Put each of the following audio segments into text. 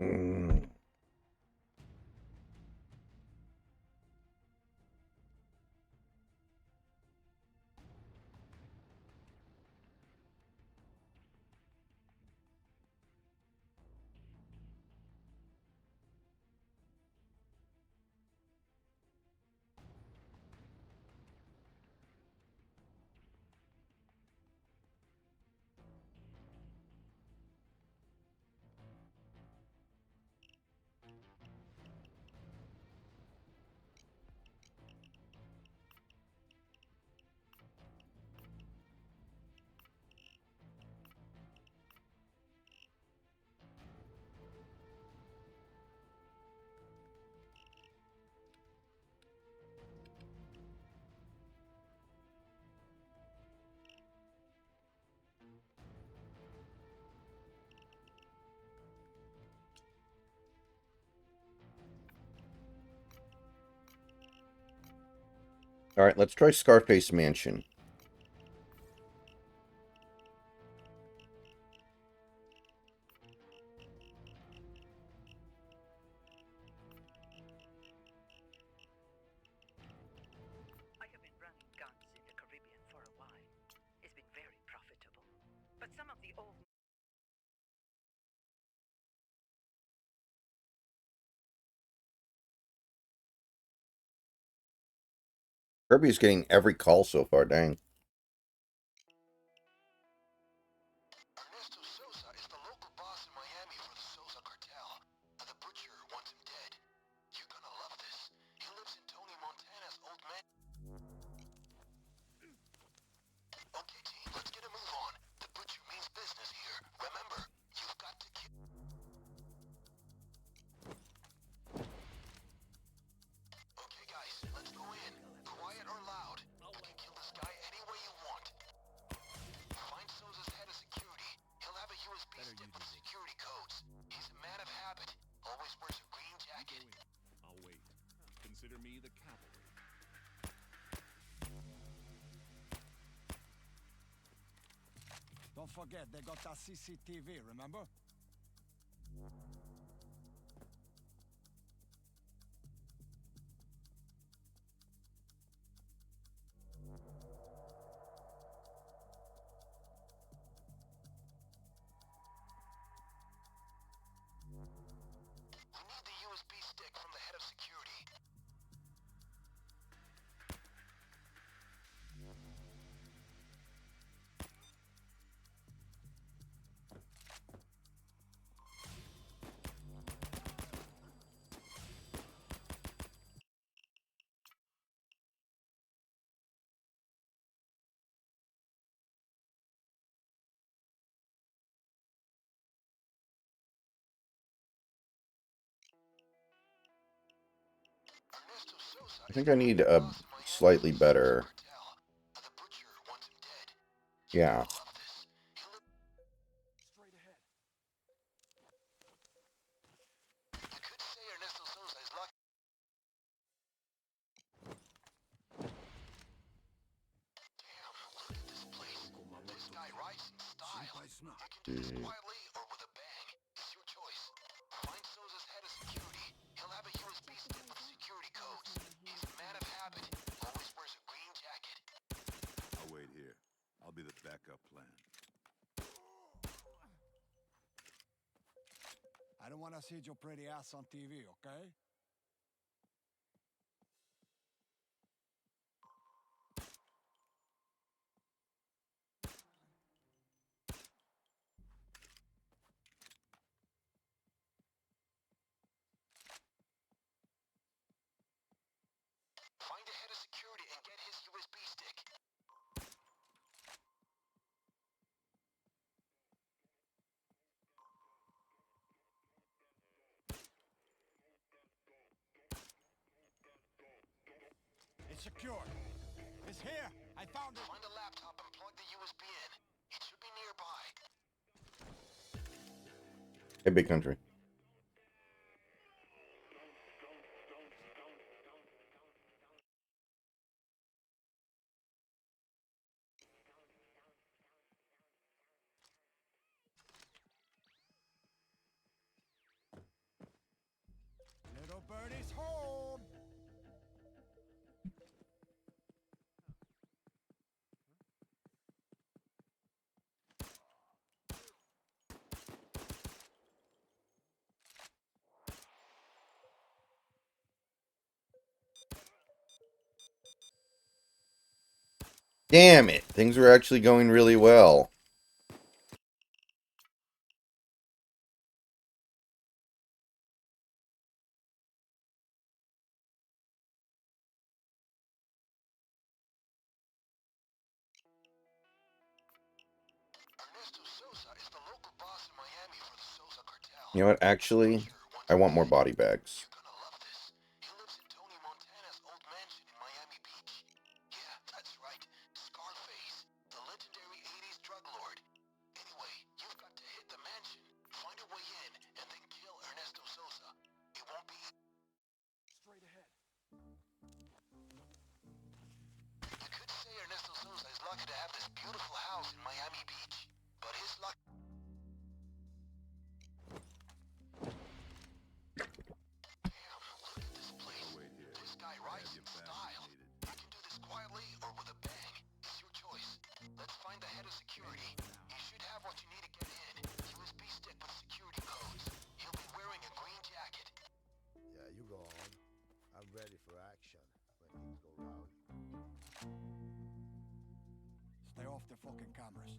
Mm. All right, let's try Scarface Mansion. I have been running guns in the Caribbean for a while. It's been very profitable. But some of the old Kirby's getting every call so far, dang. Ernesto Sosa is the local boss in Miami for the Sosa cartel. The butcher wants him dead. You're gonna love this. He lives in Tony Montana's old man. Okay, team, let's get a move on. The butcher means business here. Remember, you've got to kill. Okay, guys, let's go in. Quiet or loud. You can kill this guy any way you want. Find Sosa's head of security. He'll have a USB stick with security codes. He's a man of habit. Always wears a green jacket. I'll wait. Consider me the cavalry. Don't forget, they got that CCTV, remember? We need the USB stick from the head of security. Ernesto Sosa I is think the I local need a boss in Miami slightly for the Sosa better. cartel. The butcher wants him dead. You're Yeah. gonna love this. He lives. Straight ahead. You could say Ernesto Sosa is lucky. Damn, look at this place. This guy rides in style. You can do this quietly or with a bang. It's your choice. Find Sosa's head of security. He'll have a USB stick with security codes. He's a man of habit. Always wears a green jacket. I'll wait here. I'll be the backup plan. I don't want to see your pretty ass on TV, okay? Find the head of security and get his USB stick. It's secure. It's here. I found it. Find a laptop and plug the USB in. It should be nearby. Hey, big country. Security's home. Damn it. Things were actually going really well. Ernesto Sosa is the local boss in Miami for the Sosa cartel. You know what? Actually, I want more body bags. You're gonna love this. He lives in Tony Montana's old mansion in Miami Beach. Yeah, that's right. Scarface, the legendary 80s drug lord. Anyway, you've got to hit the mansion, find a way in, and then kill Ernesto Sosa. It won't be Straight ahead. You could say Ernesto Sosa is lucky to have this beautiful house in Miami Beach, but his luck. Damn, look at this place. I'll wait here. This guy I writes have in your style. fascinated. You can do this quietly or with a bang. It's your choice. Let's find the head of security. You should have what you need to get in. USB stick with security codes. He'll be wearing a green jacket. Yeah, you go on. I'm ready for action when things go rowdy. Stay off the fucking cameras.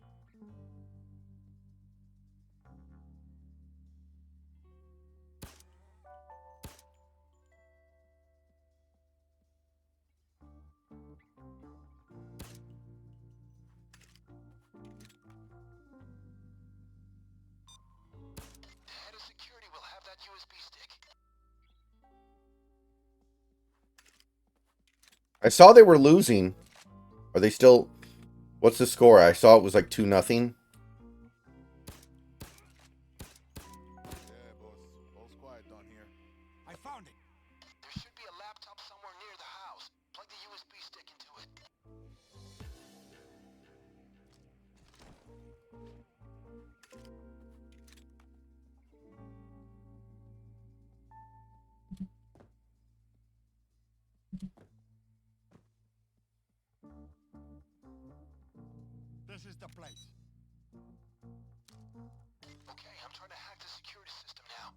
The head of security will have that USB stick. I saw they were losing. Are they still... What's the score? I saw it was like 2-0. Yeah, boss. All's quiet down here. I found it. There should be a laptop somewhere near the house. Plug the USB stick into it. This is the place. Okay, I'm trying to hack the security system now.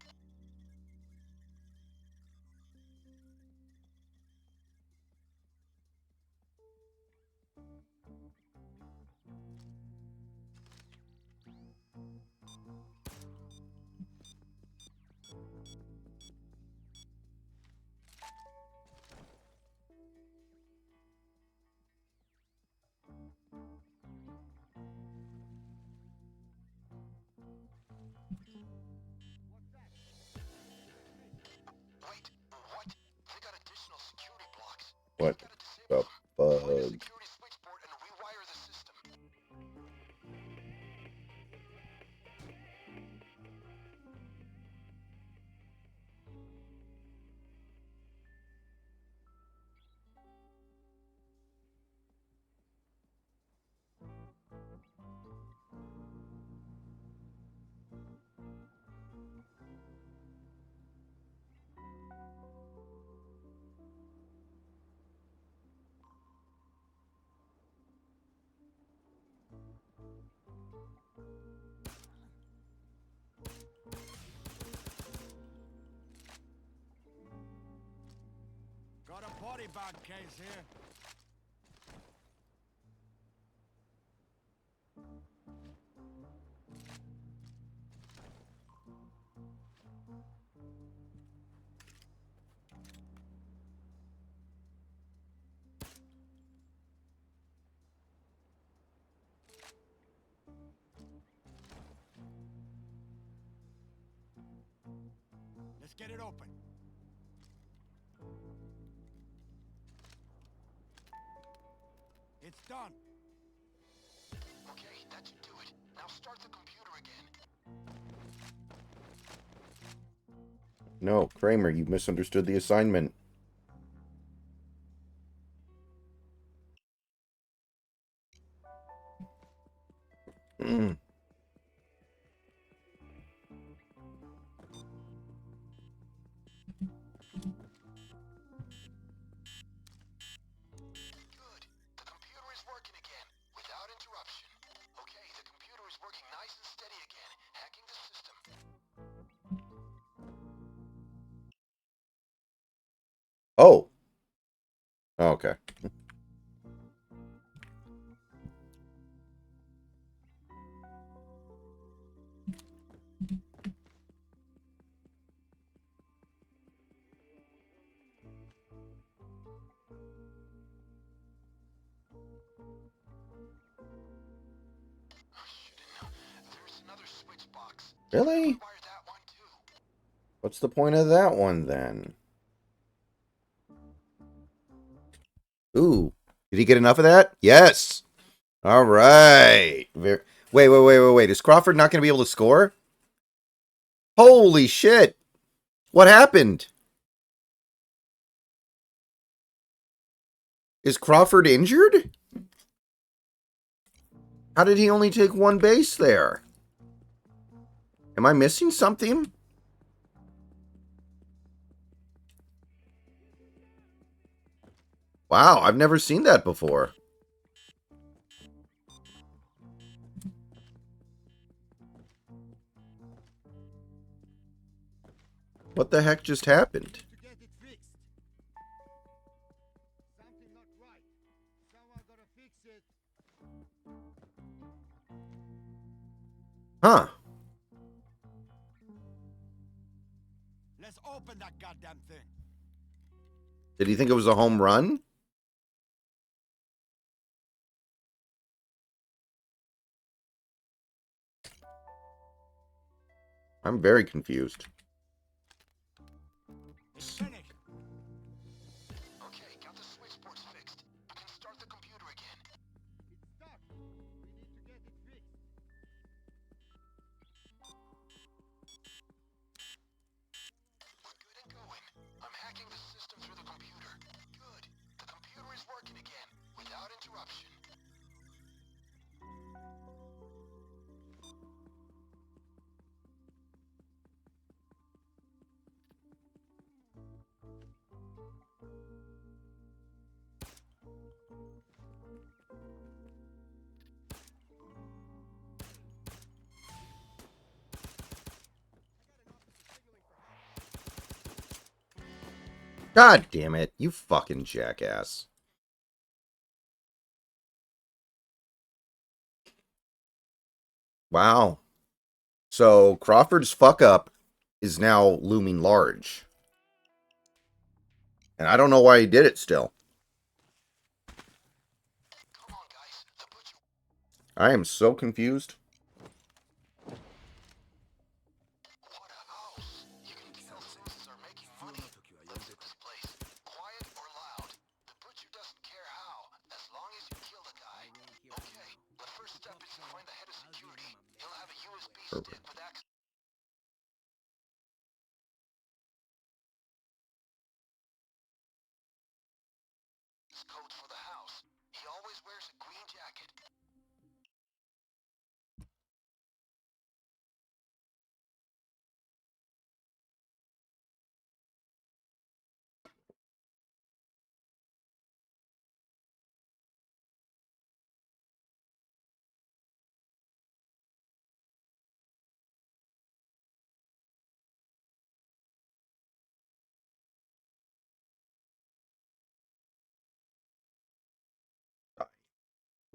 Wait, what? They got additional security blocks. What Gotta the disable them. Find a fuck? security switchboard and rewire the system. Got a body bag case here. Let's get it open. It's done. Okay, that should do it. Now start the computer again. No, Kramer, you misunderstood the assignment. Mm. Oh. Okay. There's another switch box. Really? Wire that one too. What's the point of that one then? Ooh. Did he get enough of that? Yes. All right. Wait. Is Crawford not going to be able to score? Holy shit. What happened? Is Crawford injured? How did he only take one base there? Am I missing something? Wow, I've never seen that before. What the heck just happened? To get it fixed. Something not right. Someone gotta fix it. Huh. Let's open that goddamn thing. Did he think it was a home run? I'm very confused. It's finished. Okay, got the switchboards fixed. You can start the computer again. It's stuck. We need to get it fixed. We're good and going. I'm hacking the system through the computer. Good. The computer is working again, without interruption. God damn it, you fucking jackass. Wow. So Crawford's fuck up is now looming large. And I don't know why he did it still. Come on, guys. The butcher. I am so confused. What a house. You can tell Suses are making money. Let's hit this place. Quiet or loud. The butcher doesn't care how, as long as you kill the guy. Okay, the first step is to find the head of security. He'll have a USB stick with access. Codes for the house. He always wears a green jacket. I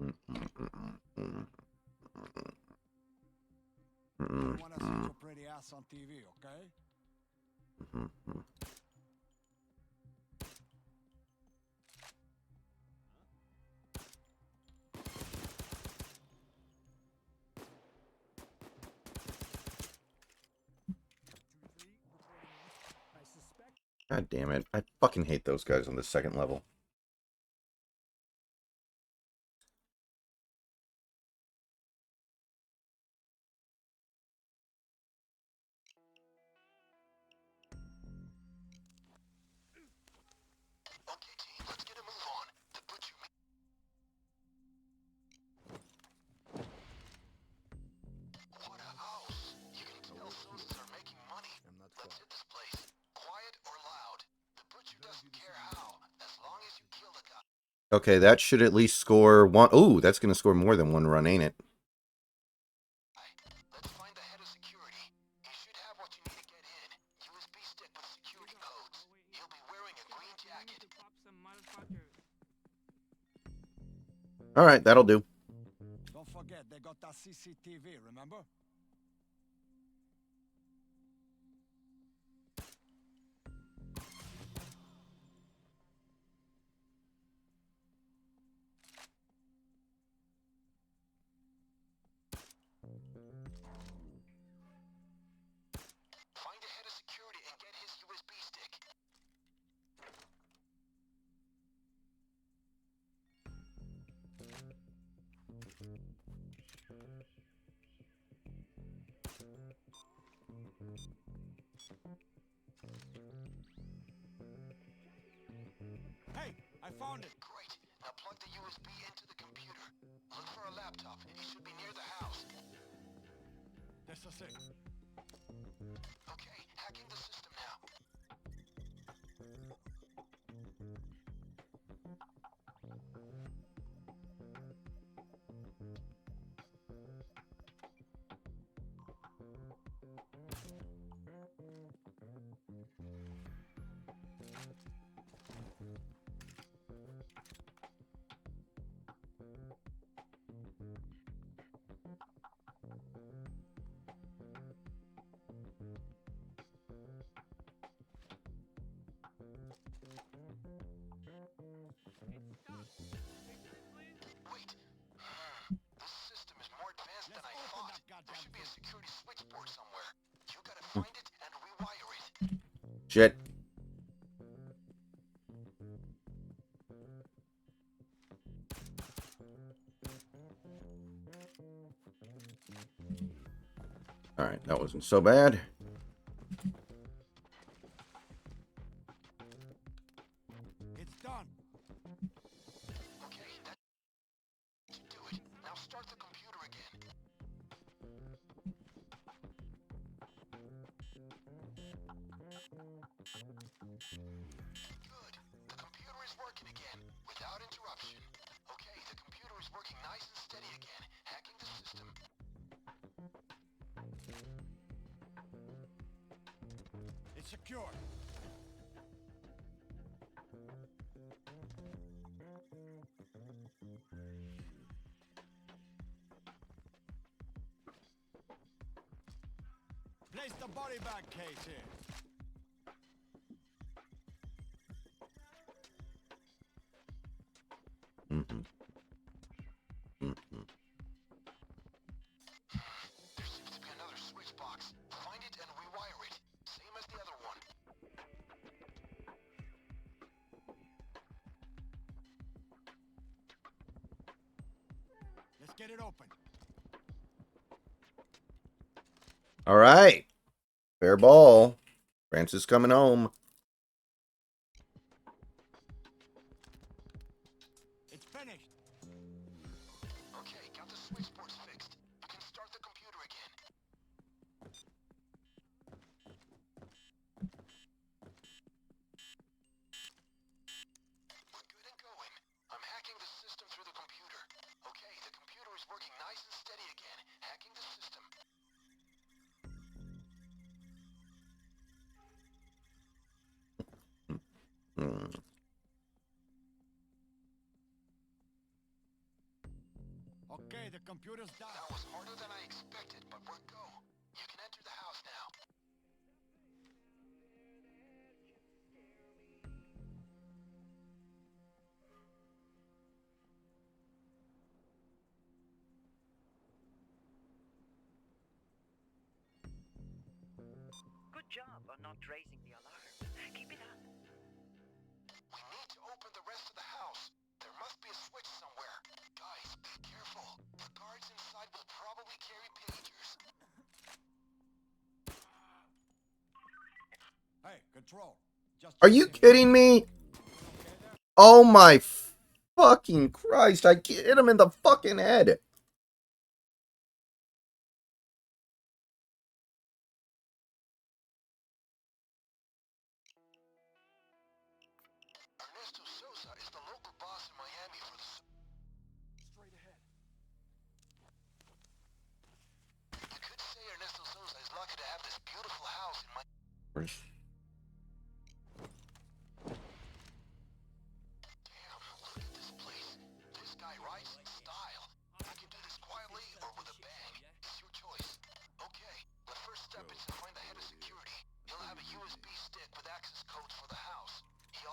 don't wanna see your pretty ass on TV, okay? God damn it. I fucking hate those guys on the second level. Okay, team, let's get a move on. The butcher. What a house. You can tell Suses are making money. Let's hit this place. Quiet or loud. The butcher doesn't care how, as long as you kill the guy. Okay, that should at least score one. Ooh, that's going to score more than one run, ain't it? Let's find the head of security. He should have what you need to get in. USB stick with security codes. He'll be wearing a green jacket. All right, that'll do. Don't forget, they got that CCTV, remember? Find the head of security and get his USB stick. Hey, I found it. Great. Now plug the USB into the computer. Look for a laptop. It should be near the house. This is it. Okay, hacking the system now. Wait. This system is more advanced than I Let's open thought. that goddamn There should be a thing. security switchboard somewhere. You gotta find it and rewire it. Shit. All right, that wasn't so bad. It's done. Okay, that should do it. Now start the computer again. Good. The computer is working again, without interruption. Okay, the computer is working nice and steady again, hacking the system. It's secure. Place the body bag case here. Mm-hmm. Mm-hmm. There seems to be another switch box. Find it and rewire it. Same as the other one. Let's get it open. All right. Fair ball. Francis coming home. It's finished. Okay, got the switchboards fixed. You can start the computer again. We're good and going. I'm hacking the system through the computer. Okay, the computer is working nice and steady again, hacking the system. Hmm. Okay, the computer's down. That was harder than I expected, but we're go. You can enter the house now. Good job on not raising the alarm. Keep it up. We need to open the rest of the house. There must be a switch somewhere. Guys, be careful. The guards inside will probably carry pagers. Hey, control. Just Are you checking. kidding me? Oh my fucking Christ. I hit him in the fucking head. Ernesto Sosa is the local boss in Miami for the... Straight ahead. You could say Ernesto Sosa is lucky to have this beautiful house in Miami. Damn, look at this place. This guy writes,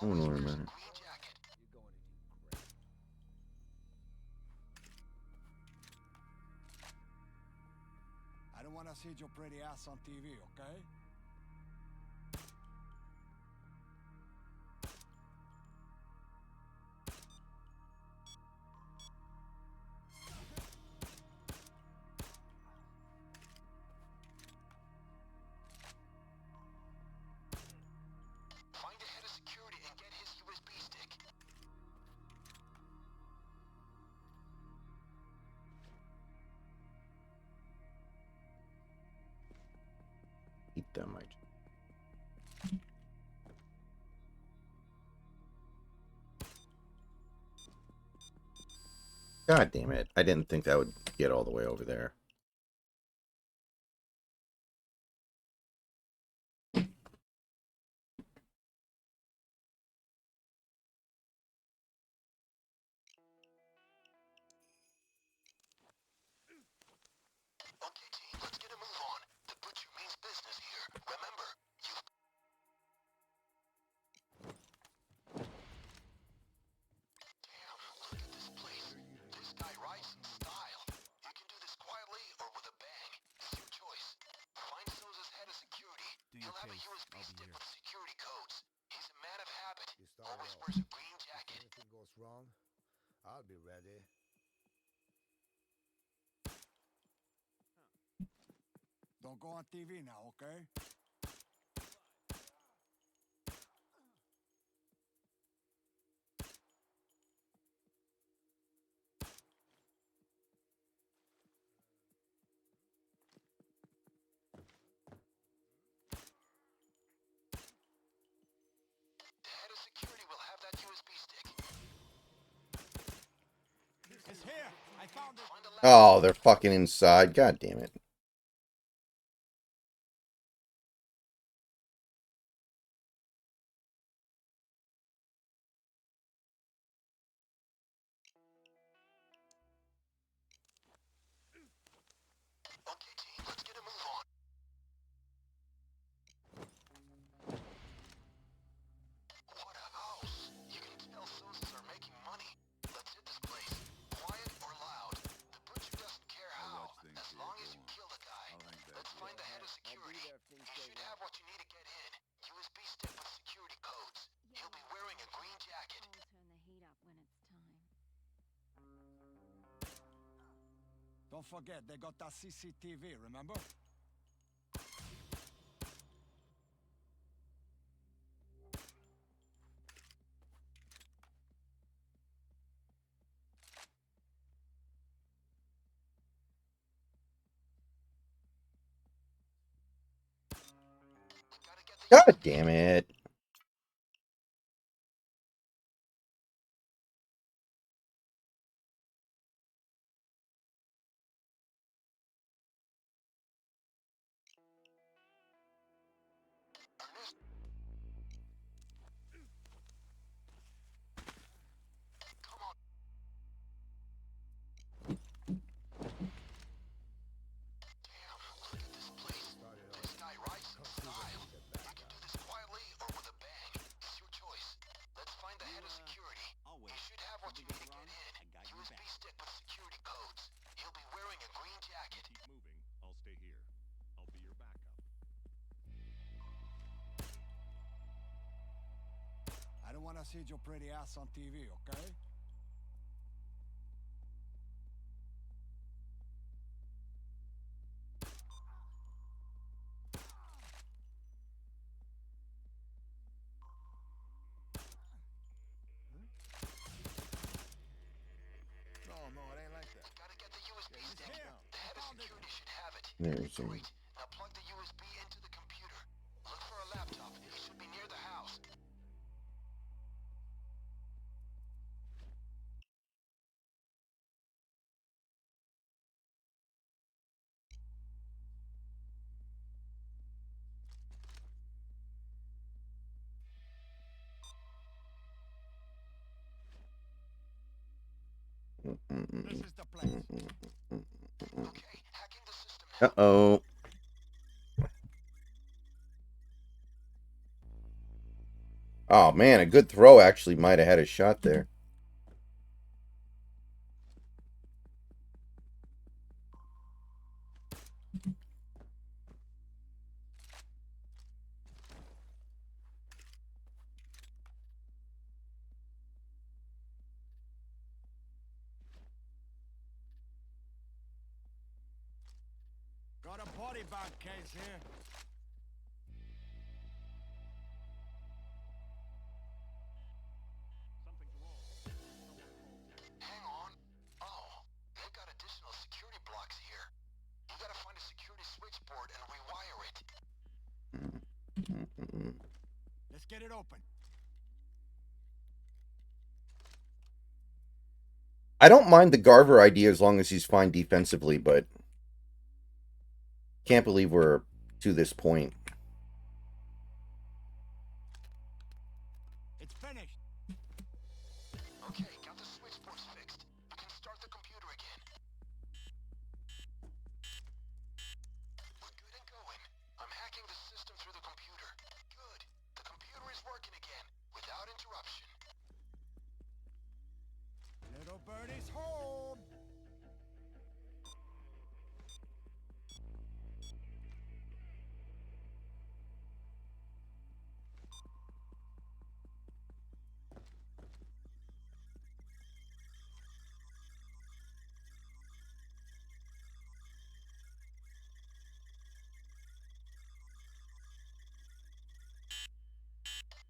Oh, no, wait a minute. Green jacket. You're going to do great. I don't want to see your pretty ass on TV, okay? Find the head of security and get his USB stick. Eat them, I. God damn it. I didn't think that would get all the way over there. Okay, team, let's get a move on. The butcher means business here. Remember, you... Damn, look at this place. This guy writes in style. You can do this quietly or with a bang. It's your choice. Find Souza's head of security. He'll have a USB stick with security codes. He's a man of habit. You start Always off. wears a green If jacket. anything goes wrong, I'll be ready. Don't go on TV now, okay? The head of security will have that USB stick. It's here. I found it. Find a Oh, they're fucking inside. God damn it. Okay, team, let's get a move on. What a house. You can tell Sosa's are making money. Let's hit this place. Quiet or loud. The butcher doesn't care I'll how. watch things As here. long Go as you on. kill the guy. I'll hang back Let's here. find the head of security. there if things You go should have what you need to get in. USB stick with security codes. He'll be wearing a green jacket. I'll turn the heat up when it's time. Don't forget, they got that CCTV, remember? We gotta get the God damn it. Ernest. Come on. Damn, look at this place. Started off. This guy writes in Come see what style. you get You back can do up. this quietly or with a bang. It's your choice. Let's find the head of security. You should have what you need to get in. USB stick with security codes. He'll be wearing a green jacket. Keep moving. I'll stay here. I'll be your backup. I don't want to see your pretty ass on TV, okay? No, it ain't like that. Gotta get the USB Yeah, stick. here. The head of security should have it. There's a... Great. Now plug the USB into the computer. Look for a laptop. It should be near the house. This is the place. Okay, hacking the system now. Uh oh. Oh man, a good throw actually might have had a shot there. Got a body bag case here. Hang on. Oh, they've got additional security blocks here. You gotta find a security switchboard and rewire it. Let's get it open. I don't mind the Garver idea as long as he's fine defensively, but can't believe we're to this point. It's finished. Okay, got the switchboards fixed. You can start the computer again. We're good and going. I'm hacking the system through the computer. Good. The computer is working again, without interruption. Little birdie's home.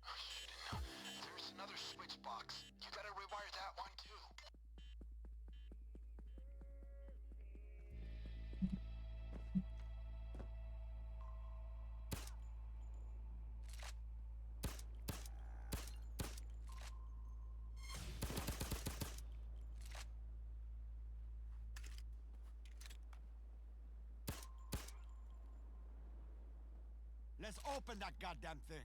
Oh, shit, no. There's another switch box. You gotta rewire that one too. Let's open that goddamn thing.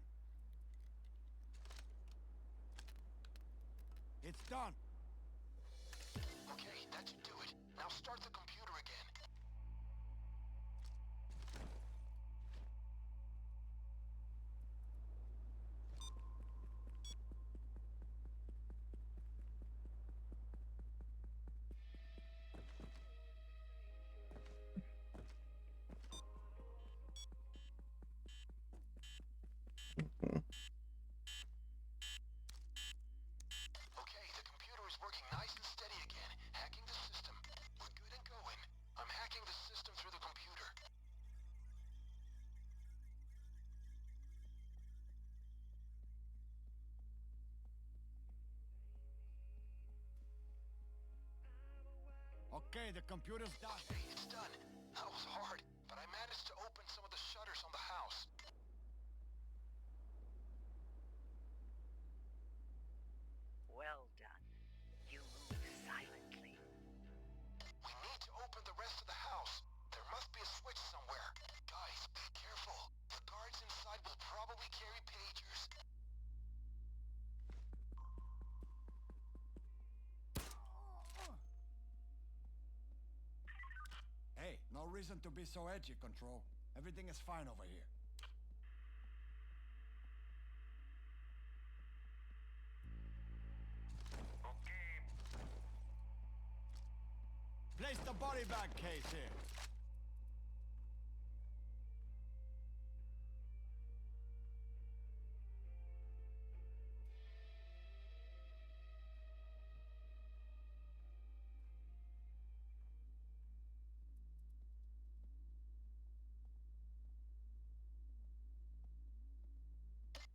It's done. Okay, that should do it. Now start the computer again. Okay, the computer is working nice and steady again. Hacking the system. We're good and going. I'm hacking the system through the computer. Okay, the computer's done. Okay, it's done. That was hard, but I managed to open some of the shutters on the house. Well done. You move silently. We need to open the rest of the house. There must be a switch somewhere. Guys, be careful. The guards inside will probably carry pagers. Hey, no reason to be so edgy, Control. Everything is fine over here. Place the body bag case here.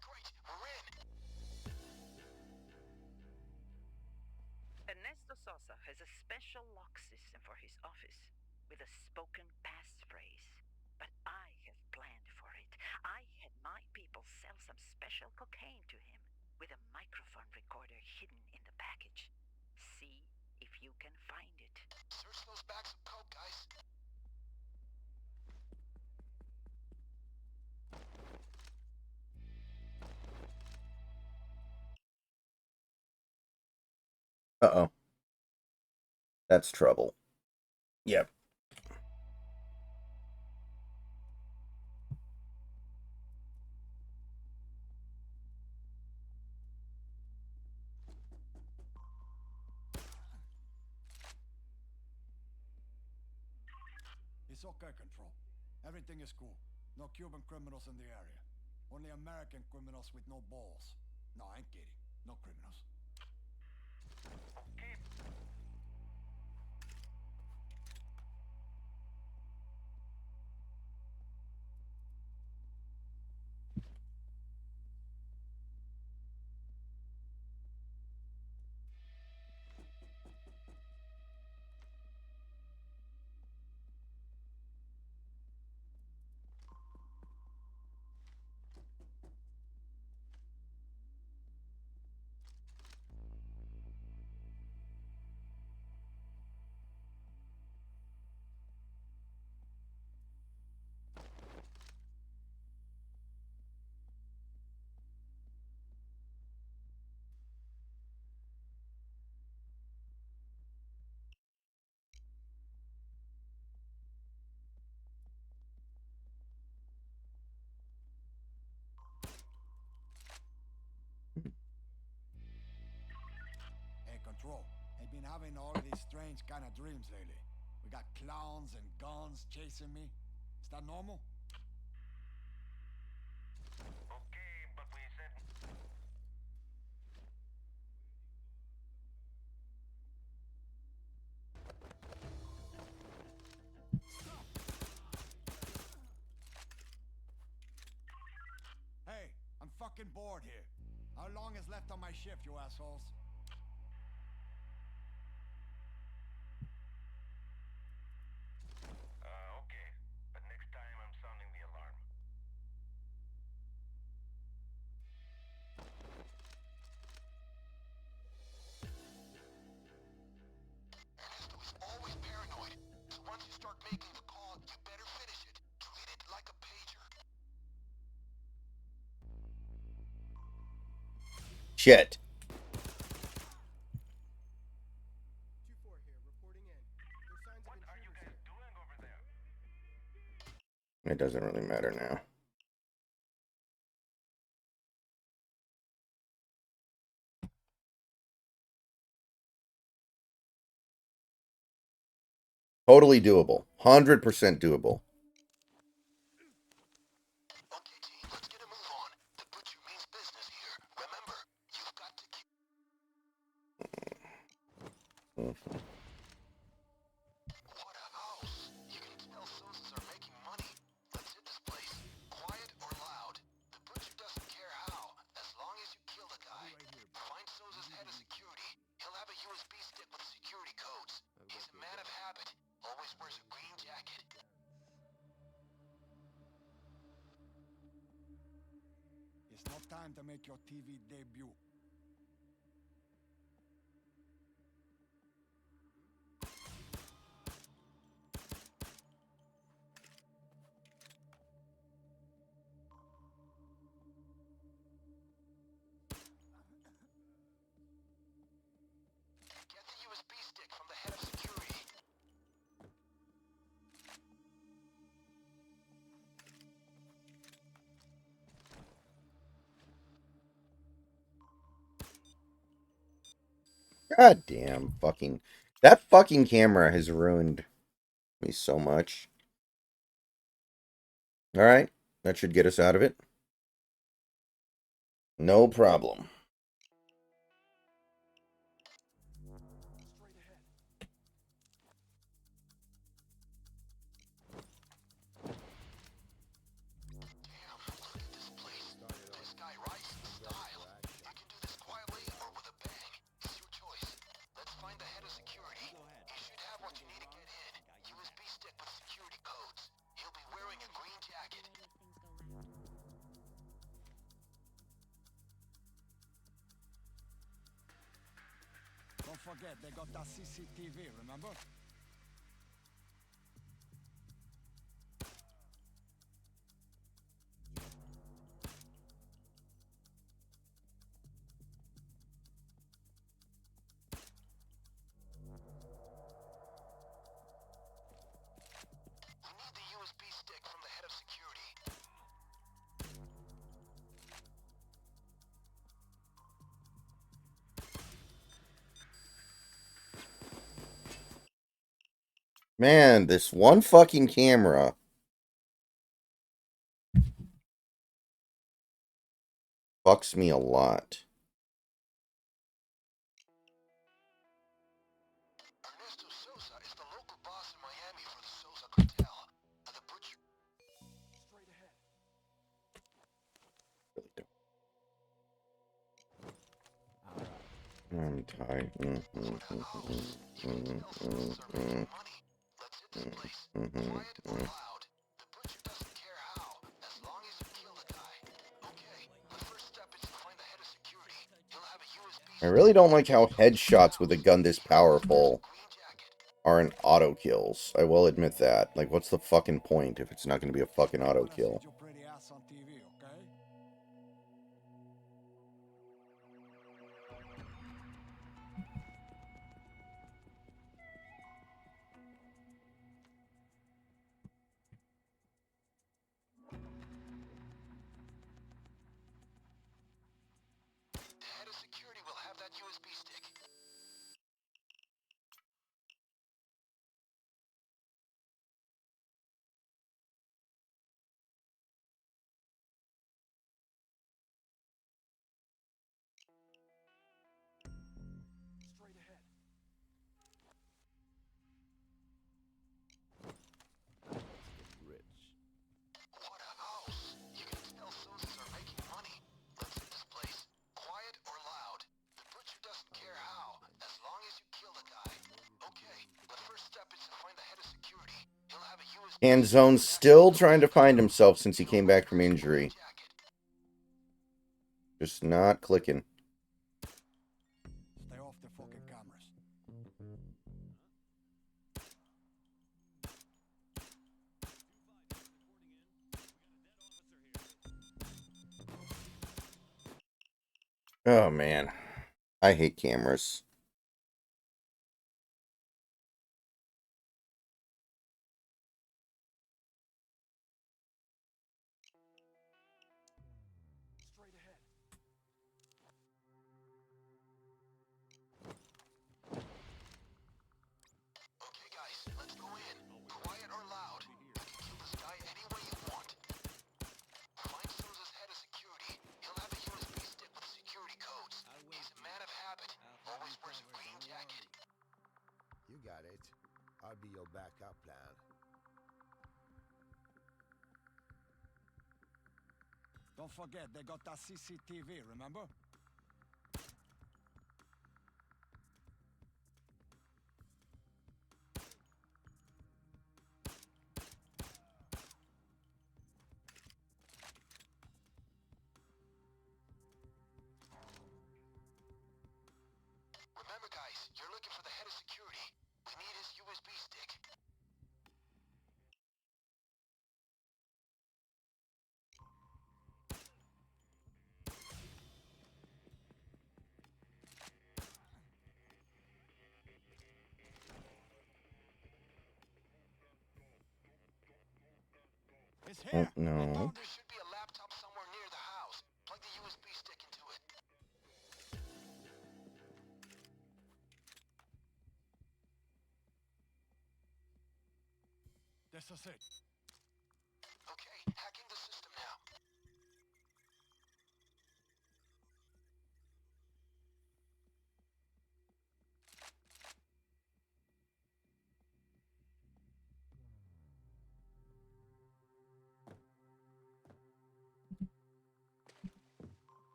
Great, we're in. Ernesto Sosa has a special lock system for his office with a spoken passphrase. But I have planned for it. I had my people sell some special cocaine to him with a microphone recorder hidden in the package. See if you can find it. Search those bags of coke, guys. Uh-oh. That's trouble. Yep. It's okay, Control. Everything is cool. No Cuban criminals in the area. Only American criminals with no balls. No, I ain't kidding. No criminals. Okay. Hey, Control. I've been having all these strange kind of dreams lately. We got clowns and guns chasing me. Is that normal? Okay, but we said... Hey, I'm fucking bored here. How long is left on my shift, you assholes? Okay. But next time I'm sounding the alarm. Ernesto is always paranoid. So once you start making the call, you better finish it. Treat it like a pager. Shit. 2-4 here, reporting in. There's signs What of are you intruders guys here. doing over there? It doesn't really matter now. Totally doable. 100% doable. Okay, team, let's get a move on. The butcher means business here. Remember, you've got to keep... What a house. You can tell Sozas are making money. Let's hit this place. Quiet or loud. The butcher doesn't care how, as long as you kill the guy. Find Sozas head of security. He'll have a USB stick with security codes. He's a man of habit. Always wears a green jacket. It's not time to make your TV debut. Get the USB stick from the head of security. God damn fucking... That fucking camera has ruined me so much. Alright. That should get us out of it. No problem. Straight ahead. Damn, look at this place. This guy writes in style. You can do this quietly or with a bang. It's your choice. Let's find the head of security. He should have what you need to get in. USB stick with security codes. He'll be wearing a green jacket. Where these things go round. Don't forget, they got that CCTV, remember? We need the USB stick from the head of security. Man, this one fucking camera. Fucks me a lot. Ernesto Sosa is the local boss in Miami for the Sosa cartel. The butcher. Straight ahead. I'm tired. Roadhouse. You can tell Sosa's are making money. Let's hit this place. Quiet or loud. The butcher doesn't care how, as long as you kill the guy. Okay, the first step is to find the head of security. He'll have a USB I stick. really don't like how headshots with a gun this powerful Green jacket. aren't auto kills. I will admit that. Like, what's the fucking point if it's not going to be a fucking auto Wanna kill? see your pretty ass on TV, okay? The head of security will have that USB stick. Straight ahead. What a house! You can tell Sosa's are making money. Let's hit this place. Quiet or loud. The butcher doesn't care how, as long as you kill the guy. Okay, the first step is to find the head of security. He'll have a USB. And Zone's still trying to find himself since he came back from injury. Just not clicking. Stay off the fucking cameras. Oh, man. I hate cameras. Straight ahead. Okay, guys, let's go in. Quiet or loud. You can kill this guy any way you want. Find Sosa's head of security. He'll have a USB stick with security codes. He's a man of habit. Always wears a green jacket. You got it. I'll be your backup plan. Don't forget, they got that CCTV, remember? Remember, guys, you're looking for the head of security. We need his USB stick. It's Oh, here. no. There should be a laptop somewhere near the house. Plug the USB stick into it. This is it. Okay, hacking the system now.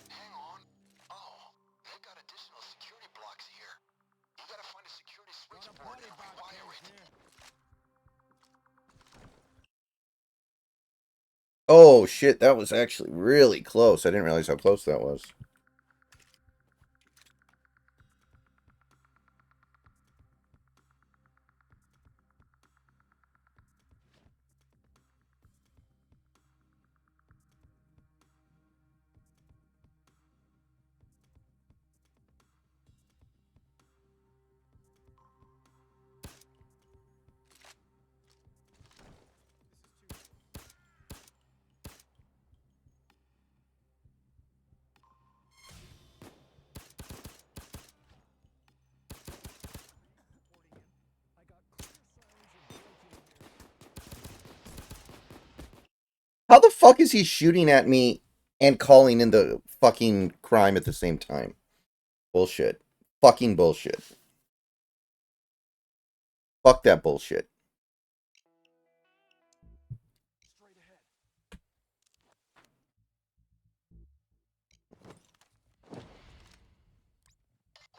Hang on. Oh, they've got additional security blocks here. You gotta find a security switchboard and rewire it. Oh, shit. That was actually really close. I didn't realize how close that was. How the fuck is he shooting at me and calling in the fucking crime at the same time? Bullshit. Fucking bullshit. Fuck that bullshit.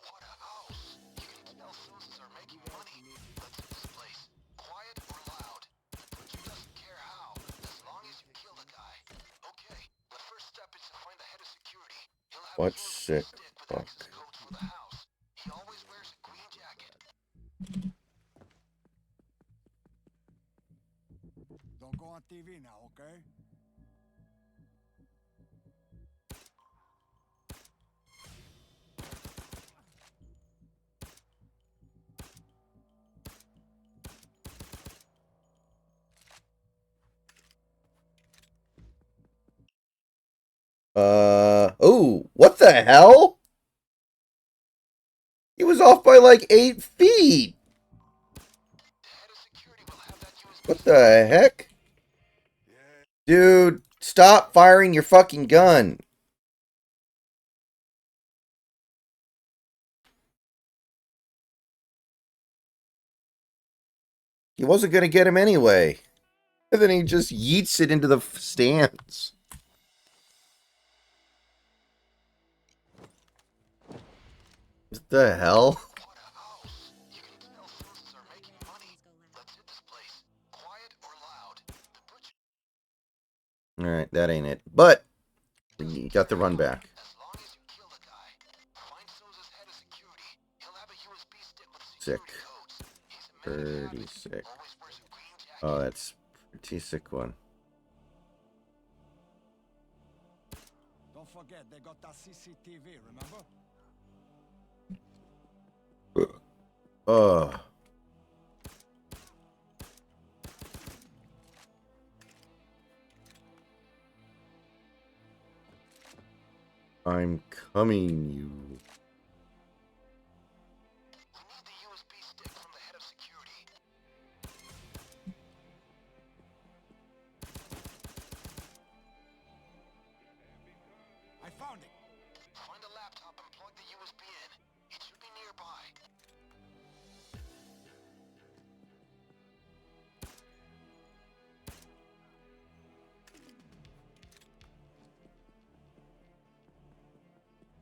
What a house. You can tell Suses are making money. Let's hit this place. Quiet or loud. The butcher doesn't care how, as long as you kill the guy. Okay, the first step is to find the head of security. He'll have What a USB sick stick with fuck. access codes for the house. He always wears a green jacket. Don't go on TV now, okay? Oh, what the hell? He was off by like 8 feet. The head of security will have that USB What stick. the heck? Dude, stop firing your fucking gun. He wasn't going to get him anyway. And then he just yeets it into the stands. What the hell? What a house. You can tell Suses are making money. Let's hit this place. Quiet or loud. The butcher Alright, that ain't it. But, you got the run back. as long as you kill the guy. Find Suses head of security. He'll have a USB stick with Sick. security codes. He's a man of Pretty habits. sick. Always wears a green jacket. Oh, that's a pretty sick one. Don't forget, they got that CCTV, remember? Ugh. I'm coming, you. We need the USB stick from the head of security. I found it. Find a laptop and plug the USB in. It should be nearby.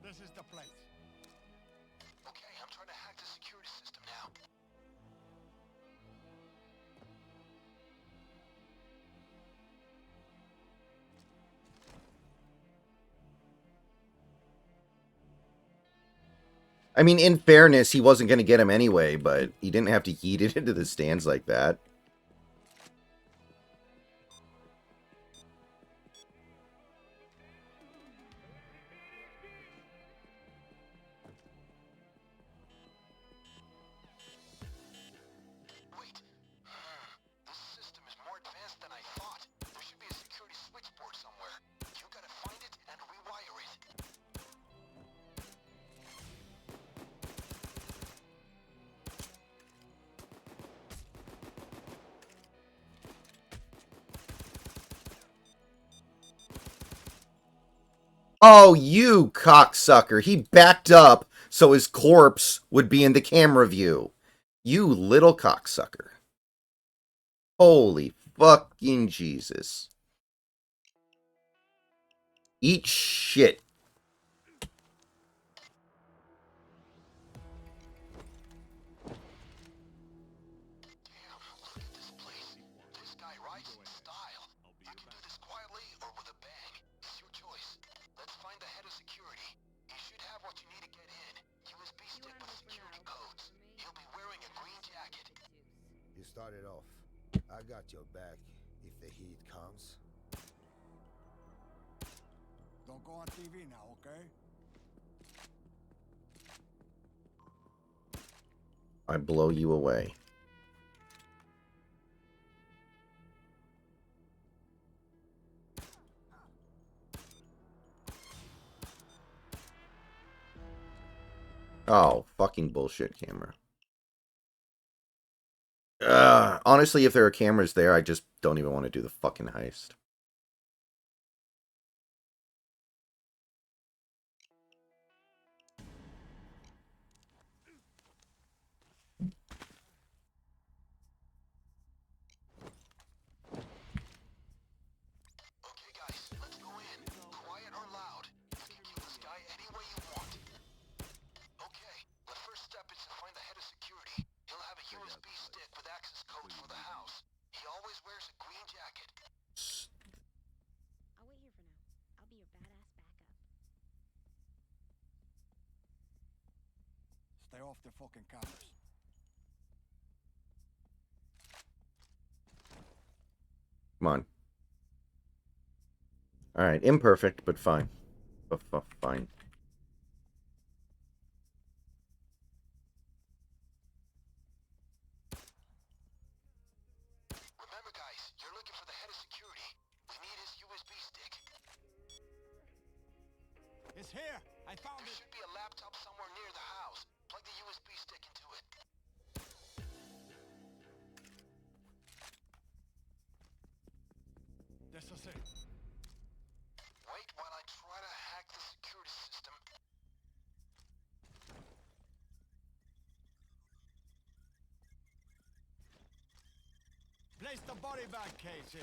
This is the place. Okay, I'm trying to hack the security system now. I mean, in fairness, he wasn't going to get him anyway, but he didn't have to yeet it into the stands like that. Wait. This system is more advanced than I thought. There should be a security switchboard somewhere. You gotta find it and rewire it. Oh, you cocksucker. He backed up so his corpse would be in the camera view. You little cocksucker. Holy fucking Jesus. Eat shit. Damn, look at this place. This guy writes in style. You can do this quietly or with a bang. It's your choice. Let's find the head of security. You should have what you need to get in. USB stick with security codes. He'll be wearing a green jacket. You started off. I got your back if the heat comes. Don't go on TV now, okay? I blow you away. Oh, fucking bullshit camera. Honestly, if there are cameras there, I just don't even want to do the fucking heist. off the fucking cameras. Come on. Alright, imperfect, but fine. Fine. Remember, guys, you're looking for the head of security. We need his USB stick. It's here! I found There it! should be a laptop somewhere near the house. Plug the USB stick into it. This is it. Wait while I try to hack the security system. Place the body bag case here.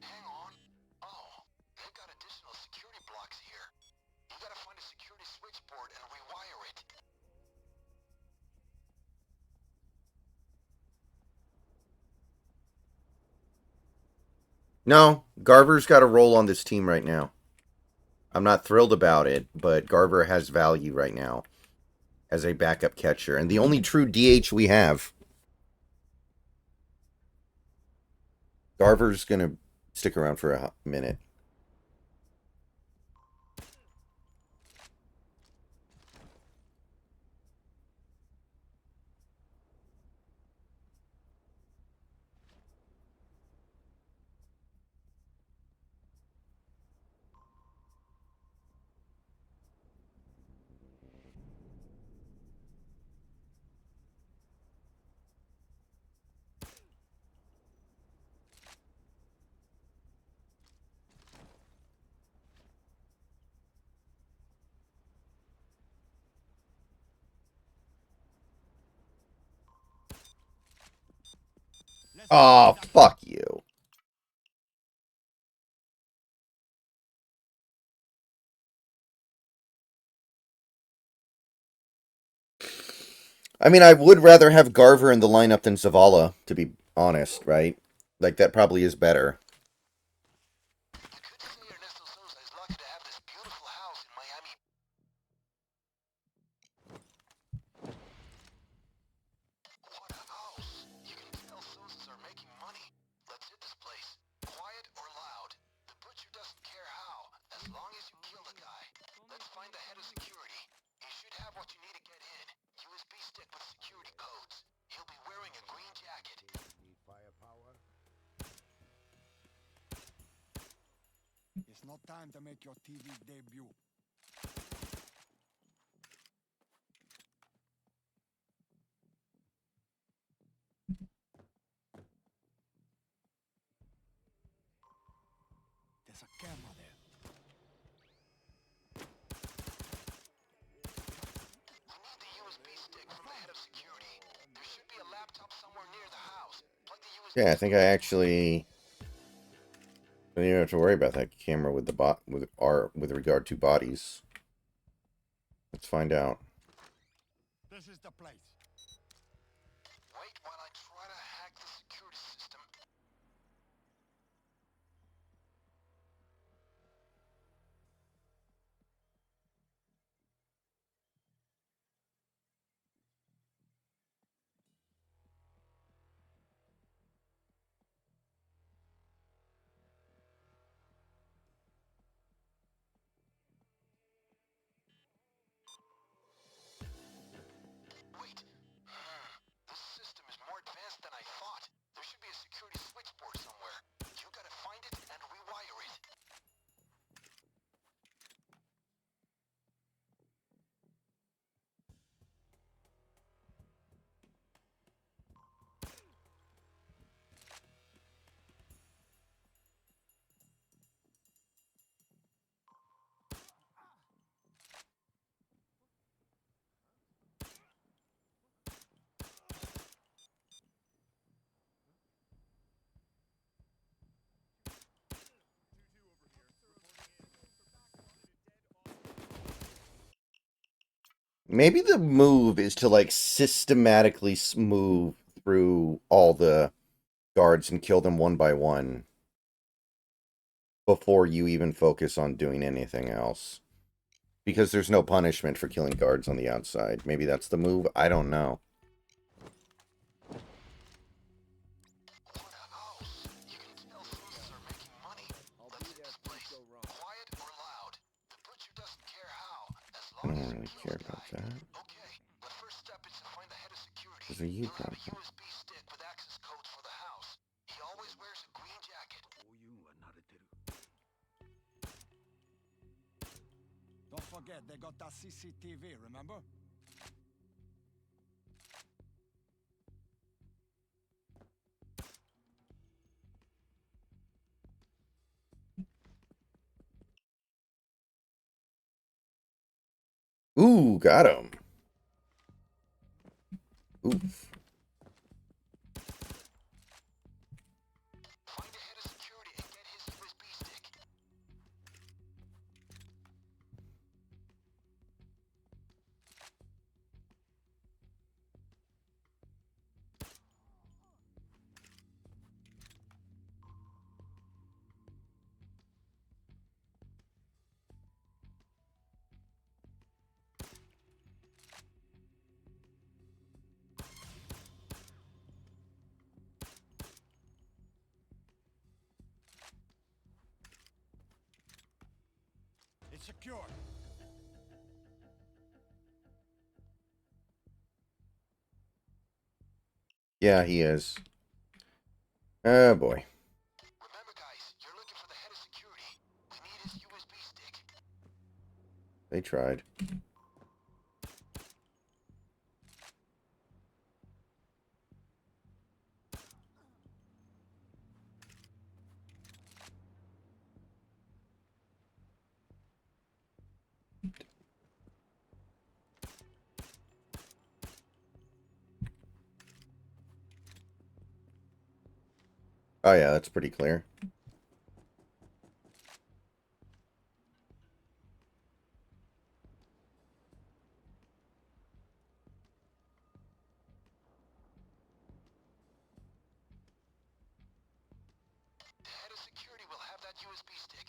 Hang on. Oh, they've got additional security blocks here. You gotta find a security switchboard and rewire it. No, Garver's got a role on this team right now. I'm not thrilled about it, but Garver has value right now as a backup catcher. And the only true DH we have. Garver's going to stick around for a minute. Oh, fuck you. I mean, I would rather have Garver in the lineup than Zavala, to be honest, right? Like, that probably is better. You could say Ernesto Sousa is lucky to have this beautiful house in Miami. What a house! You can tell Sousas are making money. Let's hit this place. Quiet or loud. The butcher doesn't care how, as long as you kill the guy. Let's find the head of security. You should have what you need to get in. USB stick with security codes. He'll be wearing a green jacket. Need firepower? It's not time to make your TV debut. There's a camera there. We need the USB stick from the head of security. There should be a laptop somewhere near the house. Plug the USB Yeah, I think I actually don't even have to worry about that camera with the with regard to bodies. Let's find out. This is the place. Wait while I try to hack the security system. Wait, Maybe the move is to like systematically move through all the guards and kill them one by one before you even focus on doing anything else. Because there's no punishment for killing guards on the outside. Maybe that's the move. I don't know. What a house. You can tell Sousa's are making money. Let's hit this place. Quiet or loud. The butcher doesn't care how, as I long as don't he really kills care the about guy. that. Okay, but first step is to find the head of security. Those are you He'll have a problem. USB stick with access codes for the house. He always wears a green jacket. Don't forget, they got that CCTV, remember? Ooh, got him. Oof. Find the head of security and get his USB stick. It's secure. Yeah, he is. Oh, boy. Remember, guys, you're looking for the head of security. We need his USB stick. They tried. Oh, yeah, that's pretty clear. The head of security will have that USB stick.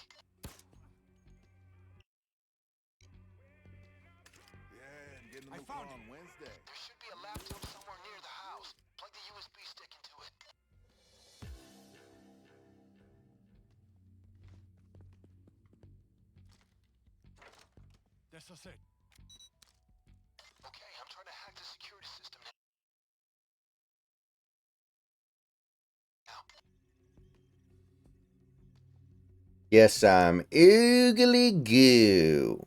Yeah, I'm getting a I new found car it. on Wednesday. There should be a laptop somewhere near the house. Plug the USB stick into it. This is it. Okay, I'm trying to hack the security system now. Yes, I'm oogly goo.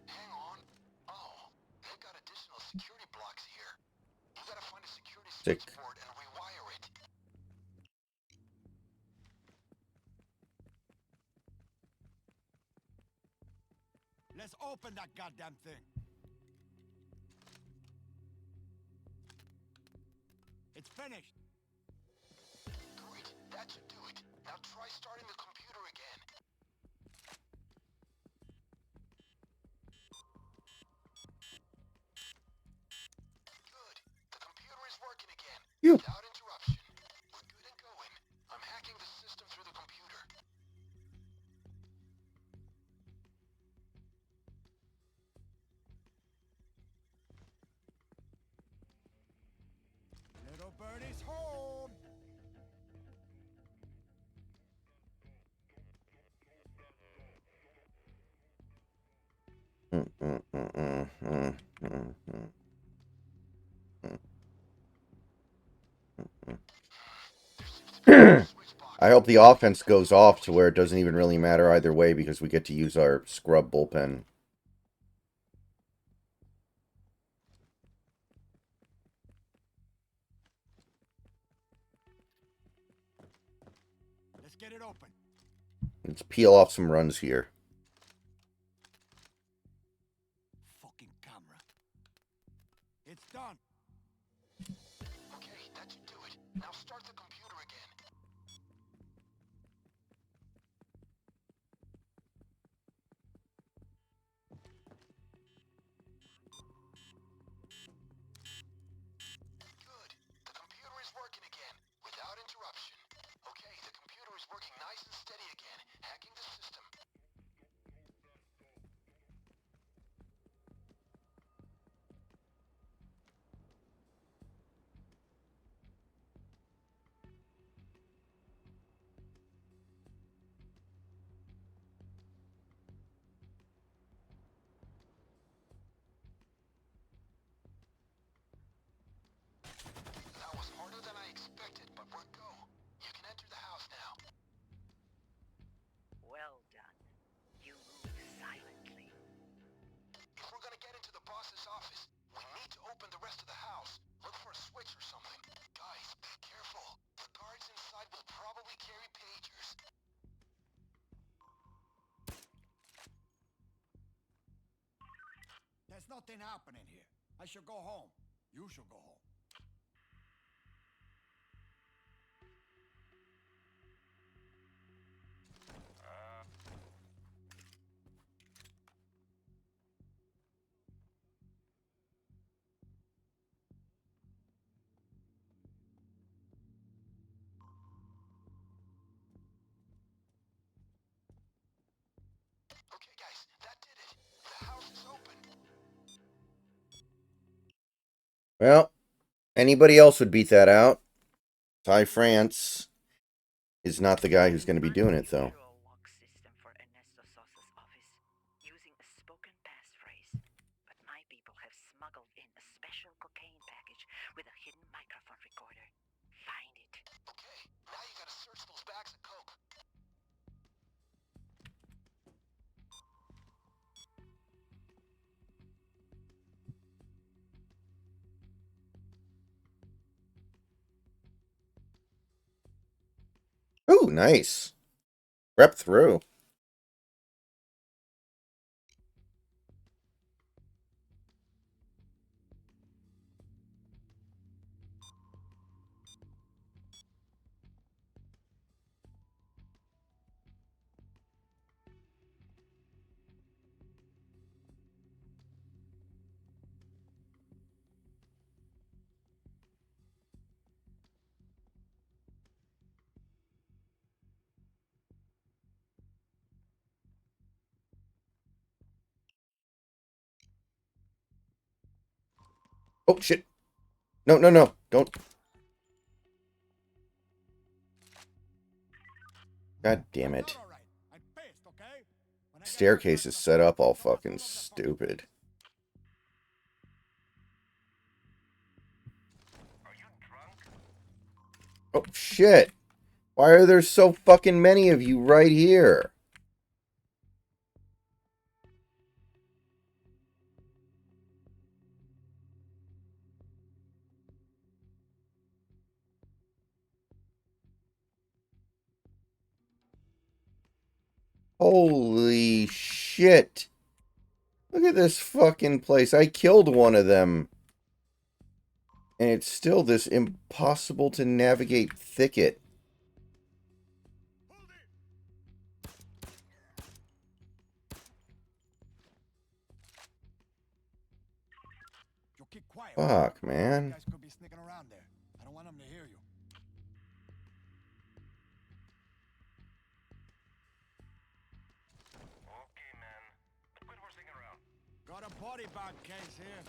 Hang on. Oh, they've got additional security blocks here. You gotta find a security Sick. switchboard and rewire it. Let's open that goddamn thing. It's finished. Great, that should do it. Now try starting the computer again. Good. The computer is working again. You. Without interruption. We're good and going. I'm hacking the system through the computer. Little birdie's home. Switch box. I hope the offense goes off to where it doesn't even really matter either way because we get to use our scrub bullpen. Let's peel off some runs here. Fucking camera. It's done. Okay, that should do it. Now start the computer again. Good. The computer is working again, without interruption. Okay, the computer is working nice and steady again, hacking the system. That was harder than I expected, but we're go. You can enter the house now. Well done. You move silently. If we're gonna get into the boss's office, we need to open the rest of the house. Look for a switch or something. Guys, be careful. The guards inside will probably carry pagers. There's nothing happening here. I should go home. You should go home. Okay, guys, that did it. The house is open. Well, anybody else would beat that out. Ty France is not the guy who's going to be doing it, though. Unusual lock system for Ernesto Sosa's office, using a spoken passphrase. But my people have smuggled in a special cocaine package with a hidden microphone recorder. Find it. Okay, now you gotta search those bags of coke. Ooh, nice. Rep through. Oh, shit. No, no, no. Don't. God damn I'm it. not all right. I'm pissed, okay? When I get Staircase back, is set up all I'll fucking blow the stupid. Oh, shit. Why are there so fucking many of you right here? Holy shit. Look at this fucking place. I killed one of them. And it's still this impossible to navigate thicket. You keep quiet. Fuck, You man. guys could be sneaking around there. I don't want them to hear you. Okay, man. But quit horsing around. Got a body bag case here.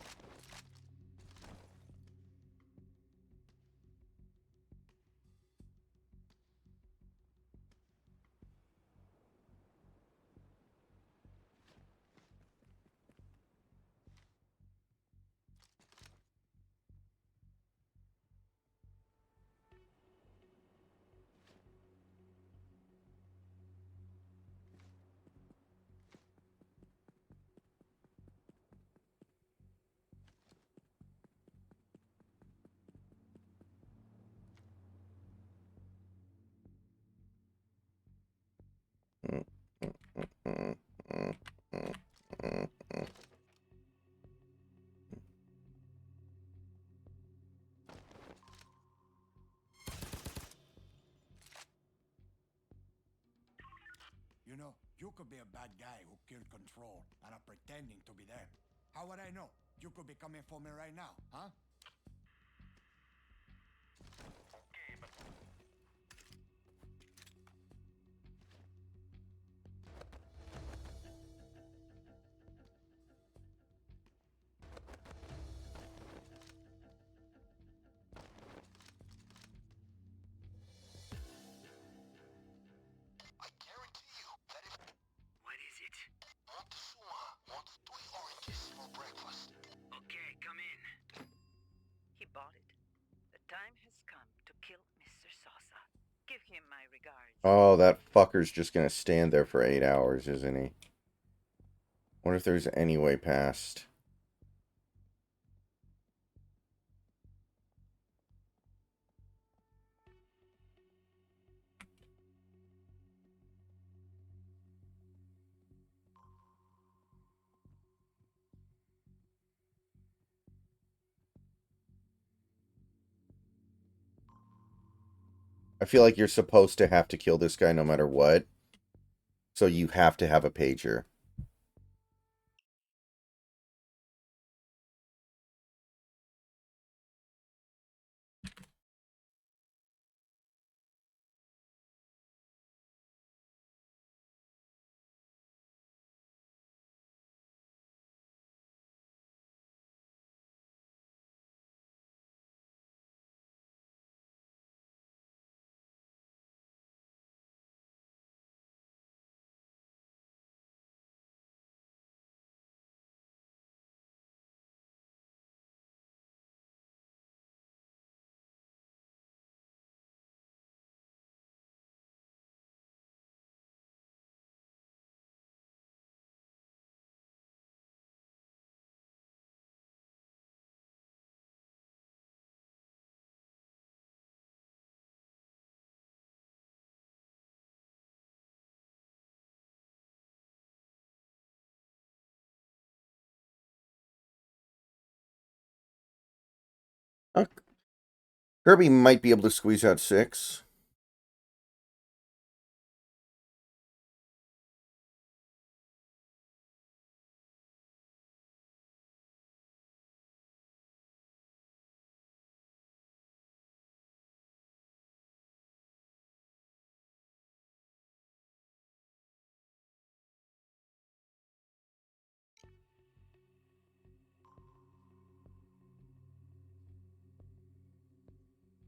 You could be a bad guy who killed Control and are pretending to be them. How would I know? You could be coming for me right now, huh? I guarantee you that if What is it? Montezuma wants 3 oranges for breakfast. Okay, come in. He bought it. The time has come to kill Mr. Sosa. Give him my regards. Oh, that fucker's just gonna stand there for 8 hours, isn't he? Wonder if there's any way past. I feel like you're supposed to have to kill this guy no matter what. So you have to have a pager. Kirby might be able to squeeze out 6.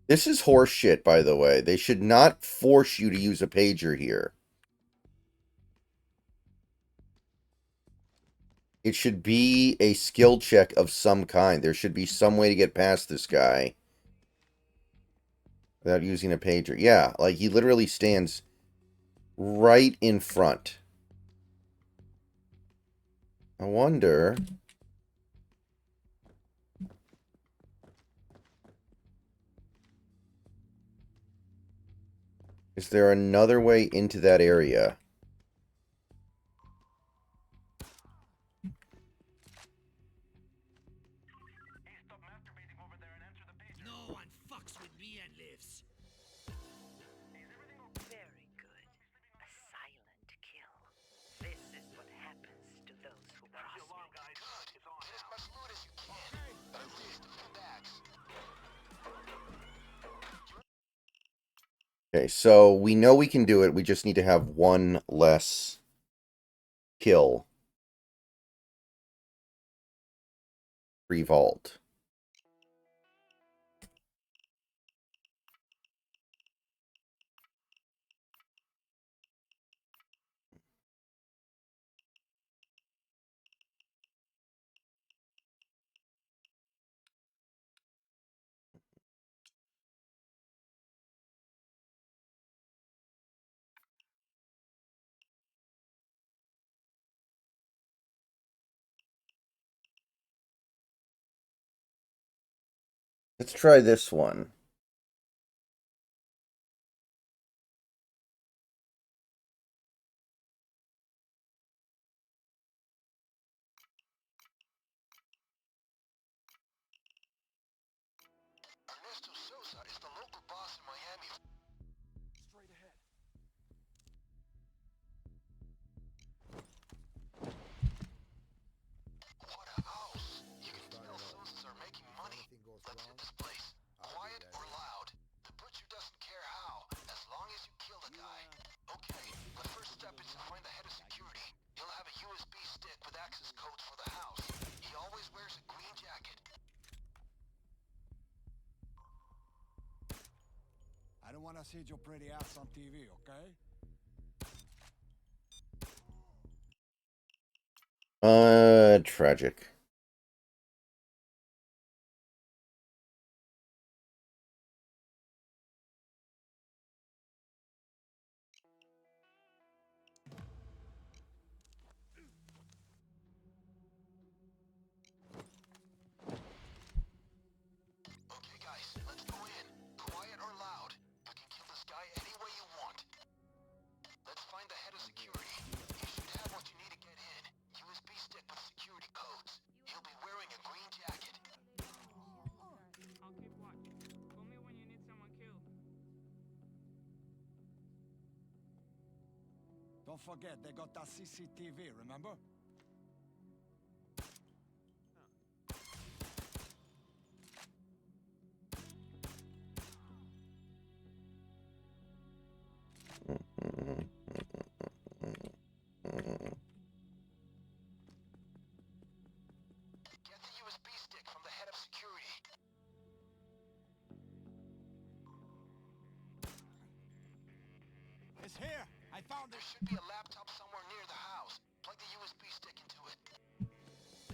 This is horse shit, by the way. They should not force you to use a pager here. It should be a skill check of some kind. There should be some way to get past this guy without using a pager. Yeah, like he literally stands right in front. I wonder... Is there another way into that area? No one fucks with me and lives. Very good. A silent kill. This is what happens to those who cross me. Get as much loot as you can. At least 2 bags. Okay, so we know we can do it. We just need to have one less kill. Revolt. Let's try this one. Ernesto Sosa is the local boss in Miami. Straight ahead. want to see your pretty ass on TV, okay? Tragic. Okay, guys, let's go in. Quiet or loud. You can kill this guy any way you want. Let's find the head of security. He should have what you need to get in. USB stick with security codes. He'll be wearing a green jacket. I'll keep watch. Call me when you need someone killed. Don't forget, they got that CCTV, remember? Get the USB stick from the head of security. It's here! I found There it! should be a laptop somewhere near the house. Plug the USB stick into it. This is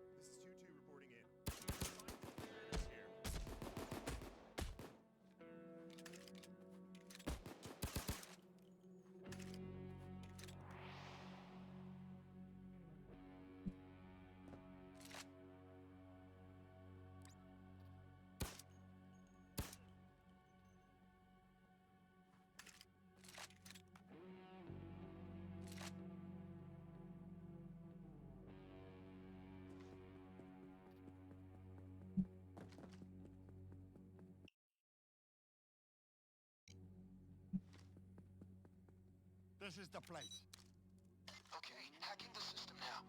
2-2 reporting in. It's here. This is the place. Okay, hacking the system now.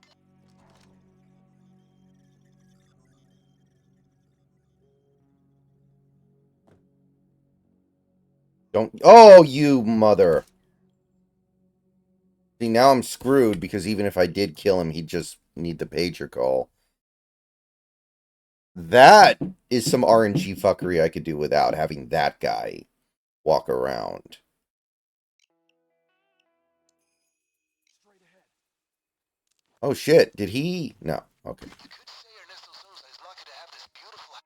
Don't. Oh, you mother. See, now I'm screwed because even if I did kill him, he'd just need the pager call. That is some RNG fuckery I could do without having that guy walk around. Straight ahead. Oh shit, did he? No, okay. You could say Ernesto Souza is lucky to have this beautiful...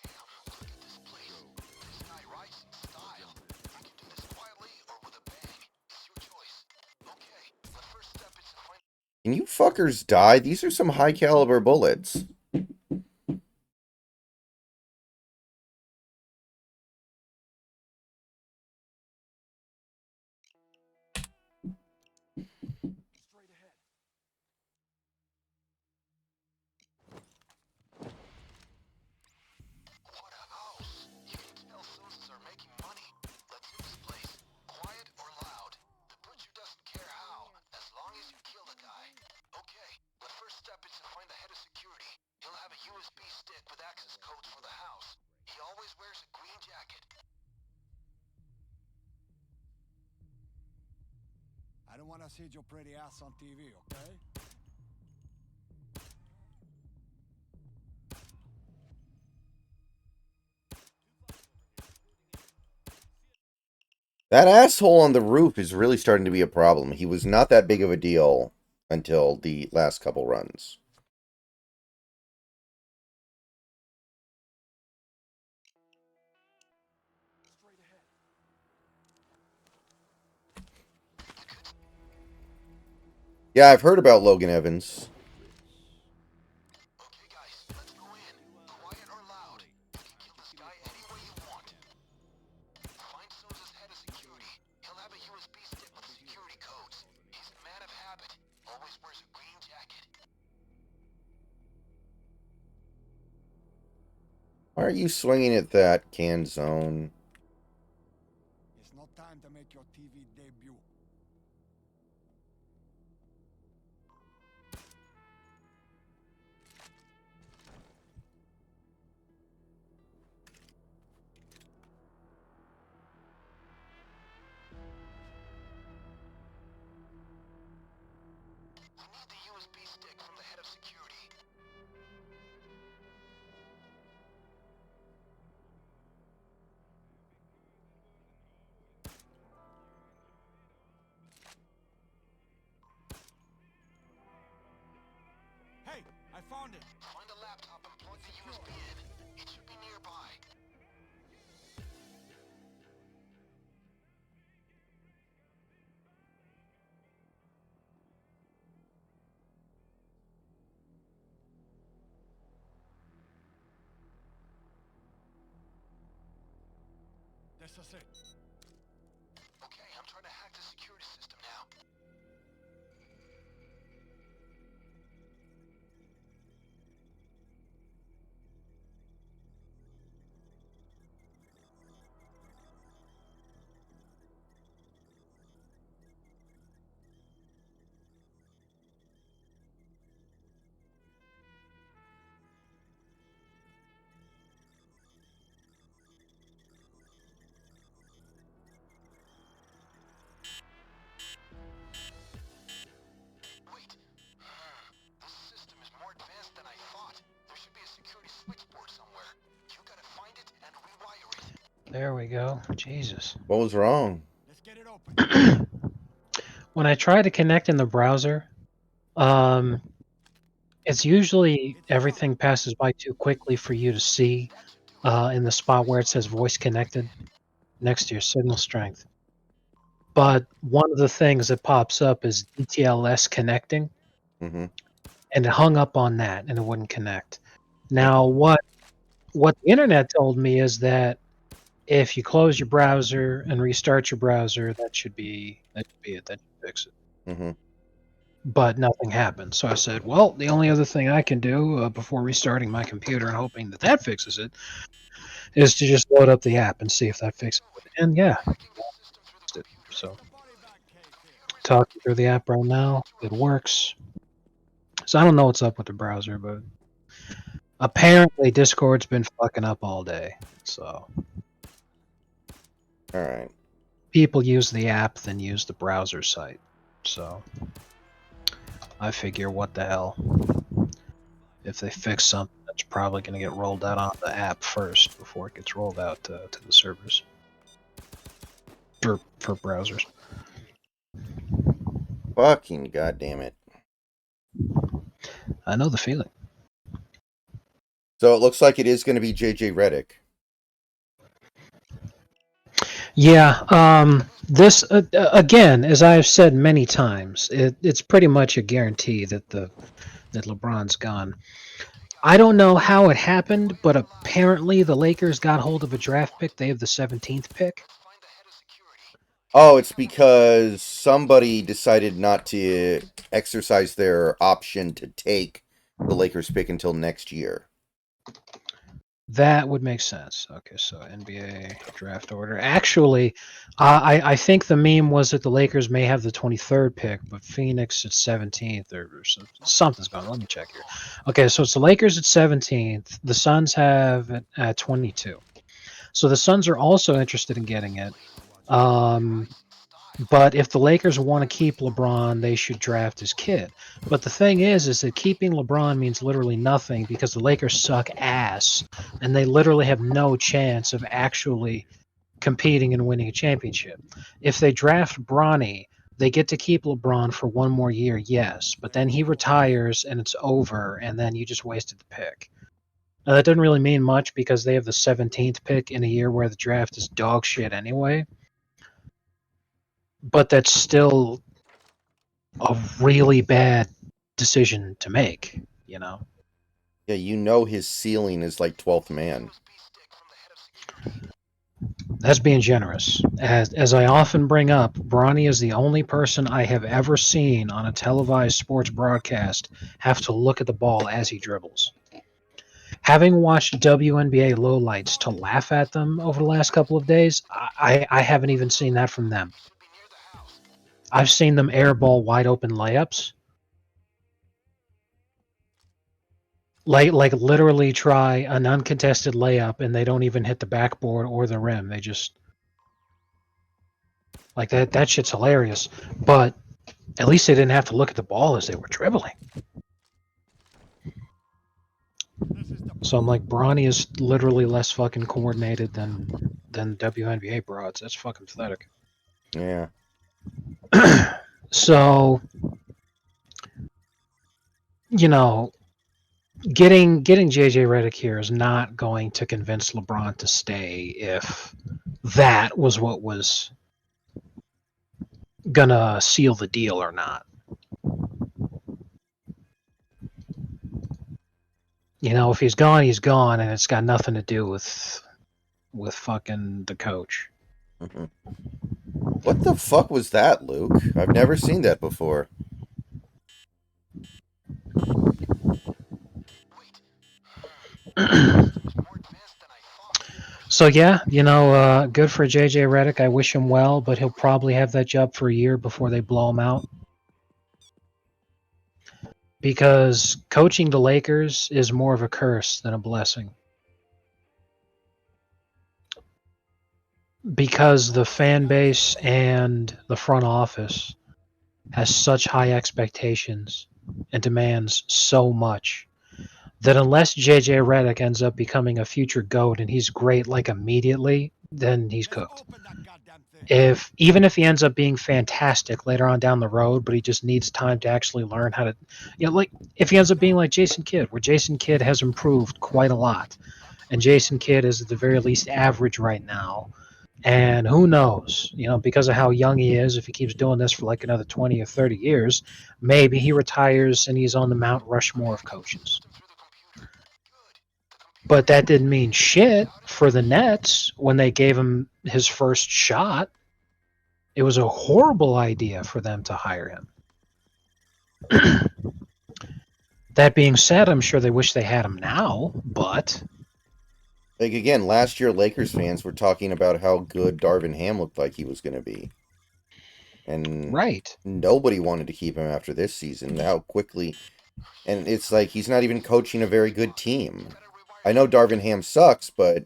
Damn, look at this place. This guy writes in style. You can do this quietly or with a bang. It's your choice. Okay, the first step is to find... Can you fuckers die? These are some high caliber bullets. Straight ahead. What a house. You can tell Sousas are making money. Let's hit this place. Quiet or loud. The butcher doesn't care how, as long as you kill the guy. Okay, the first step is to find the head of security. He'll have a USB stick with access codes for the house. He always wears a green jacket. I don't want to see your pretty ass on TV, okay? That asshole on the roof is really starting to be a problem. He was not that big of a deal until the last couple runs. Straight ahead. Yeah, I've heard about Logan Evans. Okay, guys, let's go in. Quiet or loud. You can kill this guy any way you want. Find Souza's head of security. He'll have a USB stick with security codes. He's a man of habit. Always wears a green jacket. Why are you swinging at that can zone? It's not time to make your TV debut. found it. Find a laptop and plug the USB in. It should be nearby. This is it. Okay, I'm trying to hack the security system now. Wait. This system is more advanced than I thought. There should be a security switchboard somewhere. You gotta find it and rewire it. There we go. Jesus. What was wrong? Let's get it open. When I try to connect in the browser, it's usually everything passes by too quickly for you to see in the spot where it says voice connected next to your signal strength. But one of the things that pops up is DTLS connecting, Mm-hmm. and it hung up on that, and it wouldn't connect. Now, what the internet told me is that if you close your browser and restart your browser, that should be it. That should fix it. Mm-hmm. But nothing happened. So I said, well, the only other thing I can do before restarting my computer and hoping that that fixes it is to just load up the app and see if that fixes it. And yeah, Hacking the system through the fixed it. computer. So The body bag case here. talking through the app right now, it works. So I don't know what's up with the browser, but apparently Discord's been fucking up all day. So All right. people use the app than use the browser site. So I figure, what the hell? If they fix something, that's probably going to get rolled out on the app first before it gets rolled out to the servers for browsers. Fucking goddamn it. I know the feeling. So it looks like it is going to be JJ Redick. Yeah, this again, as I've said many times, it's pretty much a guarantee that LeBron's gone. I don't know how it happened, but apparently the Lakers got hold of a draft pick. They have the 17th pick. Let's find the head of security. Oh, it's because somebody decided not to exercise their option to take the Lakers pick until next year. That would make sense. Okay, so NBA draft order. Actually, I think the meme was that the Lakers may have the 23rd pick, but Phoenix at 17th or something's going on. Let me check here. Okay, so it's the Lakers at 17th. The Suns have it at 22. So the Suns are also interested in getting it. But if the Lakers want to keep LeBron, they should draft his kid. But the thing is that keeping LeBron means literally nothing because the Lakers suck ass, and they literally have no chance of actually competing and winning a championship. If they draft Bronny, they get to keep LeBron for one more year, yes, but then he retires and it's over, and then you just wasted the pick. Now, that doesn't really mean much because they have the 17th pick in a year where the draft is dog shit anyway. But that's still a really bad decision to make, you know? Yeah, you know his ceiling is like 12th man. That's being generous. As I often bring up, Bronny is the only person I have ever seen on a televised sports broadcast have to look at the ball as he dribbles. Having watched WNBA lowlights to laugh at them over the last couple of days, I haven't even seen that from them. I've seen them airball wide open layups. Like literally try an uncontested layup and they don't even hit the backboard or the rim. They just like that shit's hilarious. But at least they didn't have to look at the ball as they were dribbling. So I'm like, Bronny is literally less fucking coordinated than WNBA broads. That's fucking pathetic. Yeah. So, you know, getting JJ Redick here is not going to convince LeBron to stay if that was what was gonna seal the deal or not. You know, if he's gone, he's gone, and it's got nothing to do with fucking the coach. What the fuck was that, Luke? I've never seen that before. So yeah, you know, good for JJ Redick. I wish him well, but he'll probably have that job for a year before they blow him out. Because coaching the Lakers is more of a curse than a blessing. Because the fan base and the front office has such high expectations and demands so much that unless JJ Redick ends up becoming a future GOAT and he's great like immediately, then he's cooked. Even if he ends up being fantastic later on down the road, but he just needs time to actually learn how to, you know, like if he ends up being like Jason Kidd, where Jason Kidd has improved quite a lot, and Jason Kidd is at the very least average right now. And who knows, you know, because of how young he is, if he keeps doing this for like another 20 or 30 years, maybe he retires and he's on the Mount Rushmore of coaches. But that didn't mean shit for the Nets when they gave him his first shot. It was a horrible idea for them to hire him. That being said, I'm sure they wish they had him now, but Like, again, last year Lakers fans were talking about how good Darvin Ham looked like he was going to be. And right. Nobody wanted to keep him after this season. How quickly... And it's like he's not even coaching a very good team. I know Darvin Ham sucks, but...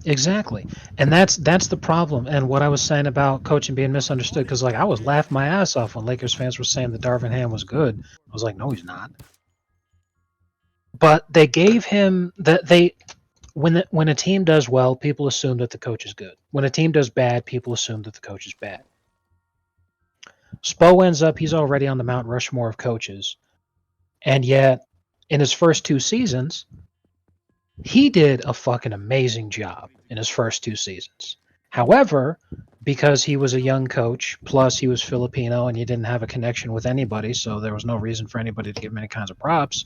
Exactly. And that's the problem. And what I was saying about coaching being misunderstood, because like I was laughing my ass off when Lakers fans were saying that Darvin Ham was good. I was like, no, he's not. But they gave him that they when a team does well, people assume that the coach is good. When a team does bad, people assume that the coach is bad. Spo ends up he's already on the Mount Rushmore of coaches. And yet in his first 2 seasons, he did a fucking amazing job in his first 2 seasons. However, because he was a young coach, plus he was Filipino and he didn't have a connection with anybody, so there was no reason for anybody to give him any kinds of props,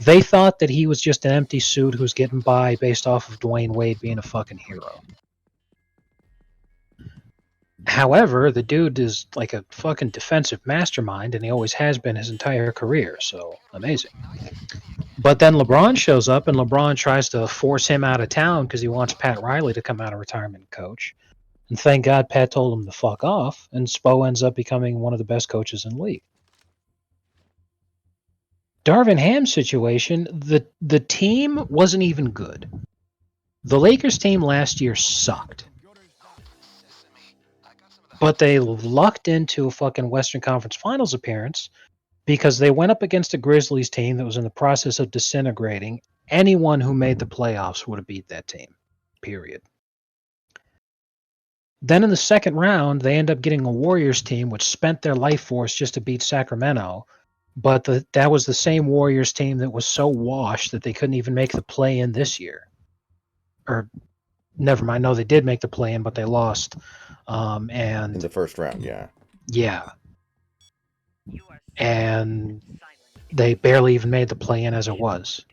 they thought that he was just an empty suit who's getting by based off of Dwayne Wade being a fucking hero. However, the dude is like a fucking defensive mastermind, and he always has been his entire career, so amazing. But then LeBron shows up, and LeBron tries to force him out of town because he wants Pat Riley to come out of retirement and coach. And thank God Pat told him to fuck off, and Spo ends up becoming one of the best coaches in the league. Darvin Ham's situation, the team wasn't even good. The Lakers team last year sucked. But they lucked into a fucking Western Conference Finals appearance because they went up against a Grizzlies team that was in the process of disintegrating. Anyone who made the playoffs would have beat that team, period. Then in the second round, they end up getting a Warriors team which spent their life force just to beat Sacramento. But that was the same Warriors team that was so washed that they couldn't even make the play-in this year. Or, never mind, no, they did make the play-in, but they lost. And in the first round, yeah. Yeah. And they barely even made the play-in as it was.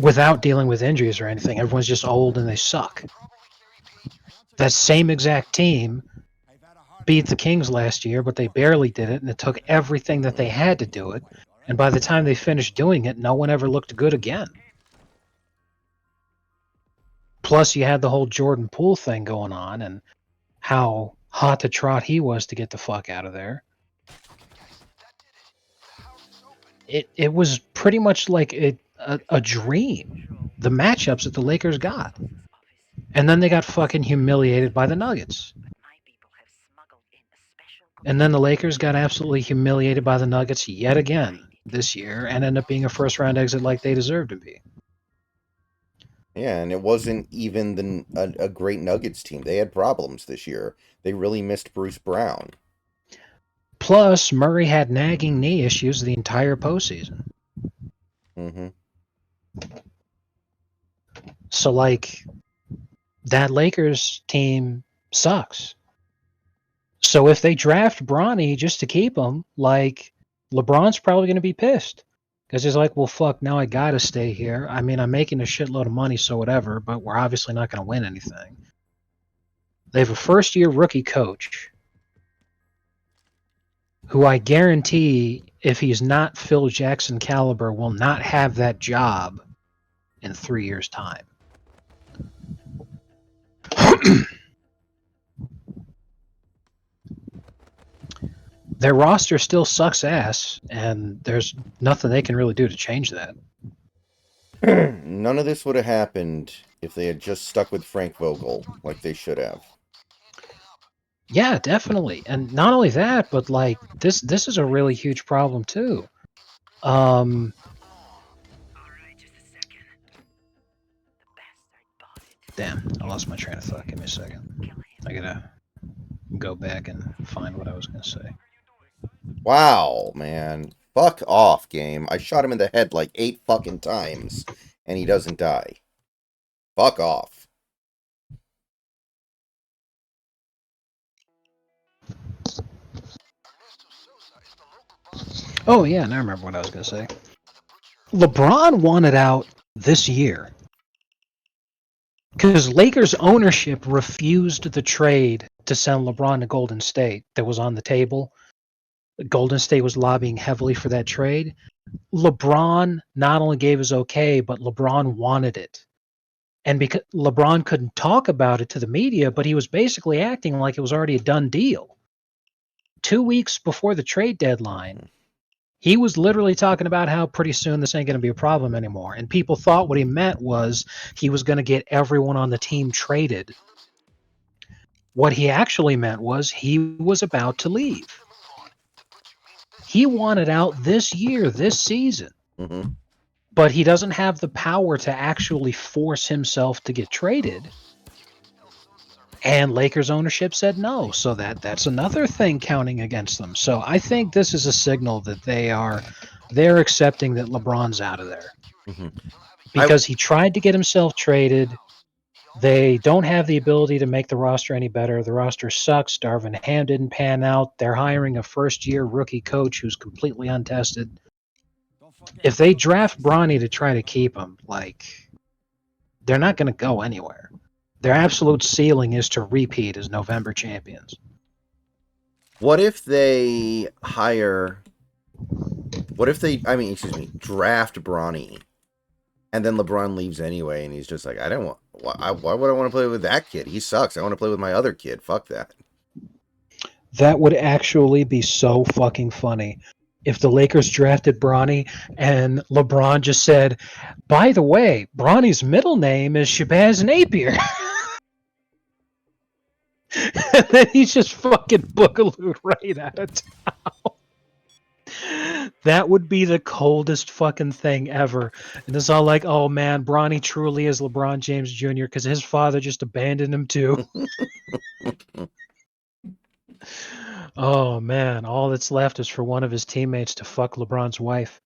Without dealing with injuries or anything. Everyone's just old and they suck. That same exact team beat the Kings last year, but they barely did it, and it took everything that they had to do it. And by the time they finished doing it, no one ever looked good again. Plus, you had the whole Jordan Poole thing going on, and how hot to trot he was to get the fuck out of there. It was pretty much like a dream. The matchups that the Lakers got. And then they got fucking humiliated by the Nuggets. And then the Lakers got absolutely humiliated by the Nuggets yet again this year and end up being a first-round exit like they deserved to be. Yeah, and it wasn't even a great Nuggets team. They had problems this year. They really missed Bruce Brown. Plus, Murray had nagging knee issues the entire postseason. Mm-hmm. So, like, that Lakers team sucks. So if they draft Bronny just to keep him, like, LeBron's probably going to be pissed. Because he's like, well, fuck, now I got to stay here. I mean, I'm making a shitload of money, so whatever, but we're obviously not going to win anything. They have a first-year rookie coach who I guarantee, if he's not Phil Jackson caliber, will not have that job in 3 years' time. Their roster still sucks ass, and there's nothing they can really do to change that. None of this would have happened if they had just stuck with Frank Vogel like they should have. Yeah, definitely. And not only that, but like this is a really huge problem too. All right, just a second. The bastard bought it. Damn, I lost my train of thought. Give me a second. Kill him. I gotta go back and find what I was gonna say. Wow, man. Fuck off, game. I shot him in the head like 8 fucking times, and he doesn't die. Fuck off. Oh yeah, now I remember what I was gonna say. LeBron wanted out this year because Lakers ownership refused the trade to send LeBron to Golden State that was on the table. Golden State was lobbying heavily for that trade. LeBron not only gave his okay, but LeBron wanted it. And because LeBron couldn't talk about it to the media, but he was basically acting like it was already a done deal. 2 weeks before the trade deadline, he was literally talking about how pretty soon this ain't going to be a problem anymore. And people thought what he meant was he was going to get everyone on the team traded. What he actually meant was he was about to leave. He wanted out this year, this season. Mm-hmm. But he doesn't have the power to actually force himself to get traded. And Lakers ownership said no, so that's another thing counting against them. So I think this is a signal that they're accepting that LeBron's out of there. Mm-hmm. Because he tried to get himself traded. They don't have the ability to make the roster any better. The roster sucks. Darvin Ham didn't pan out. They're hiring a first-year rookie coach who's completely untested. If they draft Bronny to try to keep him, like, they're not going to go anywhere. Their absolute ceiling is to repeat as November champions. What if they draft Bronny, and then LeBron leaves anyway, and he's just like, I don't want, why would I want to play with that kid? He sucks. I want to play with my other kid. Fuck that. That would actually be so fucking funny. If the Lakers drafted Bronny and LeBron just said, by the way, Bronny's middle name is Shabazz Napier. And then he's just fucking boogalooed right out of town. That would be the coldest fucking thing ever. And it's all like, oh man, Bronny truly is LeBron James Jr. because his father just abandoned him too. Oh man, all that's left is for one of his teammates to fuck LeBron's wife.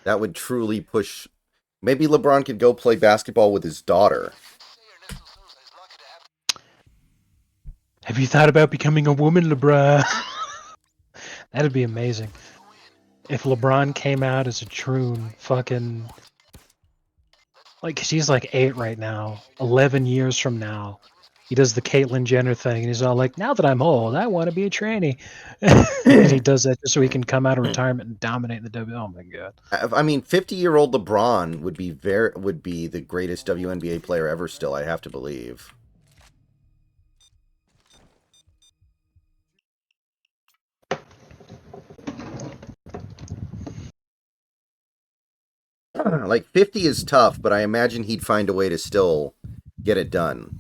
That would truly push. Maybe LeBron could go play basketball with his daughter. Have you thought about becoming a woman, LeBron? That'd be amazing. If LeBron came out as a troon, fucking... Like, she's like 8 right now. 11 years from now, he does the Caitlyn Jenner thing, and he's all like, now that I'm old, I want to be a tranny. And he does that just so he can come out of retirement and dominate the W. Oh my god. I mean, 50-year-old LeBron would be the greatest WNBA player ever still, I have to believe. Like, 50 is tough, but I imagine he'd find a way to still get it done.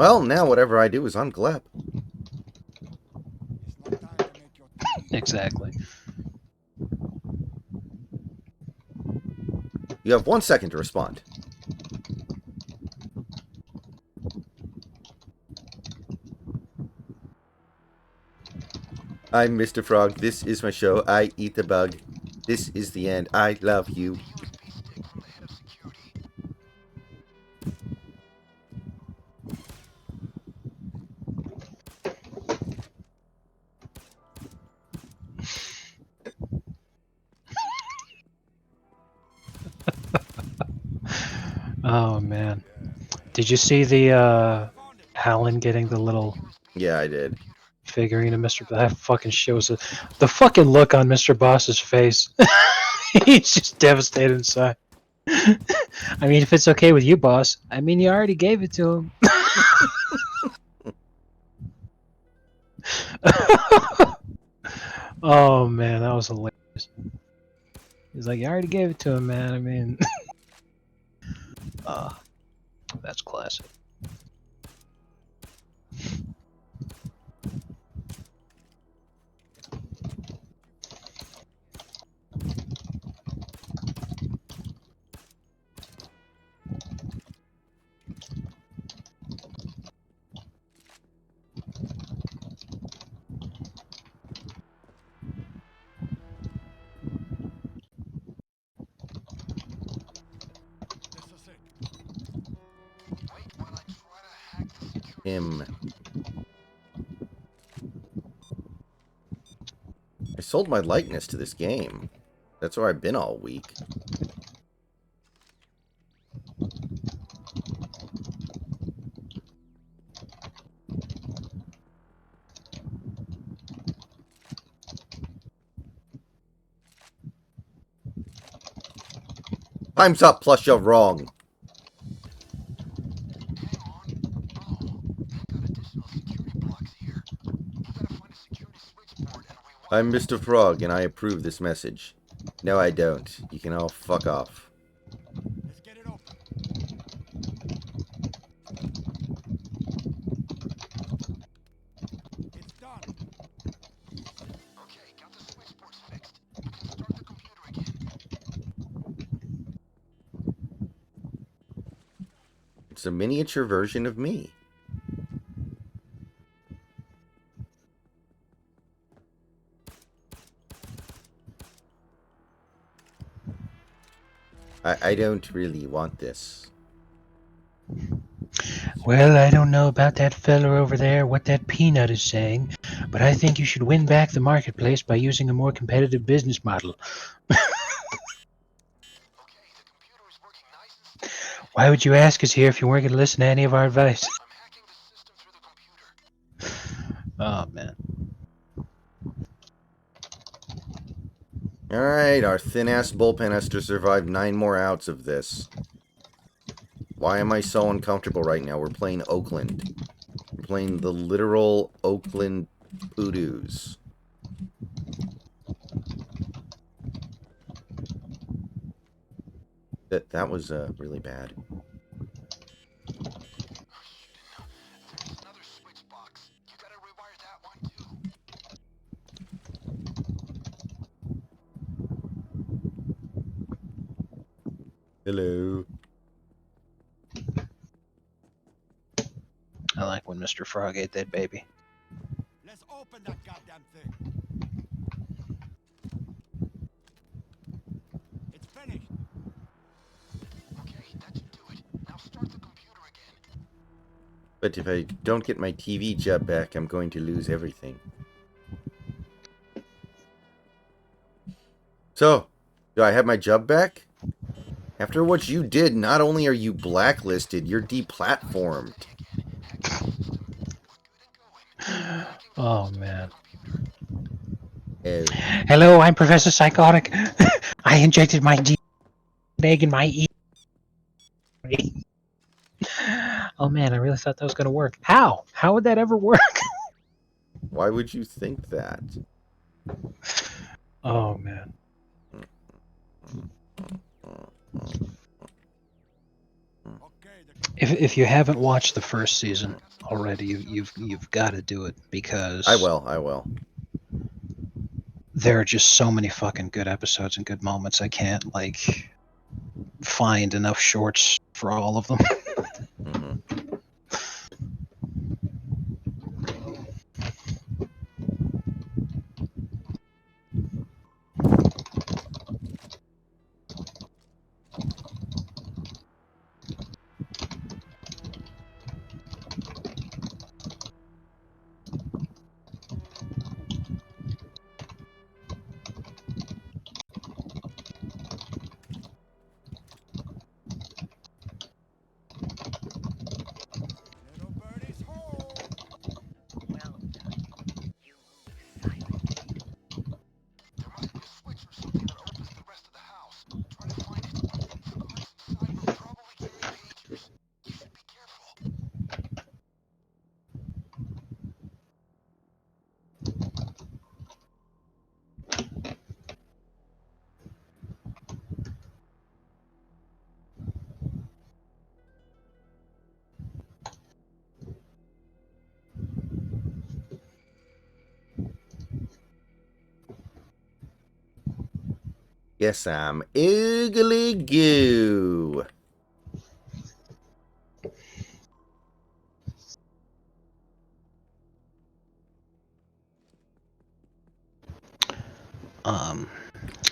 Well, now whatever I do is on Gleb. It's not time to make your TV. Exactly. You have 1 second to respond. I'm Mr. Frog. This is my show. I eat the bug. This is the end. I love you. USB stick from the head of security. Oh man. Did you see the Alan getting the little Yeah, I did. figurine of Mr. That fucking shows the fucking look on Mr. Boss's face. He's just devastated inside. I mean, if it's okay with you, boss. I mean, you already gave it to him. Oh man, that was hilarious. He's like, you already gave it to him, man. I mean, that's classic. This is it. Wait while I try to hack the security. Him. I sold my likeness to this game. That's where I've been all week. Time's up, plus you're wrong. Hang on. Oh, I got additional security blocks here. You gotta find a security switchboard and rewire. I'm Mr. Frog, and I approve this message. No, I don't. You can all fuck off. Let's get it open. It's done. Okay, got the switchboards fixed. You can start the computer again. It's a miniature version of me. I don't really want this. Well, I don't know about that fella over there, what that peanut is saying, but I think you should win back the marketplace by using a more competitive business model. Okay, the computer is working nice and stable. Why would you ask us here if you weren't going to listen to any of our advice? I'm hacking the system through the computer. Oh, man. Alright, our thin-ass bullpen has to survive 9 more outs of this. Why am I so uncomfortable right now? We're playing Oakland. We're playing the literal Oakland Hoodoos. That was really bad. There's another switch box. You gotta rewire that one too. Hello. I like when Mr. Frog ate that baby. Let's open that goddamn thing. It's finished. Okay, that should do it. Now start the computer again. But if I don't get my TV job back, I'm going to lose everything. So, do I have my job back? After what you did, not only are you blacklisted, you're deplatformed. Oh, man. Oh. Hello, I'm Professor Psychotic. I injected my egg in my ear. Oh, man, I really thought that was going to work. How? How would that ever work? Why would you think that? Oh, man. Okay, the If you haven't watched the first season already, you've got to do it because I will. there are just so many fucking good episodes and good moments. I can't like find enough shorts for all of them. Hmm. Little birdie's home. Well done. You move silently. There must be a switch or something that opens the rest of the house. Try to find it. The guards inside will probably carry pagers. You should be careful. Yes, I'm oogly goo. Um,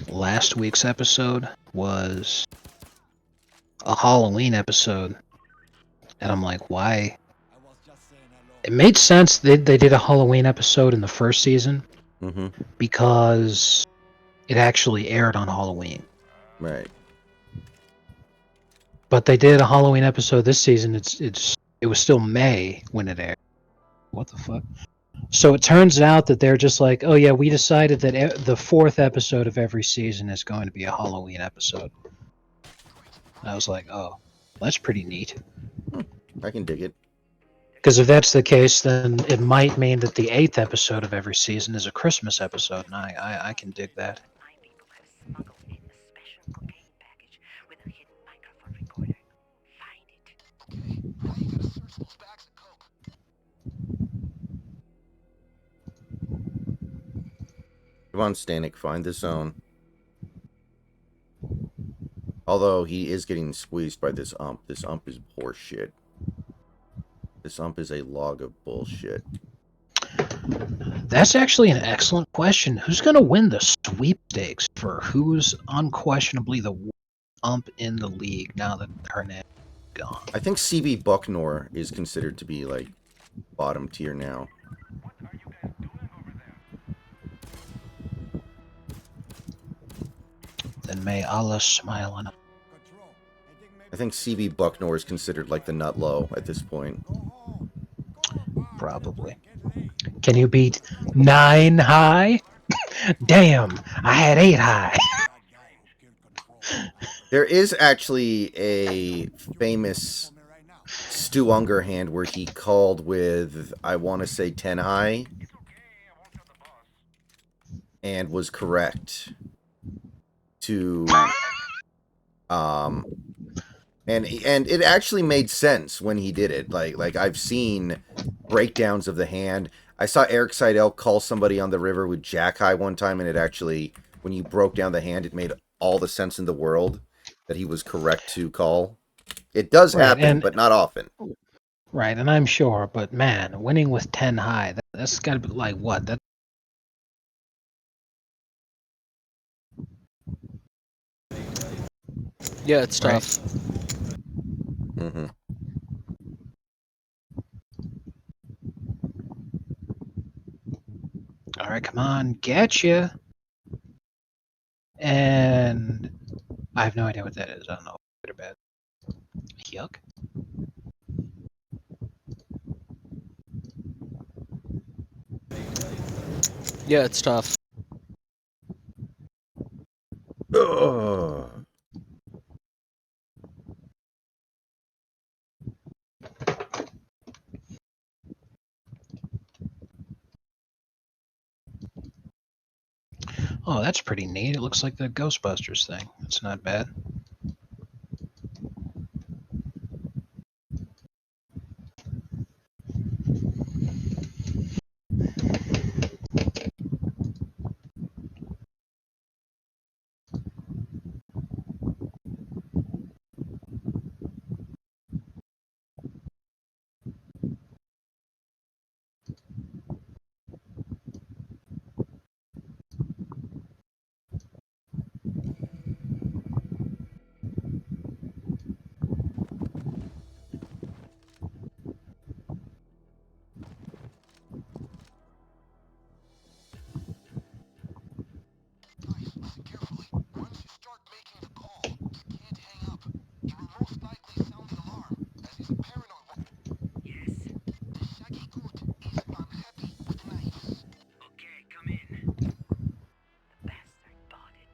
Last week's episode was a Halloween episode, and I'm like, why? I was just saying hello. It made sense that they did a Halloween episode in the first season Mm-hmm. because it actually aired on Halloween. Right. But they did a Halloween episode this season. It was still May when it aired. What the fuck? So it turns out that they're just like, oh yeah, we decided that the fourth episode of every season is going to be a Halloween episode. And I was like, oh, that's pretty neat. I can dig it. Because if that's the case, then it might mean that the eighth episode of every season is a Christmas episode, and I can dig that. My people have smuggled in a special cocaine package with a hidden microphone recorder. Find it. Okay, now you gotta search those bags of coke. Come on, Stanek, find the zone. Although he is getting squeezed by this ump. This ump is horseshit. This ump is a log of bullshit. That's actually an excellent question. Who's going to win the sweepstakes for who's unquestionably the worst ump in the league now that Hernandez is gone? I think CB Bucknor is considered to be, like, bottom tier now. Then may Allah smile on him. Control. I think CB Bucknor is considered, like, the nut low at this point. Go home. Go to a bar and Probably. drink, get laid. Can you beat 9 high? Damn, I had 8 high. That guy who killed Control. There is actually a famous For me right now. Stu Unger hand where he called with, I want to say 10 high, and was correct to, and it actually made sense when he did it. Like I've seen breakdowns of the hand. I saw Eric Seidel call somebody on the river with jack high one time, and it actually, when you broke down the hand, it made all the sense in the world that he was correct to call. It does Right, happen, but not often. Right, and I'm sure, but man, winning with 10 high, that's got to be like what? That Yeah, it's Right. tough. Mm-hmm. All right, come on, get you. And I have no idea what that is. I don't know, good or bad. Yuck. Yeah, it's tough. Ugh. Oh, that's pretty neat. It looks like the Ghostbusters thing. That's not bad. Guys, listen carefully. Once you start making the call, you can't hang up. He will most likely sound the alarm, as he's a paranoid one. Yes? The Shaggy Good is unhappy with knives. Okay, come in. The bastard bought it.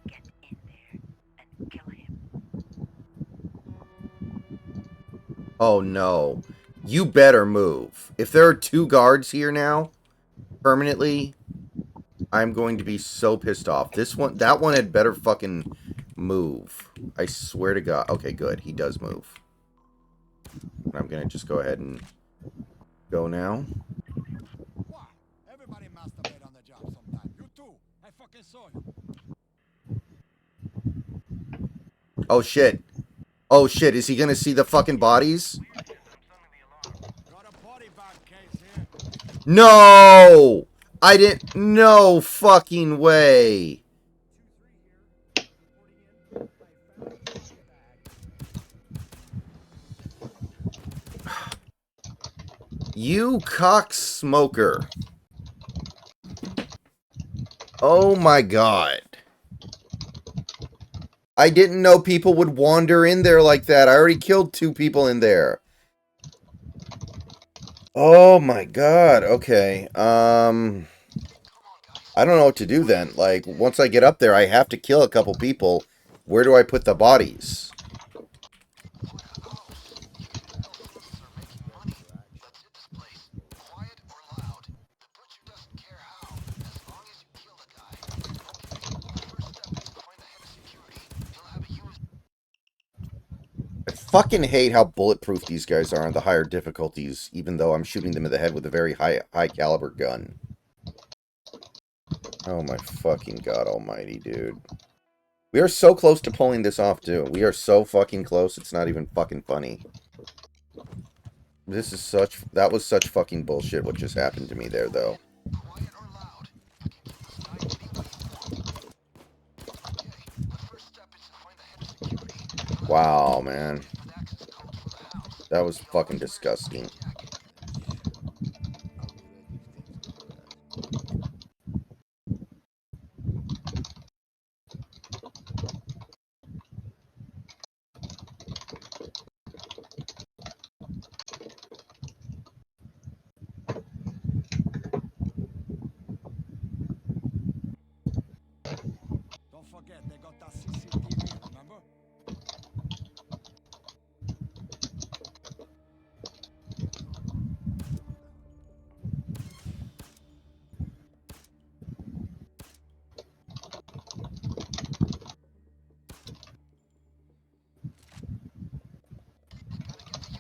Get in there and kill him. Oh no. You better move. If there are 2 guards here now, permanently, I'm going to be so pissed off. That one had better fucking move. I swear to God. Okay, good. He does move. I'm gonna just go ahead and go now. Why? Everybody masturbate on the job sometime. You too. I fucking saw you. Oh shit. Oh shit. Is he gonna see the fucking bodies? Got a body bag case here. No! I didn't. No fucking way. 2-3 here. Reporting in. I found a body bag. You cock smoker. Oh my god. I didn't know people would wander in there like that. I already killed 2 people in there. Oh my god. Okay. I don't know what to do then. Like, once I get up there, I have to kill a couple people. Where do I put the bodies? For the house, even LCs are making money. Let's hit this place. Quiet or loud. The butcher doesn't care how, as long as you kill the guy. Okay, the first step is to find the head of security. He'll have a USB. I fucking hate how bulletproof these guys are on the higher difficulties, even though I'm shooting them in the head with a very high caliber gun. Oh my fucking god almighty, dude. We are so close to pulling this off, too. We are so fucking close, it's not even fucking funny. This is such... That was such fucking bullshit what just happened to me there, though. Quiet or loud. You can kill this guy any way you want. Okay, the first step is to find the head of security. He'll have Wow, man. with access codes for the house. That was He fucking always wears a disgusting. jacket. I'll be ready if things go right. Don't forget, they got that CCTV, remember? Gotta get the USB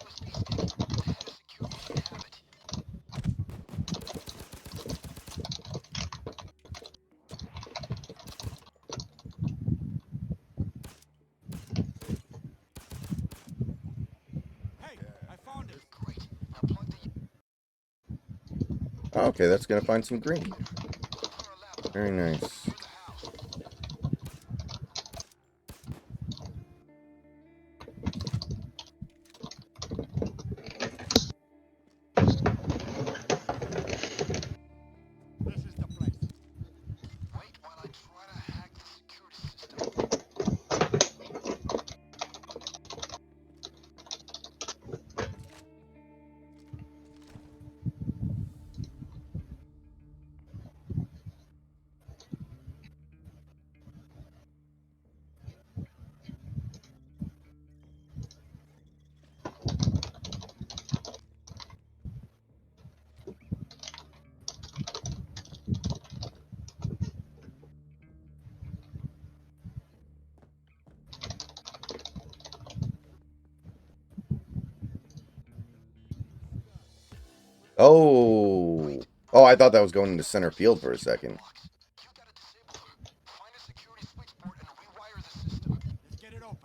stick. The head of security should have it. Hey, I found it. Great. Now plug the Okay, that's gonna find some green. computer. Look for a laptop. Very nice. Near the house. This is the place. Wait while I try to hack the security system. Oh. Oh, I thought that was going into center field for a second. You gotta disable them. Find a security switchboard and rewire the system. Let's get it open.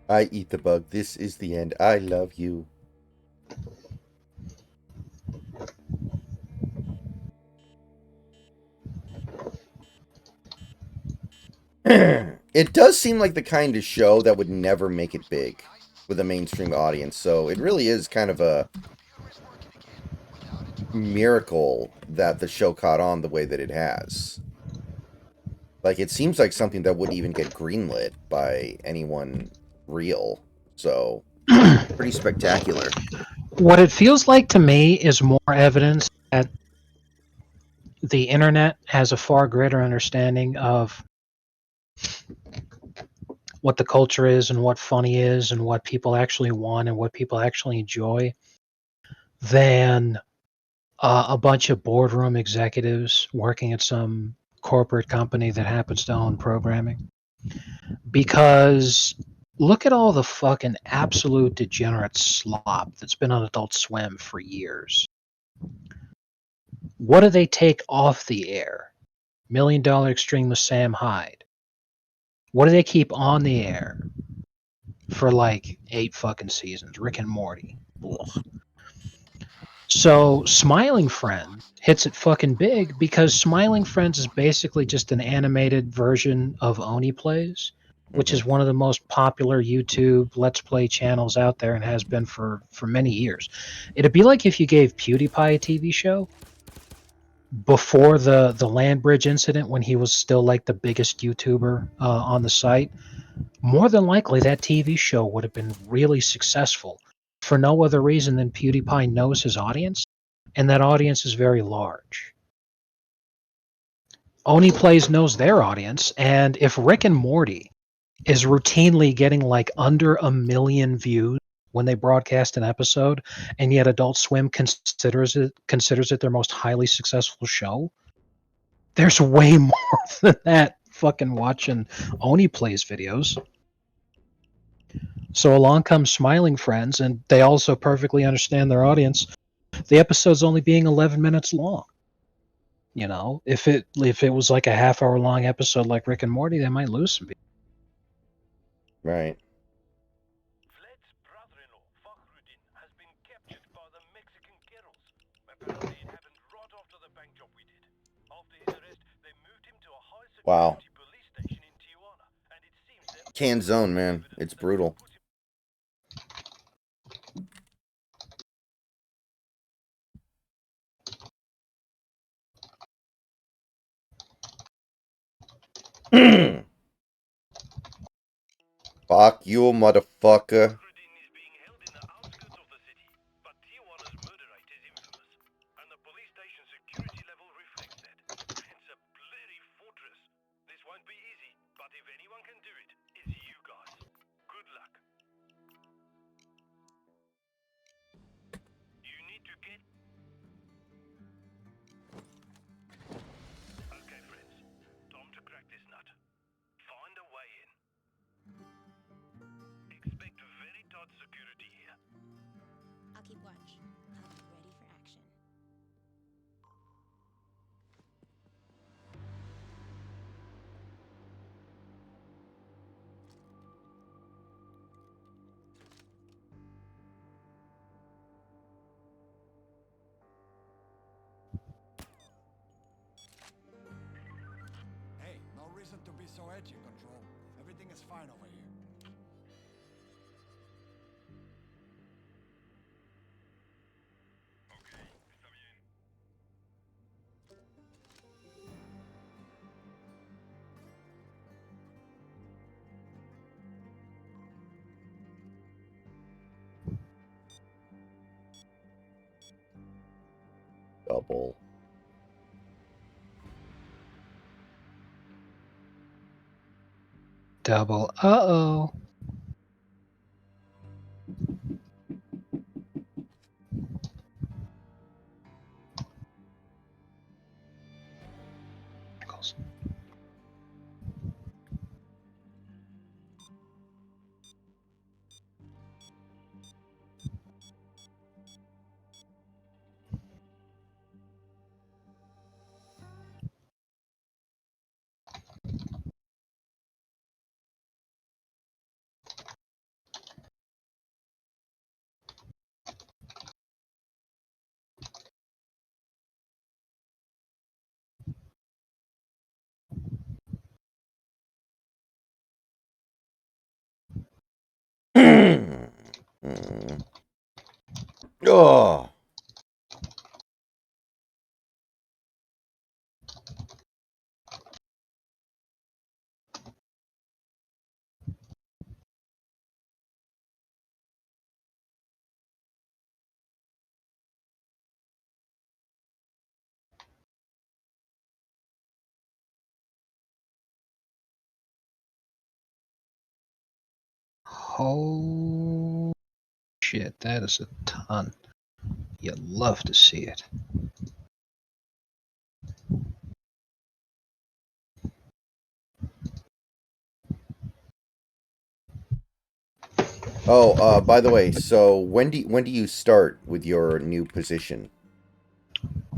I eat the bug. This is the end. I love you. It does seem like the kind of show that would never make it big with a mainstream audience. So it really is kind of a miracle that the show caught on the way that it has. Like, it seems like something that wouldn't even get greenlit by anyone real. So, pretty spectacular. What it feels like to me is more evidence that the internet has a far greater understanding of what the culture is and what funny is and what people actually want and what people actually enjoy than a bunch of boardroom executives working at some corporate company that happens to own programming. Because look at all the fucking absolute degenerate slop that's been on Adult Swim for years. What do they take off the air? Million Dollar Extreme with Sam Hyde. What do they keep on the air for like 8 fucking seasons? Rick and Morty. Ugh. So Smiling Friend hits it fucking big because Smiling Friends is basically just an animated version of Oni Plays, which is one of the most popular YouTube Let's Play channels out there and has been for many years. It'd be like if you gave PewDiePie a TV show before the land bridge incident when he was still like the biggest YouTuber on the site. More than likely, that TV show would have been really successful for no other reason than PewDiePie knows his audience, and that audience is very large. Oni Plays knows their audience, and if Rick and Morty is routinely getting like under 1 million views when they broadcast an episode, and yet Adult Swim considers it their most highly successful show, there's way more than that fucking watching Oni Plays videos. So along comes Smiling Friends, and they also perfectly understand their audience. The episode's only being 11 minutes long. You know, if it was like a half-hour long episode like Rick and Morty, they might lose some people. Right. Vlad's brother-in-law, Fakhruddin, has been captured by the Mexican Kettles. Apparently it happened right after the bank job we did. After his arrest, they moved him to a Wow. high-security police station in Tijuana, and it seems that Can Zone, man. It's brutal. Fuck you, motherfucker. Fakhruddin is being held in the outskirts of the city, but Tijuana's murder rate is infamous, and the police station security level reflects that. It's a bloody fortress. This won't be easy, but if anyone can do it, it's you guys. Good luck. You need to get... Okay, friends. Time to crack this nut. Find a way in. Expect very tight security here. I'll keep watch. I'll be ready for action. Hey, no reason to be so edgy, Control. Everything is fine over here. Double. Double. Uh-oh. Oh. Oh shit, that is a ton. You'd love to see it. Oh, by the way, so when do you start with your new position?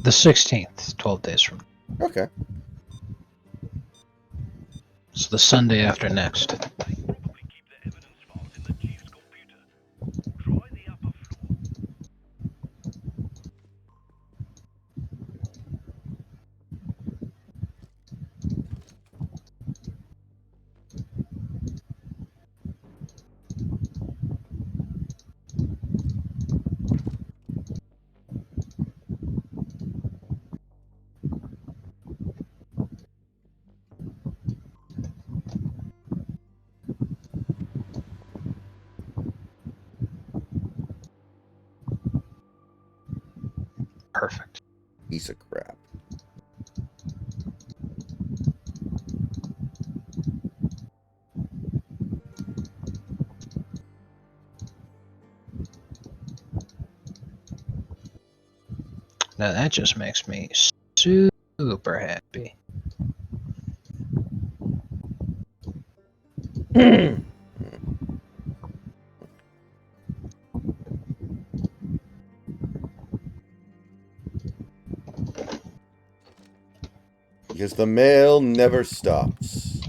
The 16th, 12 days from now. Okay. So the Sunday after next. Perfect. Piece of crap. Now that just makes me super happy. Because the mail never stops.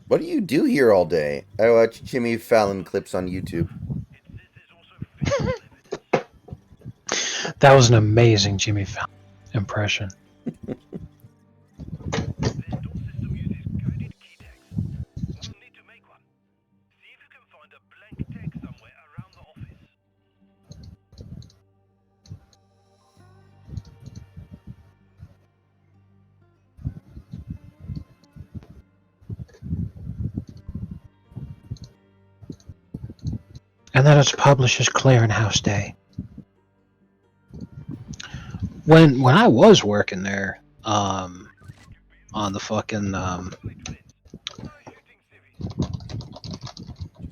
What do you do here all day? I watch Jimmy Fallon clips on YouTube. That was an amazing Jimmy Fallon impression. And then it's Publishers Clearinghouse Day. When I was working there, on the fucking Just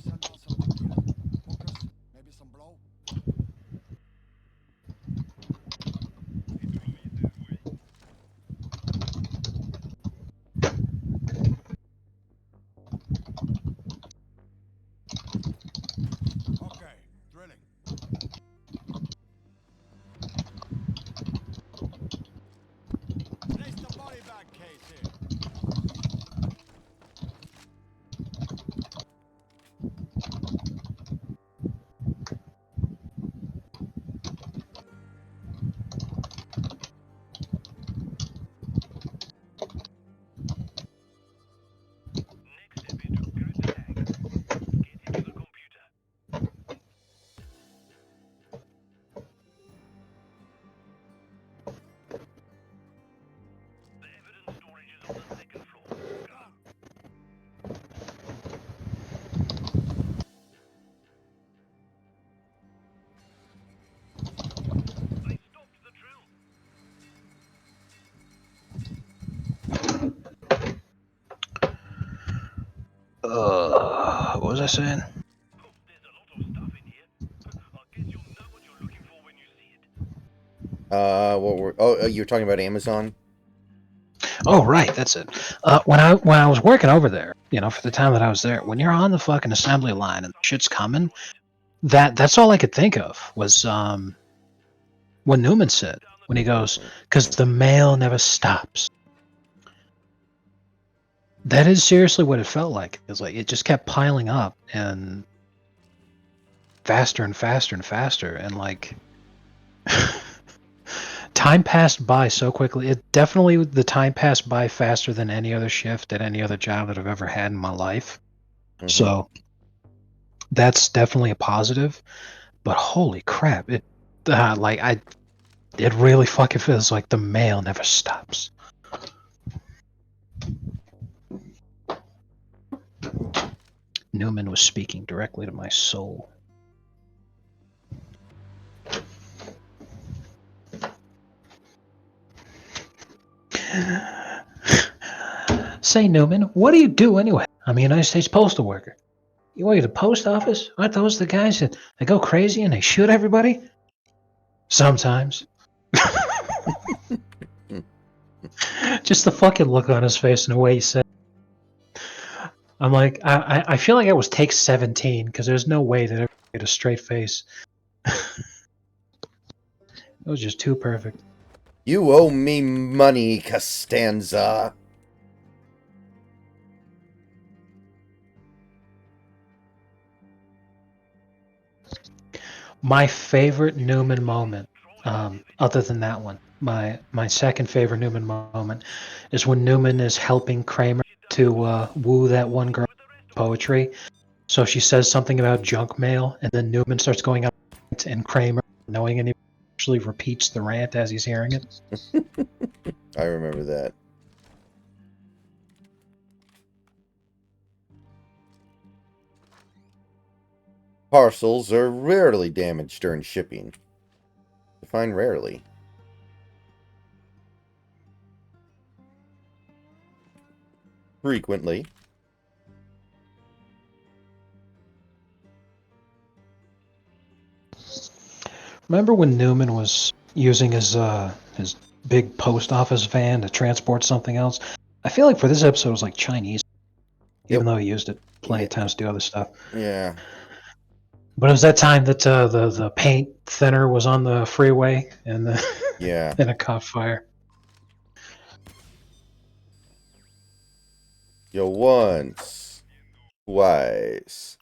send down some tequila. Hookers, maybe some blow. Okay, drilling. Place the body bag case here. what was I saying? You're talking about Amazon? Oh, right, that's it. When I was working over there, for the time that I was there, when you're on the fucking assembly line and shit's coming, that's all I could think of was what Newman said when he goes, "Because the mail never stops." That is seriously what it felt like. It's like it just kept piling up and faster and faster and faster, and like Time passed by so quickly. The time passed by faster than any other shift at any other job that I've ever had in my life. Mhm. So that's definitely a positive. But holy crap, it really fucking feels like the mail never stops. Newman was speaking directly to my soul. Say, Newman, what do you do anyway? I'm a United States postal worker. You work at the post office? Aren't those the guys that go crazy and they shoot everybody? Sometimes. Just the fucking look on his face and the way he said it. I'm like, I feel like I was take 17 because there's no way that I get a straight face. It was just too perfect. You owe me money, Costanza. My favorite Newman moment, other than that one, my second favorite Newman moment is when Newman is helping Kramer to woo that one girl with poetry. So she says something about junk mail, and then Newman starts going up, and Kramer, knowing any, actually repeats the rant as he's hearing it. I remember that. Parcels are rarely damaged during shipping. Define rarely. Frequently. Remember when Newman was using his big post office van to transport something else? I feel like for this episode it was like Chinese, even though he used it plenty of times to do other stuff. Yeah. But it was that time that the paint thinner was on the freeway and Yeah. and it caught fire. Yo, once, twice,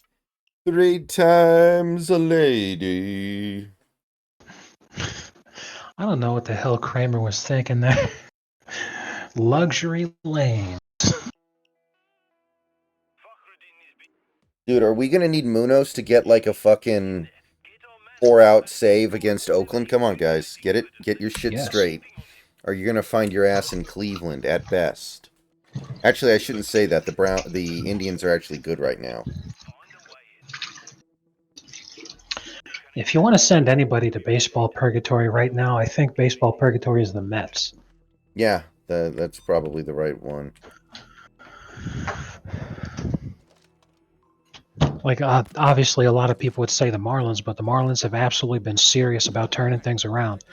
3 times a lady. I don't know what the hell Kramer was thinking there. Luxury lane. Dude, are we gonna need Munoz to get like a fucking 4-out save against Oakland? Come on, guys. Get it? Get your shit straight. Or you're gonna find your ass in Cleveland at best. Actually, I shouldn't say that. The Indians are actually good right now. If you want to send anybody to baseball purgatory right now, I think baseball purgatory is the Mets. Yeah, that's probably the right one. Like, obviously, a lot of people would say the Marlins, but the Marlins have absolutely been serious about turning things around.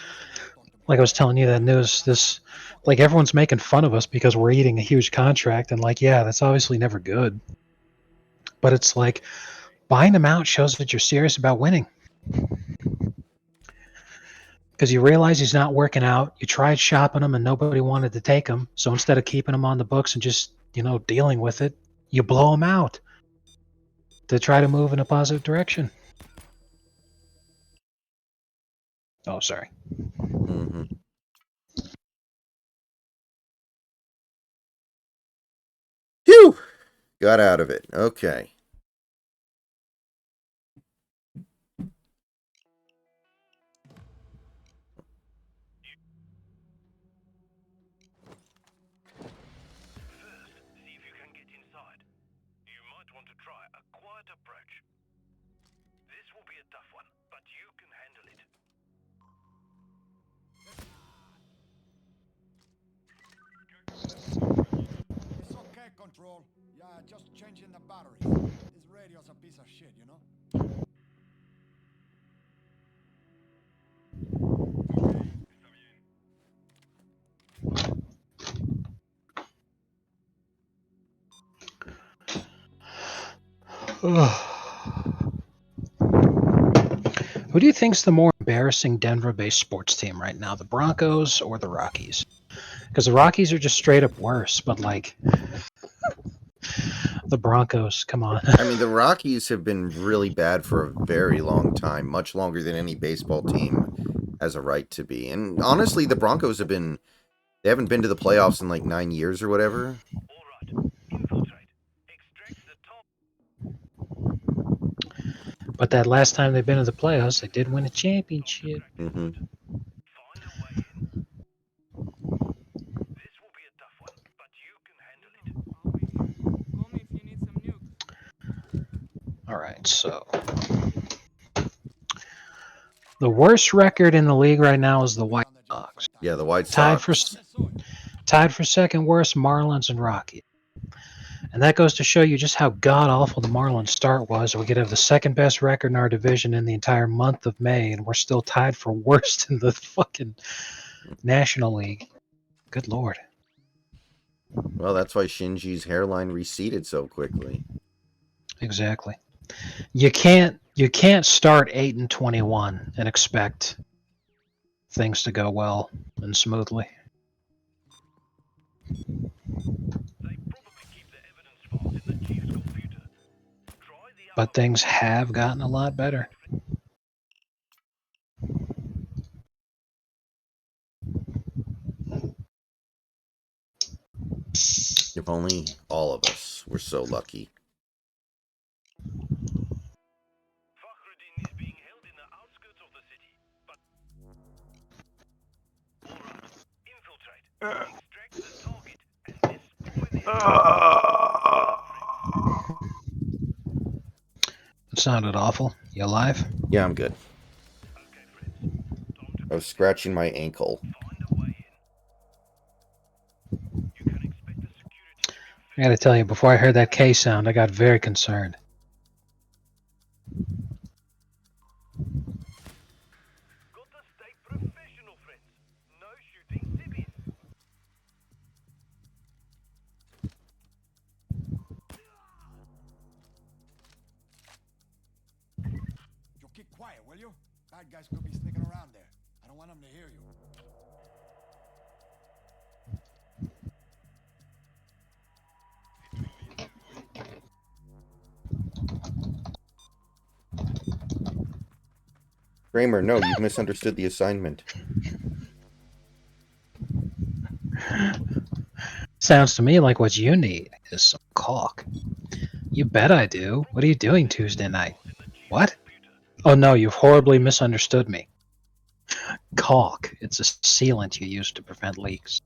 Like I was telling you that news, like everyone's making fun of us because we're eating a huge contract, and like, yeah, that's obviously never good. But it's like, buying them out shows that you're serious about winning. Because you realize he's not working out. You tried shopping him and nobody wanted to take him. So instead of keeping him on the books and just, dealing with it, you blow him out to try to move in a positive direction. Oh, sorry. Mm-hmm. Phew! Got out of it. Okay. See if you can get inside. You might want to try a quiet approach. This will be a tough one, but you can handle it. It's okay, Control. Yeah, just changing the batteries. This radio's a piece of shit, you know? Who do you think's the more embarrassing Denver-based sports team right now, the Broncos or the Rockies? Because the Rockies are just straight up worse, but like the Broncos, come on. I mean, the Rockies have been really bad for a very long time, much longer than any baseball team has a right to be. And honestly, the Broncos they haven't been to the playoffs in like 9 years or whatever. But that last time they've been to the playoffs, they did win a championship. Mm-hmm. I'll be here. Call me if you need some nukes. All right, so the worst record in the league right now is the White Sox. Yeah, the White Tied for Sox. second worst, Marlins and Rockies. And that goes to show you just how god awful the Marlins start was. We could have the second best record in our division in the entire month of May, and we're still tied for worst in the fucking National League. Good lord. Well, that's why Shinji's hairline receded so quickly. Exactly. You can't start 8-21 and expect things to go well and smoothly. But things have gotten a lot better. If only all of us were so lucky. It sounded awful. You alive? Yeah, I'm good. I was scratching my ankle. I gotta tell you, before I heard that K sound, I got very concerned. You keep quiet, will you? Bad guys could be sneaking around there. I don't want them to hear you. Kramer, no, you've misunderstood the assignment. Sounds to me like what you need is some caulk. You bet I do. What are you doing Tuesday night? What? Oh no, you've horribly misunderstood me. Caulk. It's a sealant you use to prevent leaks.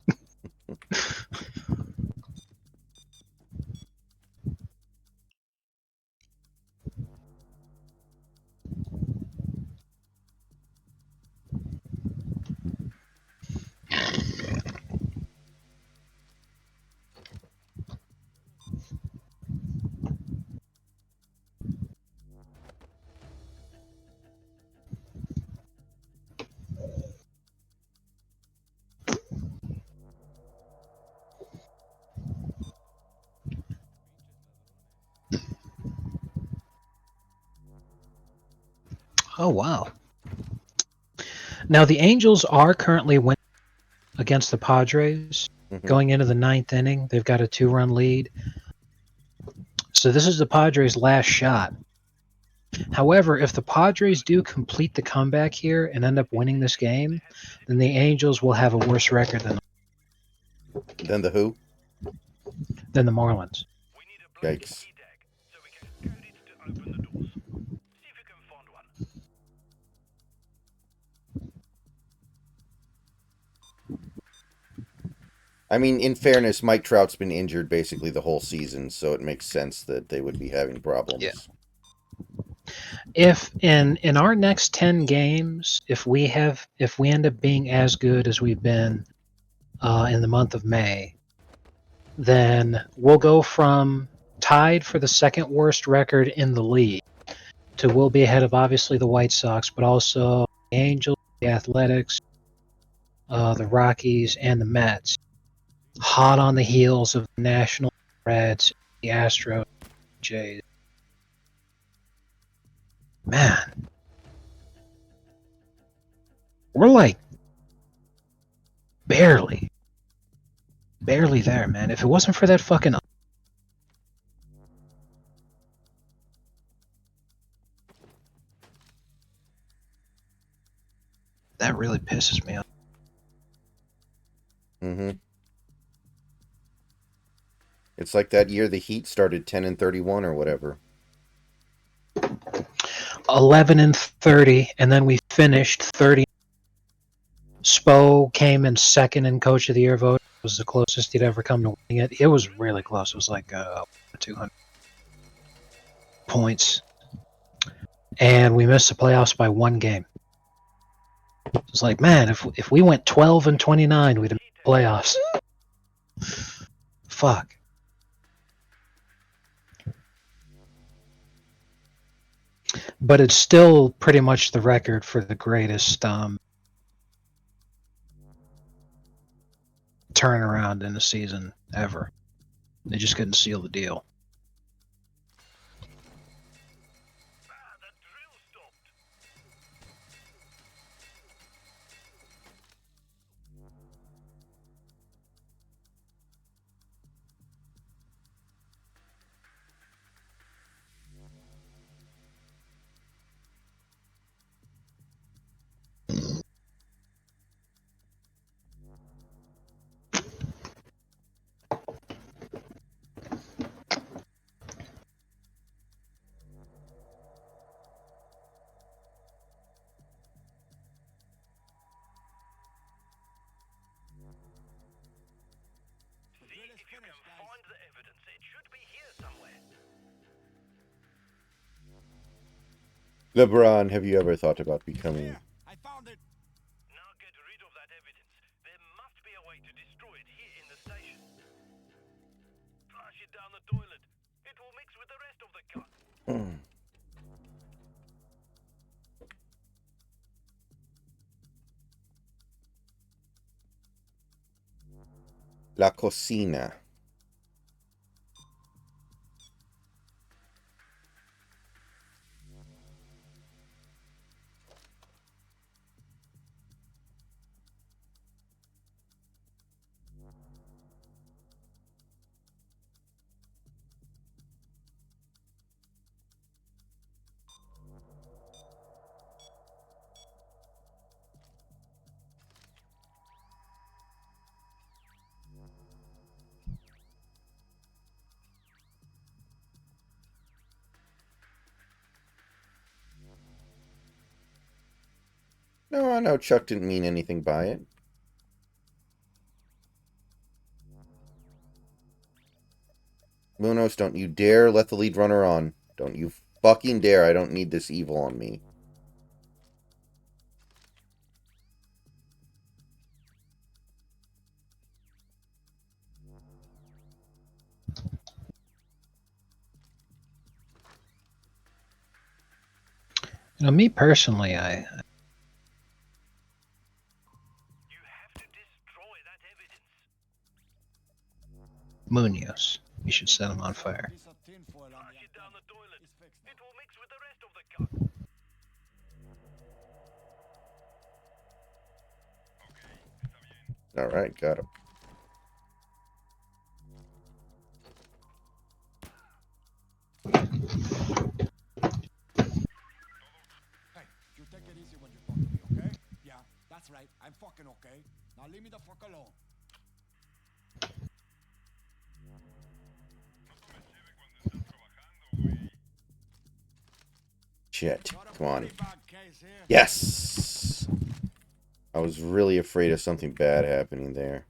Oh wow. Now the Angels are currently winning against the Padres. Going into the ninth inning, they've got a 2-run lead. So this is the Padres' last shot. However, if the Padres do complete the comeback here and end up winning this game, then the Angels will have a worse record Then the who? than the Marlins. Yikes. I mean, in fairness, Mike Trout's been injured basically the whole season, so it makes sense that they would be having problems. Yeah. If in our next 10 games, if we end up being as good as we've been in the month of May, then we'll go from tied for the second worst record in the league to we'll be ahead of obviously the White Sox, but also the Angels, the Athletics, the Rockies, and the Mets. Hot on the heels of the National Reds, the Astros, Jays. Man, we're like barely there, man. If it wasn't for that fucking that really pisses me off. Mm-hmm. It's like that year the Heat started 10-31 or whatever. 11-30, and then we finished 30. Spo came in second in Coach of the Year vote. It was the closest he'd ever come to winning it. It was really close. It was like 200 points. And we missed the playoffs by 1 game. It was like, man, if we went 12-29, we'd have made the playoffs. Fuck. But it's still pretty much the record for the greatest turnaround in a season ever. They just couldn't seal the deal. LeBron, have you ever thought about becoming... I found it. Now get rid of that evidence. There must be a way to destroy it here in the station. Flush it down the toilet. It will mix with the rest of the cut. La cocina. No, I know Chuck didn't mean anything by it. Munoz, don't you dare let the lead runner on. Don't you fucking dare. I don't need this evil on me. You know, me personally, You have to destroy that evidence. Munoz. You should set him on fire. Flush it down the toilet. It will mix with the rest of the cut. Alright, got him. Hey, you take it easy when you talk to me, okay? Yeah, that's right. I'm fucking okay. Now leave me the fuck alone. Shit. Come on. Yes! I was really afraid of something bad happening there.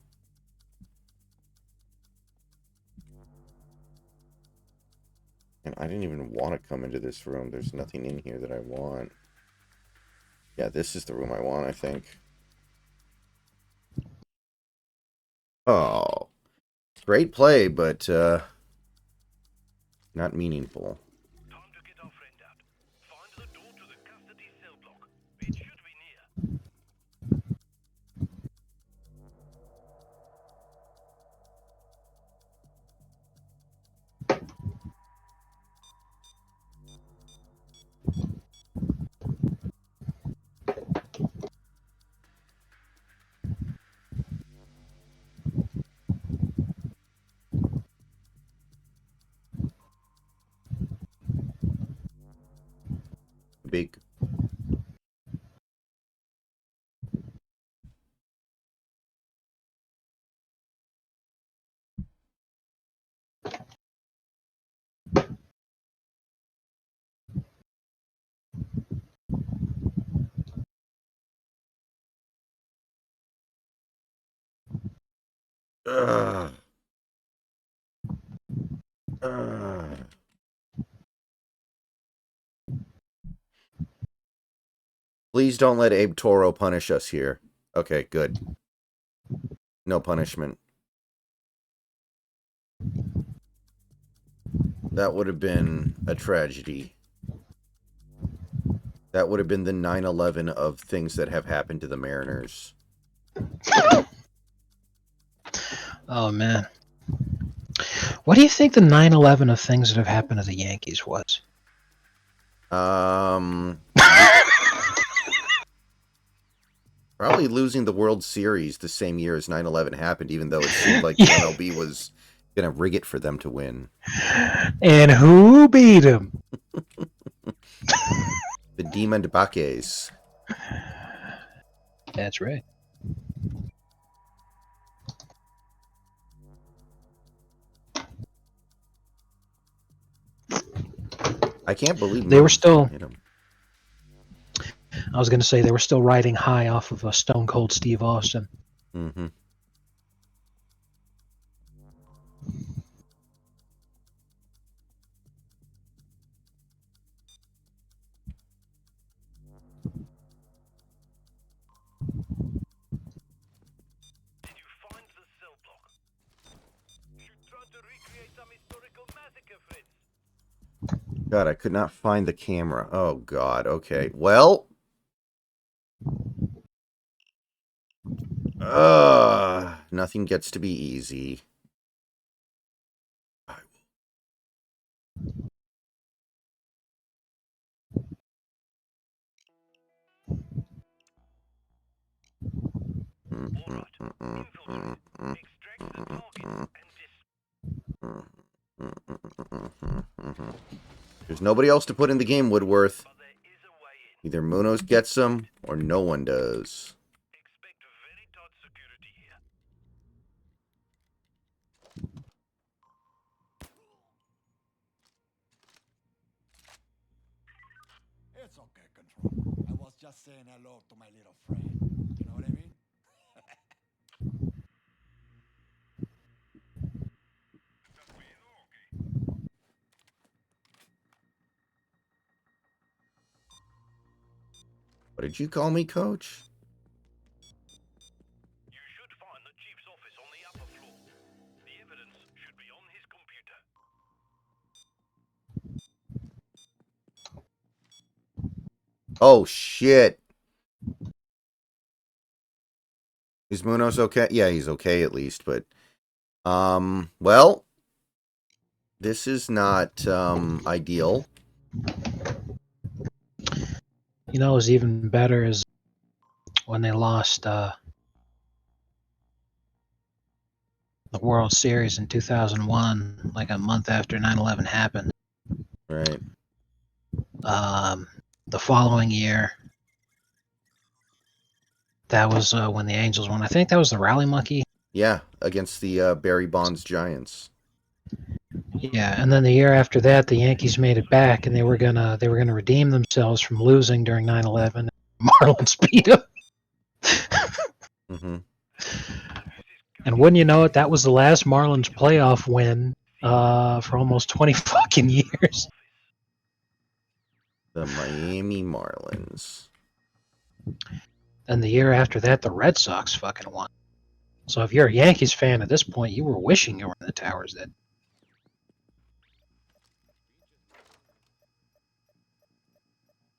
And I didn't even want to come into this room. There's nothing in here that I want. Yeah, this is the room I want, I think. Oh. Great play, but, not meaningful. Time to get our friend out. Find the door to the custody cell block. It should be near. Ugh. Ugh. Please don't let Abe Toro punish us here. Okay, good. No punishment. That would have been a tragedy. That would have been the 9/11 of things that have happened to the Mariners. Oh, man. What do you think the 9/11 of things that have happened to the Yankees was? Probably losing the World Series the same year as 9/11 happened, even though it seemed like the MLB was going to rig it for them to win. And who beat him? The Diamondbacks. That's right. I can't believe They were Munoz still. didn't hit him. I was going to say they were still riding high off of a Stone Cold Steve Austin. Mm-hmm. Did you find the cell block? You tried to recreate some historical massacre, Fritz. God, I could not find the camera. Oh, God. Okay. Well. Nothing gets to be easy. There's nobody else to put in the game, Woodworth. Either Munoz gets them, or no one does. It's okay, Control. I was just saying hello to my little friend. You know what I mean? What did you call me, Coach? You should find the chief's office on the upper floor. The evidence should be on his computer. Oh, shit. Is Munoz okay? Yeah, he's okay at least, but... well... This is not, ideal. You know, it was even better is when they lost the World Series in 2001, like a month after 9/11 happened. Right. The following year, that was when the Angels won. I think that was the Rally Monkey. Yeah, against the Barry Bonds Giants. Yeah, and then the year after that, the Yankees made it back, and they were gonna redeem themselves from losing during 9/11. Marlins beat them. Mm-hmm. And wouldn't you know it, that was the last Marlins playoff win for almost 20 fucking years. The Miami Marlins. And the year after that, the Red Sox fucking won. So if you're a Yankees fan at this point, you were wishing you were in the towers then.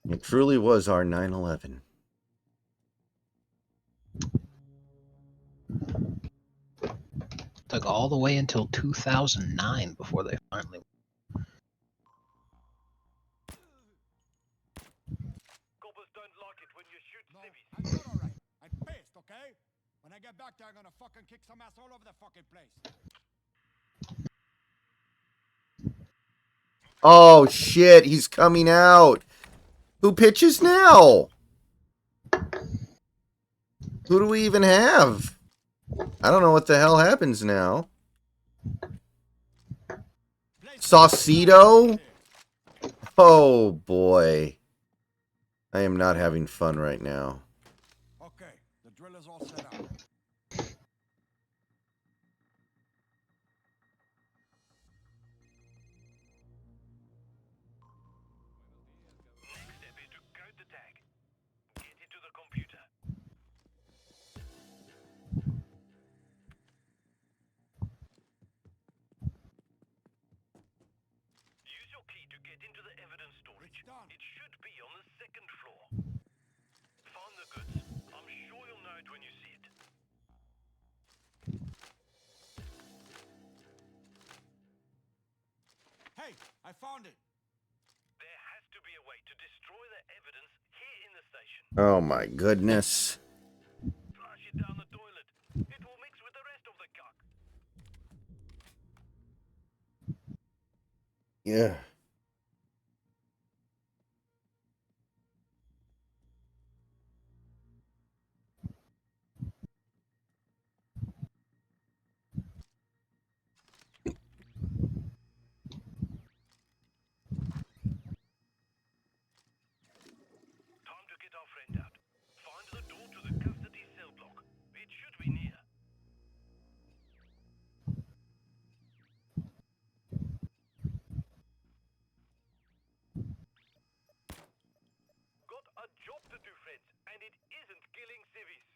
It truly was our 9/11. Took all the way until 2009 before they finally won. Coppers don't like it when you shoot No, civvies. I'm not alright. I'm pissed, okay? When I get back there, I'm gonna fucking kick some ass all over the fucking place. Oh, shit, he's coming out. Who pitches now? Who do we even have? I don't know what the hell happens now. Saucedo? Oh, boy. I am not having fun right now. Okay, the drill is all set up. get into the evidence storage. It's done. It should be on the second floor. Find the goods. I'm sure you'll know it when you see it. Hey, I found it. There has to be a way to destroy the evidence here in the station. Oh my goodness. Flush it down the toilet. It will mix with the rest of the cock. Yeah. Time to get our friend out. Find the door to the custody cell block. It should be near. Got a job to do, friends, and it isn't killing civvies.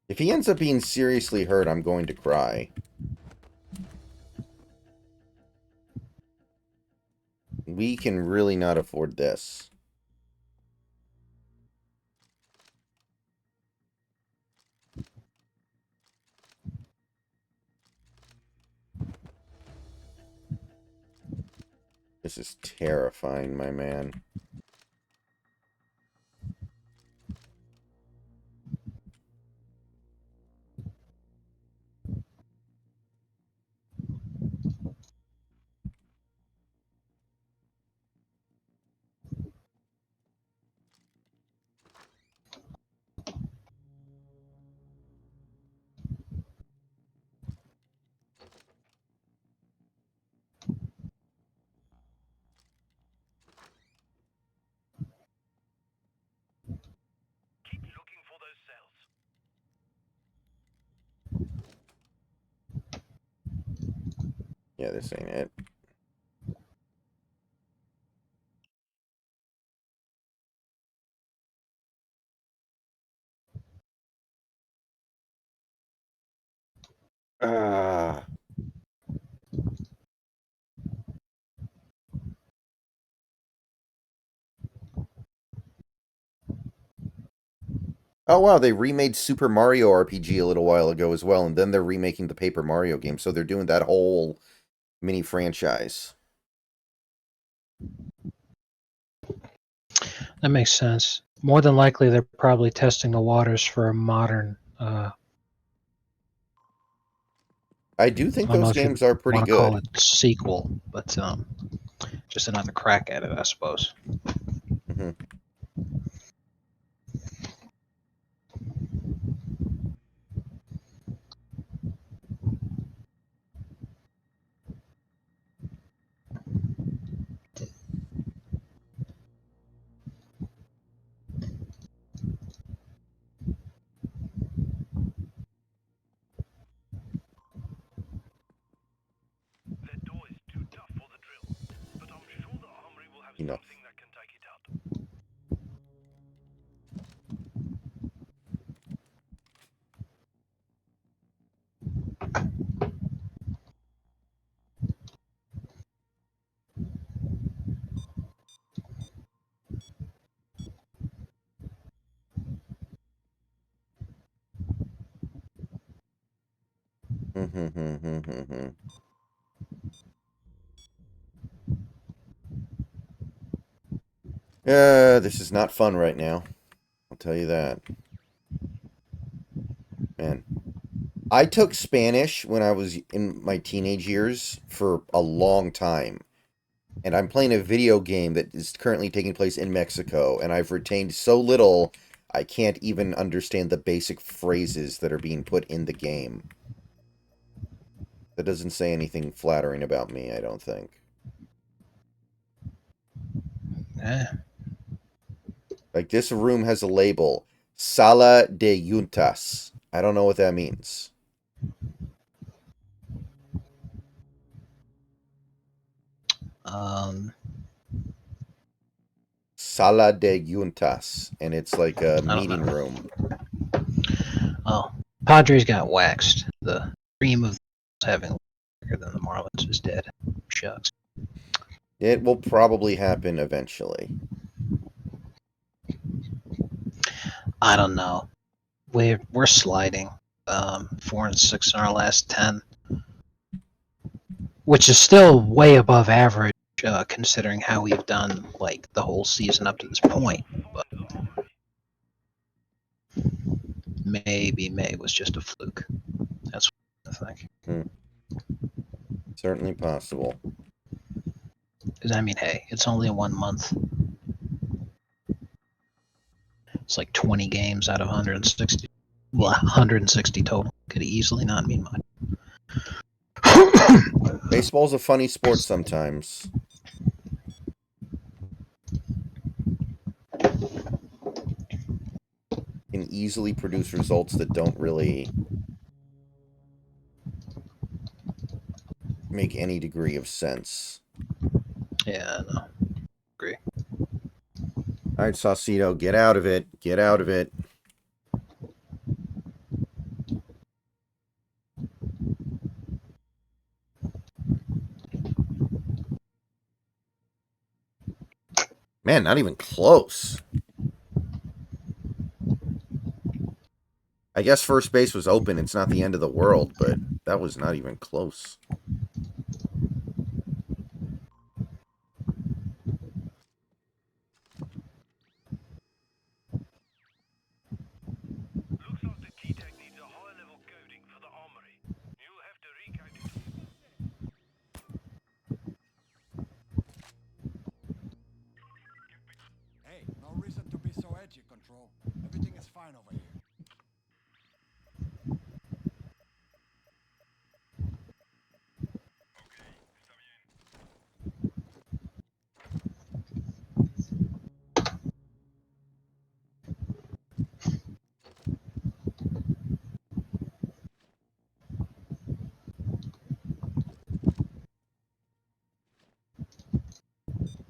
If he ends up being seriously hurt, I'm going to cry. We can really not afford this. This is terrifying, my man. Keep looking for those cells. Yeah, this ain't it. Ah. Oh wow, they remade Super Mario RPG a little while ago as well, and then they're remaking the Paper Mario game, so they're doing that whole mini franchise. That makes sense. More than likely, they're probably testing the waters for a modern. I do think I don't know those if you games are pretty want to call good. it sequel, but just another crack at it, I suppose. Mm-hmm. That door is too tough for the drill, but I'm sure the armory will have Enough. something that can take it out. This is not fun right now. I'll tell you that. Man. I took Spanish when I was in my teenage years for a long time. And I'm playing a video game that is currently taking place in Mexico, and I've retained so little, I can't even understand the basic phrases that are being put in the game. That doesn't say anything flattering about me, I don't think. Eh. Like, this room has a label. Sala de Juntas. I don't know what that means. Sala de Juntas, and it's like a meeting room. Oh, Padres got waxed. The dream of having longer than the Marlins is dead. Shucks. It will probably happen eventually. I don't know. We're sliding. 4-6 in our last 10, which is still way above average considering how we've done like the whole season up to this point. But maybe May was just a fluke. That's what I think. Certainly possible. Because I mean, hey, it's only 1 month. It's like 20 games out of 160. Well, 160 total. Could easily not mean much. Baseball's a funny sport sometimes. Can easily produce results that don't really make any degree of sense. Yeah, no. Agree. All right, Saucedo, get out of it. Get out of it. Man, not even close. I guess first base was open. It's not the end of the world, but that was not even close. Looks like the key tag needs a higher level coating for the armory. You'll have to recoat it. Hey, no reason to be so edgy, Control. Everything is fine over here.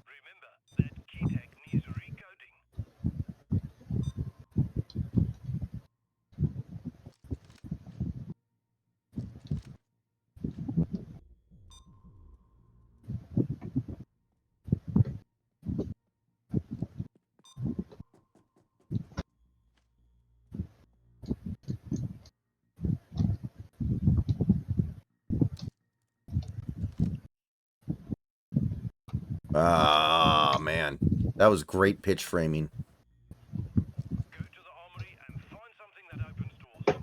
Remember, that key tag needs recoating. Ah, man. That was great pitch framing. Go to the armory and find something that opens doors.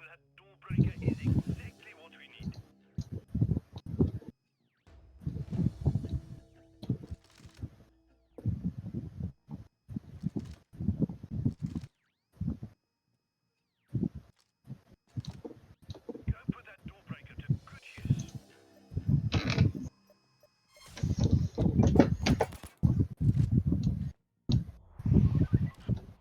That door breaker is exactly what we need. Go put that door breaker to good use.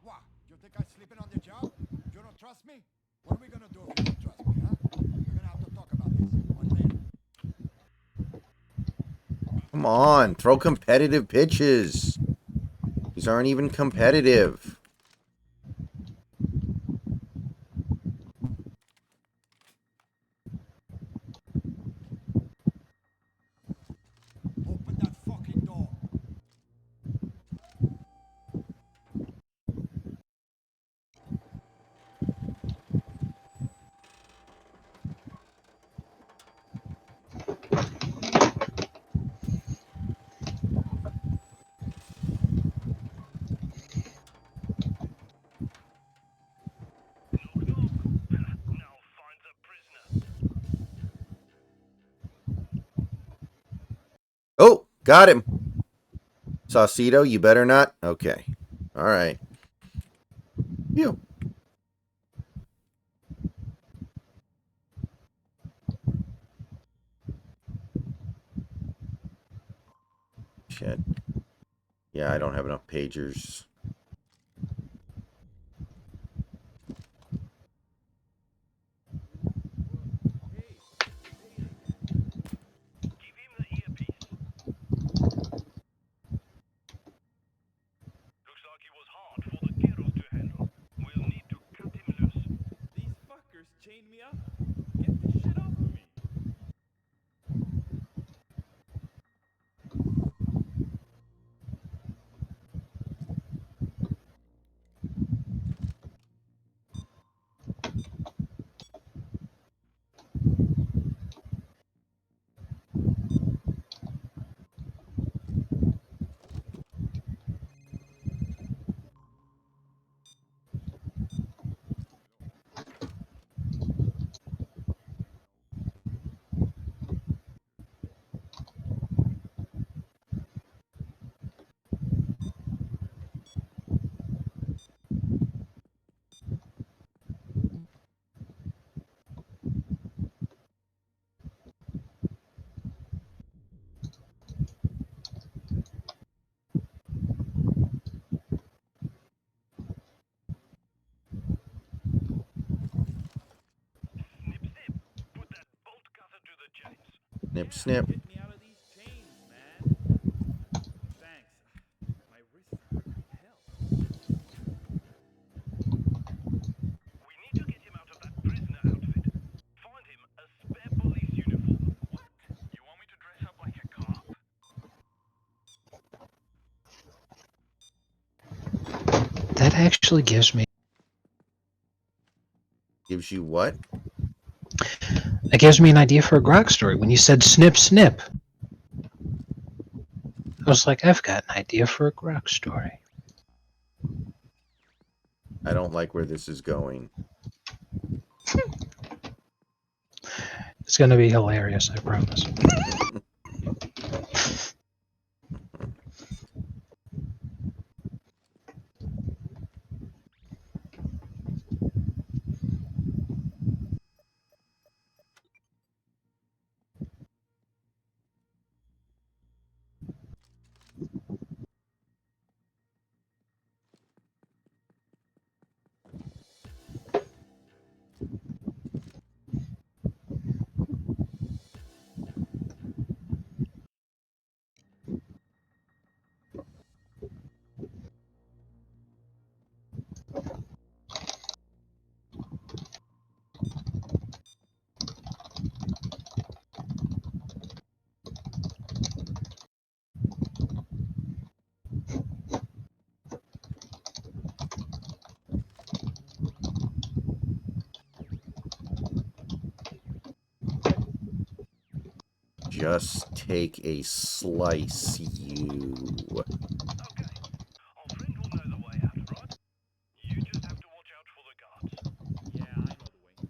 What? You think I'm sleeping on the job? You don't trust me? What are we gonna do if you don't trust me, huh? We're gonna have to talk about this. One later. Come on, throw competitive pitches. These aren't even competitive. Open that fucking door. Got him. Saucedo, you better not. Okay. All right. Phew. Shit. Yeah, I don't have enough pagers. Give him the earpiece. Looks like he was hard for the kiddos to handle. We'll need to cut him loose. These fuckers chained me up. Get this shit off of me. Snip, snip. Put that bolt cutter to the chains. Snip, Yeah, snip. get me out of these chains, man. Thanks. My wrists are hurting hell. We need to get him out of that prisoner outfit. Find him a spare police uniform. What? You want me to dress up like a cop? That actually gives me What? That gives me an idea for a grog story. When you said snip snip, I was like, I've got an idea for a grog story. I don't like where this is going. It's going to be hilarious, I promise. Just take a slice, you. Okay. Our friend will know the way out, right? You just have to watch out for the guards. Yeah, I know the way.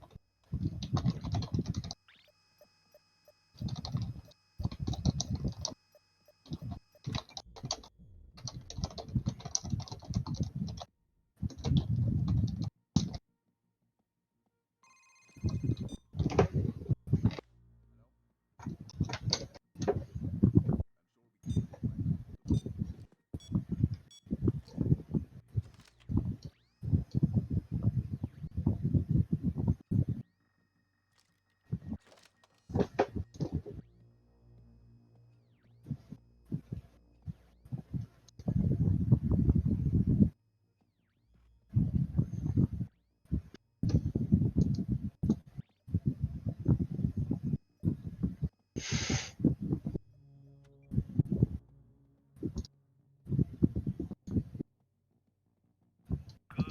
Good.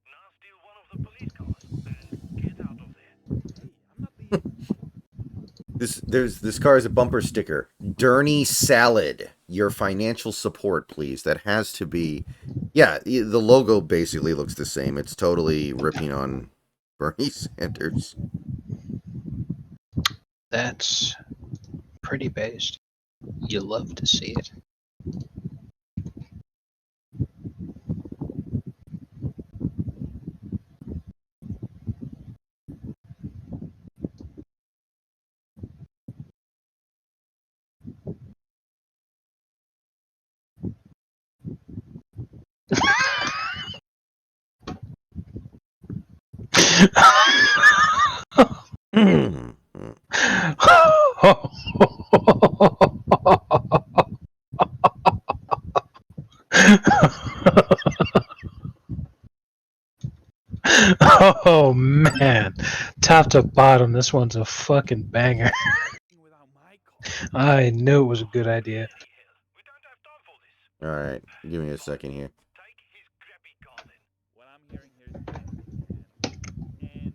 Now steal one of the police cars and get out of there. Hey, I'm not leaving. This car is a bumper sticker. Derny Salad. Your financial support, please. That has to be. Yeah, the logo basically looks the same. It's totally ripping on Bernie Sanders. That's pretty based. You love to see it. Oh man, top to bottom, this one's a fucking banger. Without my car. I knew it was a good idea. We don't have time for this. All right, give me a second here. Take his crappy car then. What I'm hearing here is envy, man. Envy.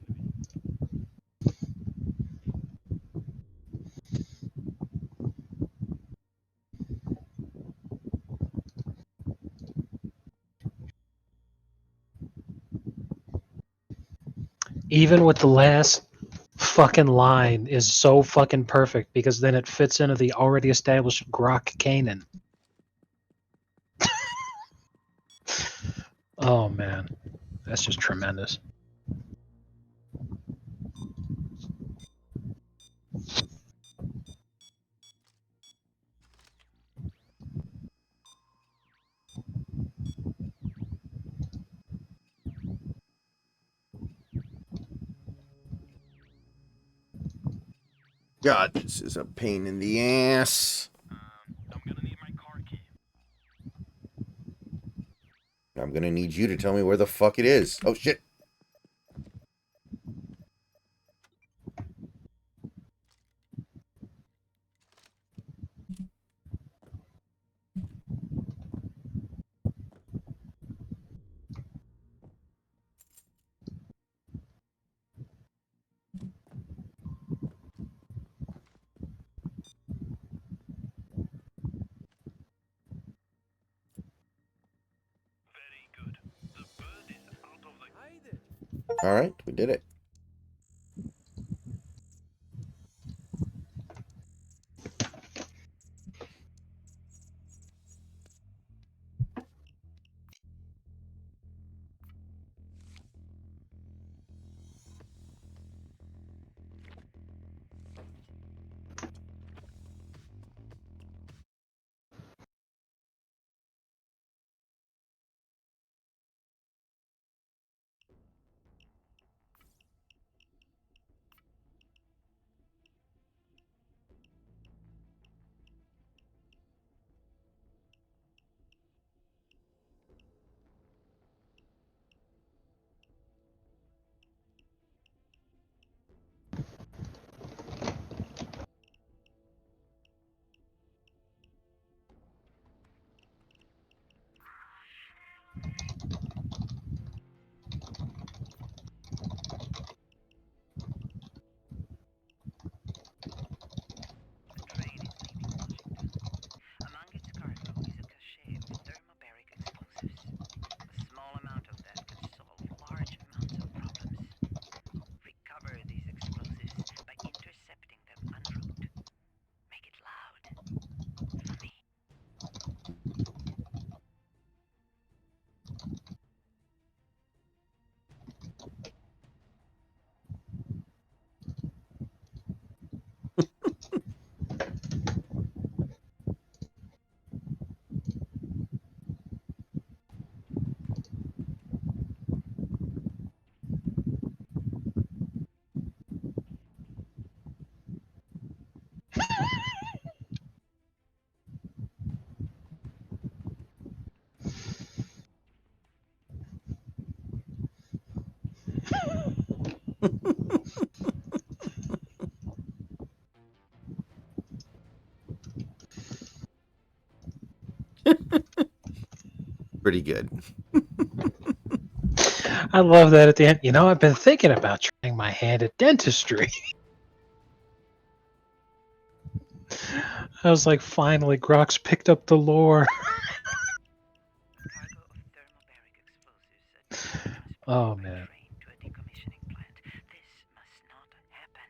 Even with the last fucking line is so fucking perfect because then it fits into the already established Grok Kanan. Oh man, that's just tremendous. God, this is a pain in the ass. I'm gonna need my car key. I'm gonna need you to tell me where the fuck it is. Oh shit. Very good. The bird is out of the... Hide it. All right, we did it. Train is leaving Washington. Among its cargo is a cache with thermobaric explosives. A small amount of that could solve large amounts of problems. Recover these explosives by intercepting them en route. Make it loud. Funny. Pretty good. I love that at the end. You know, I've been thinking about trying my hand at dentistry. I was like, finally, Grok's picked up the lore. Cargo of thermobaric explosives attempting transport Oh by man. train to a decommissioning plant. This must not happen.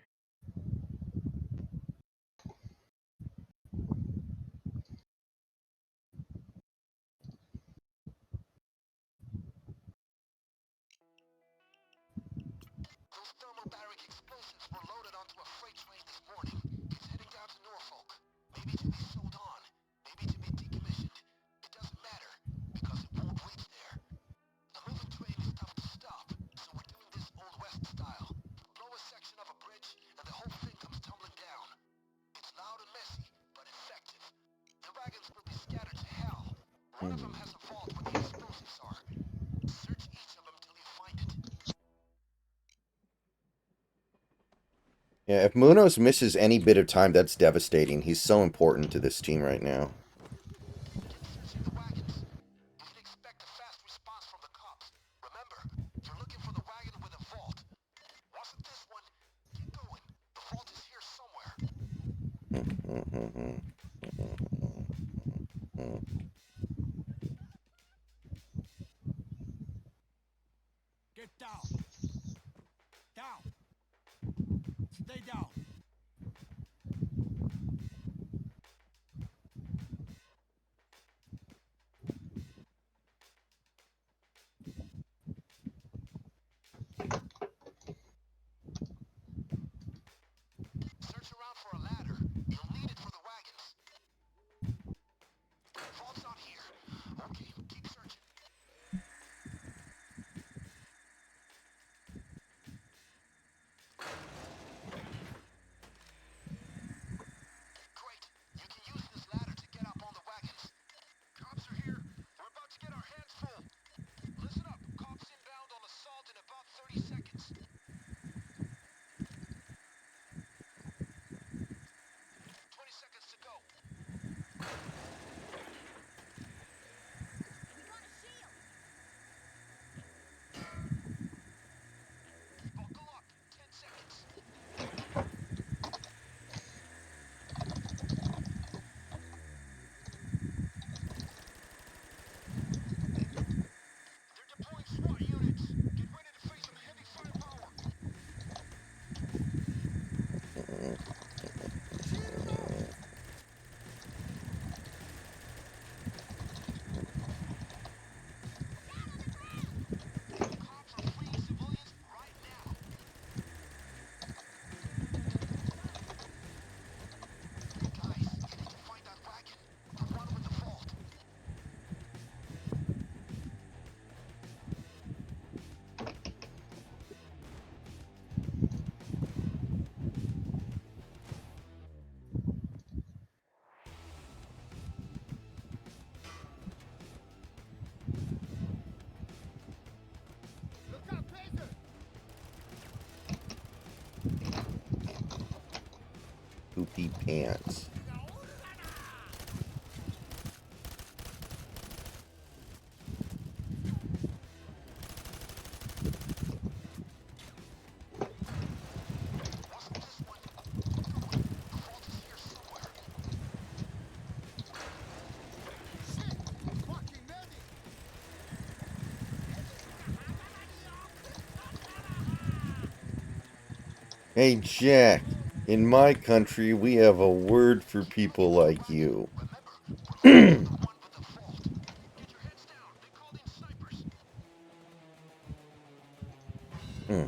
One of them has a vault where the explosives are. Search each of them till you find it. Yeah, if Munoz misses any bit of time, that's devastating. He's so important to this team right now. Keep searching the wagons. You can expect a fast response from the cops. Remember, you're looking for the wagon with a vault. Wasn't this one? Keep going. The vault is here somewhere. Get down. Down. Stay down. Search around for a ladder. You'll need it for the wagons. Vault's not here. Okay, keep searching. Great. You can use this ladder to get up on the wagons. Cops are here. We're about to get our hands full. Listen up. Cops inbound on assault in about 30 seconds. 20 seconds to go. Buckle up. 10 seconds. They're deploying SWAT units. Get ready to face some heavy firepower. Cops are freeing civilians right now. Guys, you need to find that wagon. The one with the vault. Look out, Pacer! Poopy pants. Wasn't this one? Keep going. The vault is here somewhere. Shit! Fucking medic! Hey, Jack. In my country, we have a word for people like you. Remember, we're looking for the one with the vault. Get your heads down. They called in snipers. Hmm.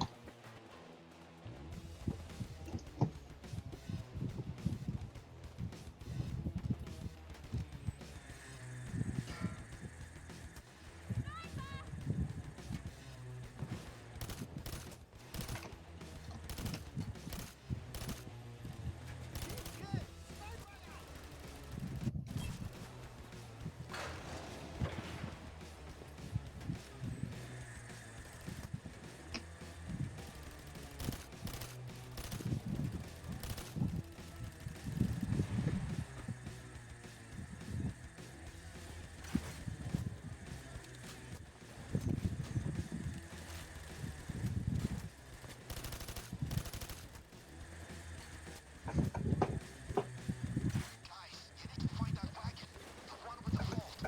Guys, you need to find that wagon. The one with the vault.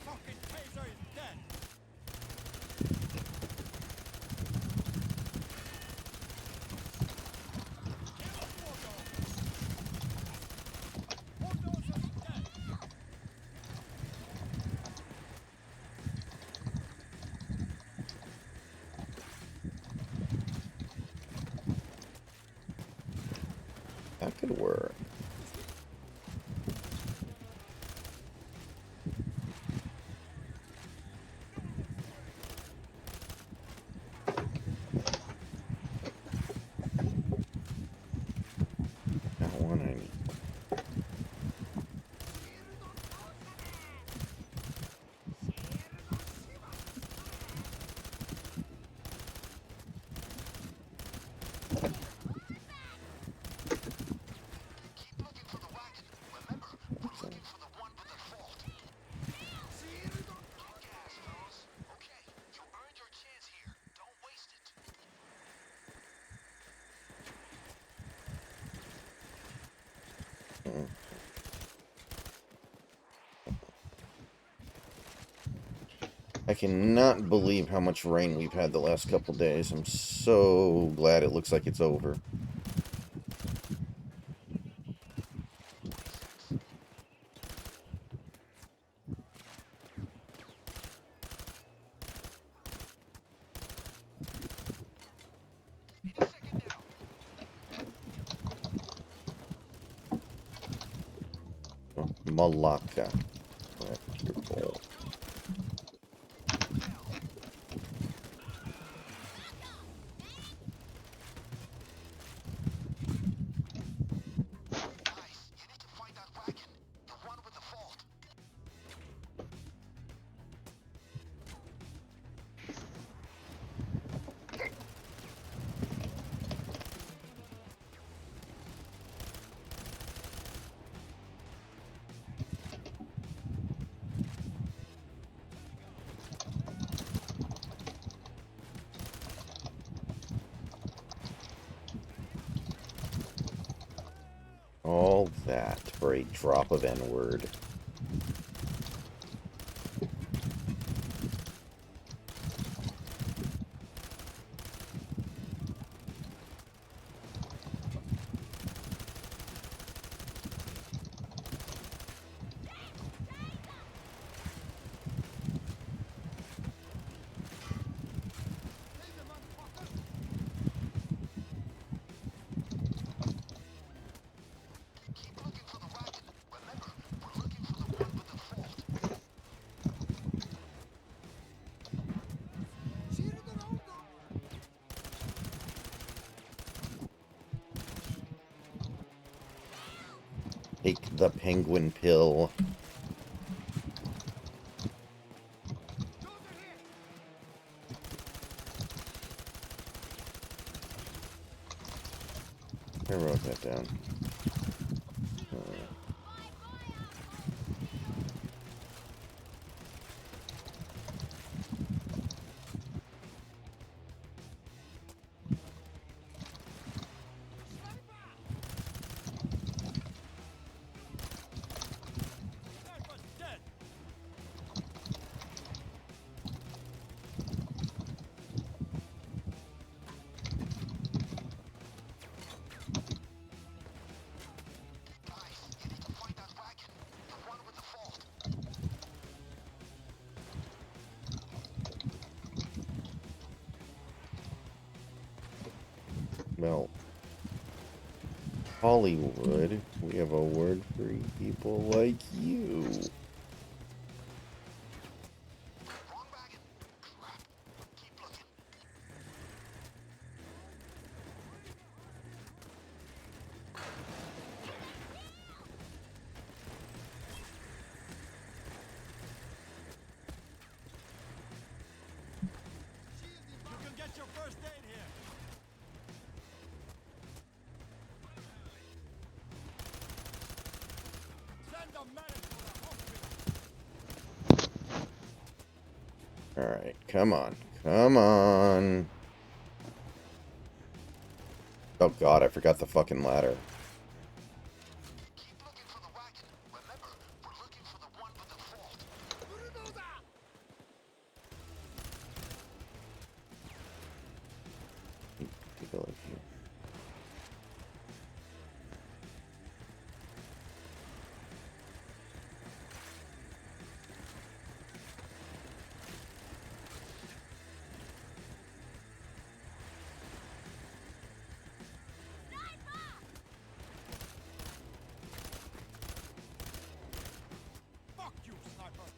Fucking Pacer is dead! Bulldozer is dead! That could work. Not one I need. I cannot believe how much rain we've had the last couple days. I'm so glad it looks like it's over. Oh, Malacca. That's your goal. All that for a drop of N-word. Take the penguin pill. I wrote that down. Well, Hollywood, we have a word for people like you. You can get your first aid here. Send a medic to the hospital. Alright, come on. Come on. Oh god, I forgot the fucking ladder. Take a look here. Fuck you, sniper.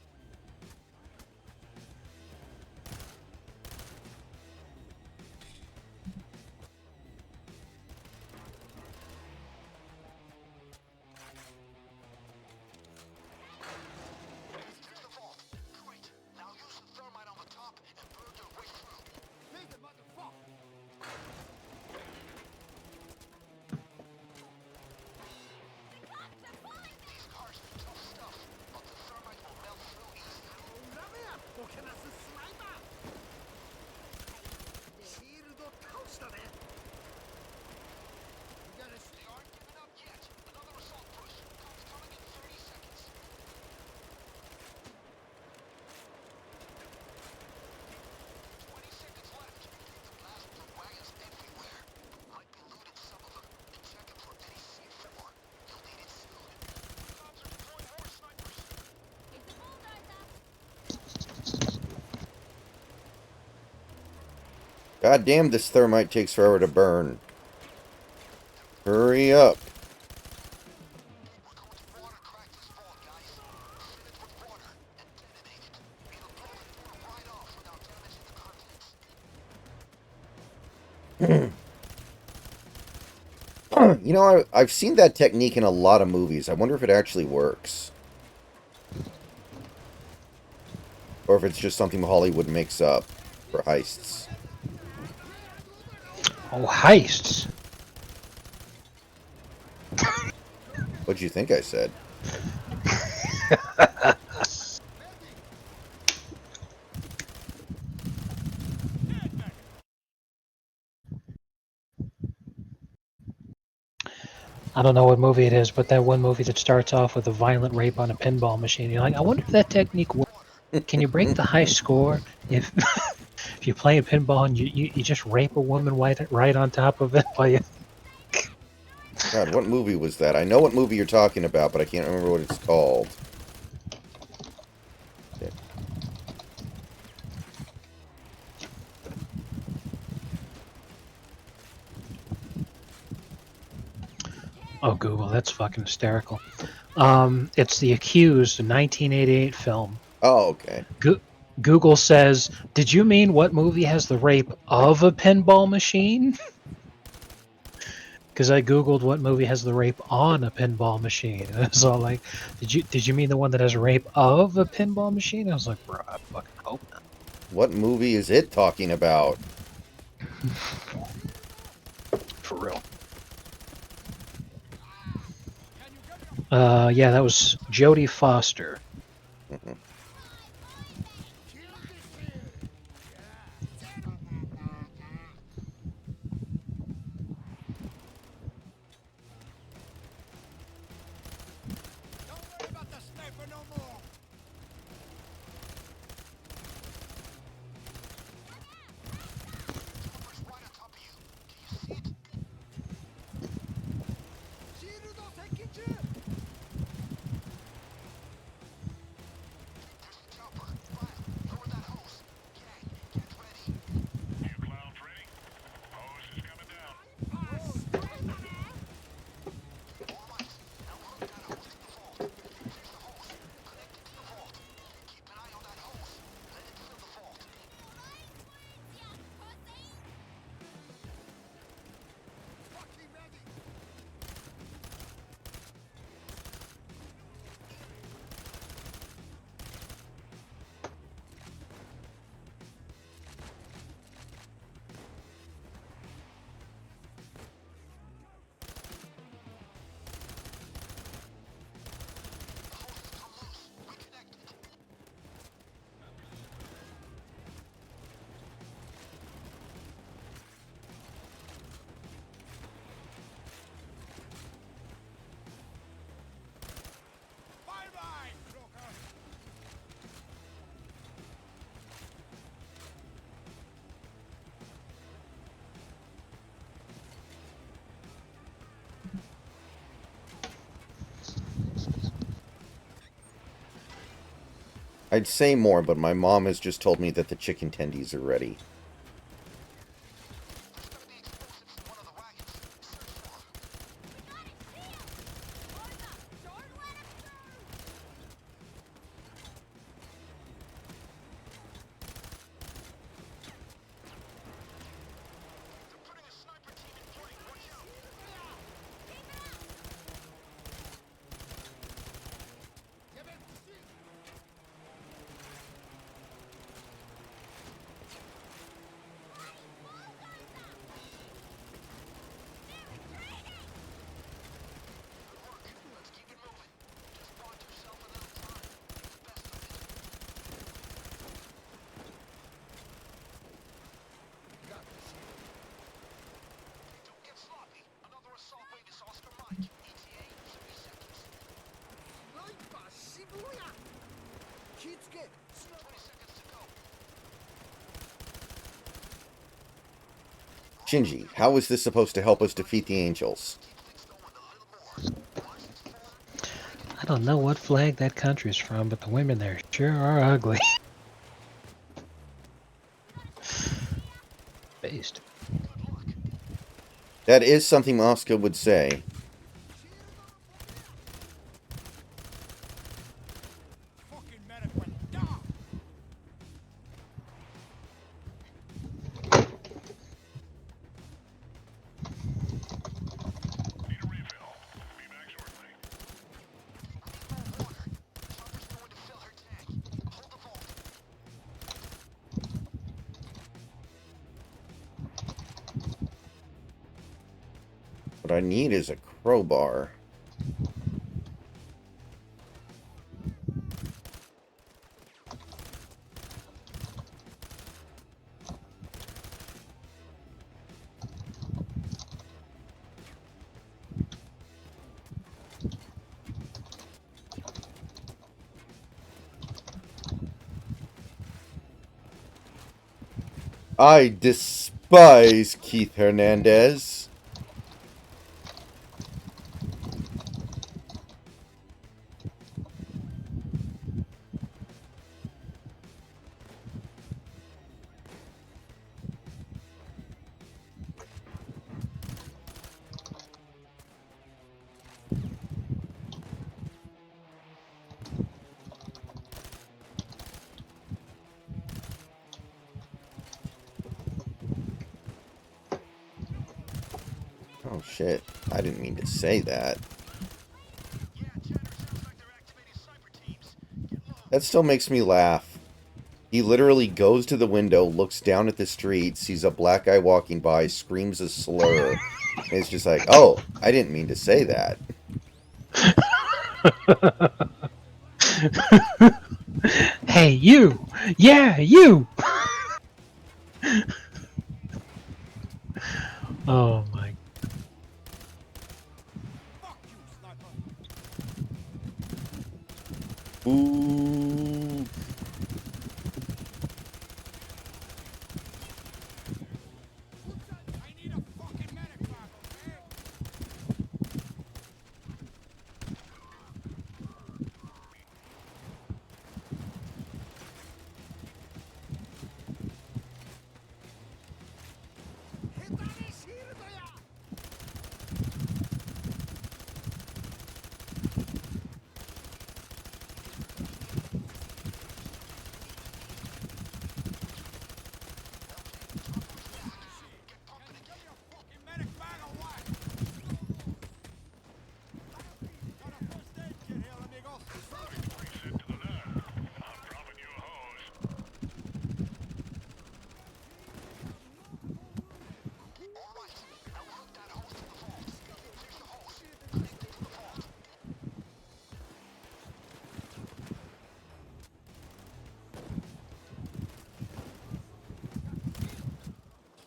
God damn, this thermite takes forever to burn. Hurry up. We're going to water crack this vault, guys. Fill it with water and detonate it. It'll blow the door right off without damaging the contents. You know, I've seen that technique in a lot of movies. I wonder if it actually works. Or if it's just something Hollywood makes up for heists. Oh, heists. What'd you think I said? I don't know what movie it is, but that one movie that starts off with a violent rape on a pinball machine. You're like, I wonder if that technique works. Can you break the high score if if you play a pinball and you just rape a woman right on top of it while you... God, what movie was that? I know what movie you're talking about, but I can't remember what it's called. Okay. Oh, Google, that's fucking hysterical. It's The Accused, a 1988 film. Oh, okay. Google says, did you mean what movie has the rape of a pinball machine? Because I googled what movie has the rape on a pinball machine, and it's all like, did you mean the one that has rape of a pinball machine? I was like, bro, I fucking hope not. What movie is it talking about? For real. Yeah, that was Jodie Foster. Don't worry about the sniper no more. Chopper's right on top of you. Do you see it? There's the chopper. Lyle, lower that hose. Gang, get ready. You clowns ready? Hose is coming down. All right, now hook that hose to the vault. Here's the hose. Connect it to the vault. Keep an eye on that hose. Let it fill the vault. Fucking ready. The hose has come loose. Reconnect it. Bye-bye, Croker. I'd say more, but my mom has just told me that the chicken tendies are ready. There's gonna be explosives in one of the wagons. Search for them. They're putting a sniper team in play. Watch out. Good work. Let's keep it moving. Just bought yourself a little time. Make the best of it. Don't get sloppy. Another assault wave is Oscar Mike. ETA 30 seconds. 20 seconds to go. Shinji, how is this supposed to help us defeat the angels? Keep things going a little more. Watch its form. I don't know what flag that country's from, but the women there sure are ugly. Base. That is something Moscow would say. Fucking medic went down. What I need is a crowbar. I despise Keith Hernandez. Oh shit, I didn't mean to say that. That still makes me laugh. He literally goes to the window, looks down at the street, sees a black guy walking by, screams a slur, and it's just like, oh, I didn't mean to say that. Hey, you! Yeah, you! Oh my. Ooh. I need a fucking medic bag, okay?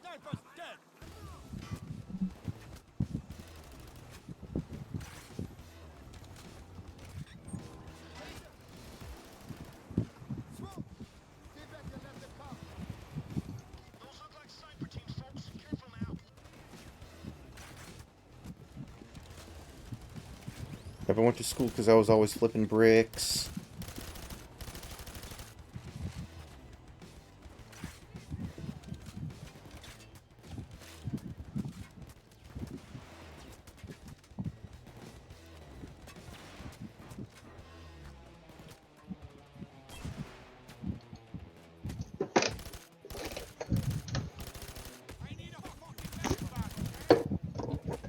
Sniper's dead! Smoke! Stay back and let them come. Those look like sniper teams, folks. Careful now. Never went to school because I was always flipping bricks. I need a fucking medic bag, okay?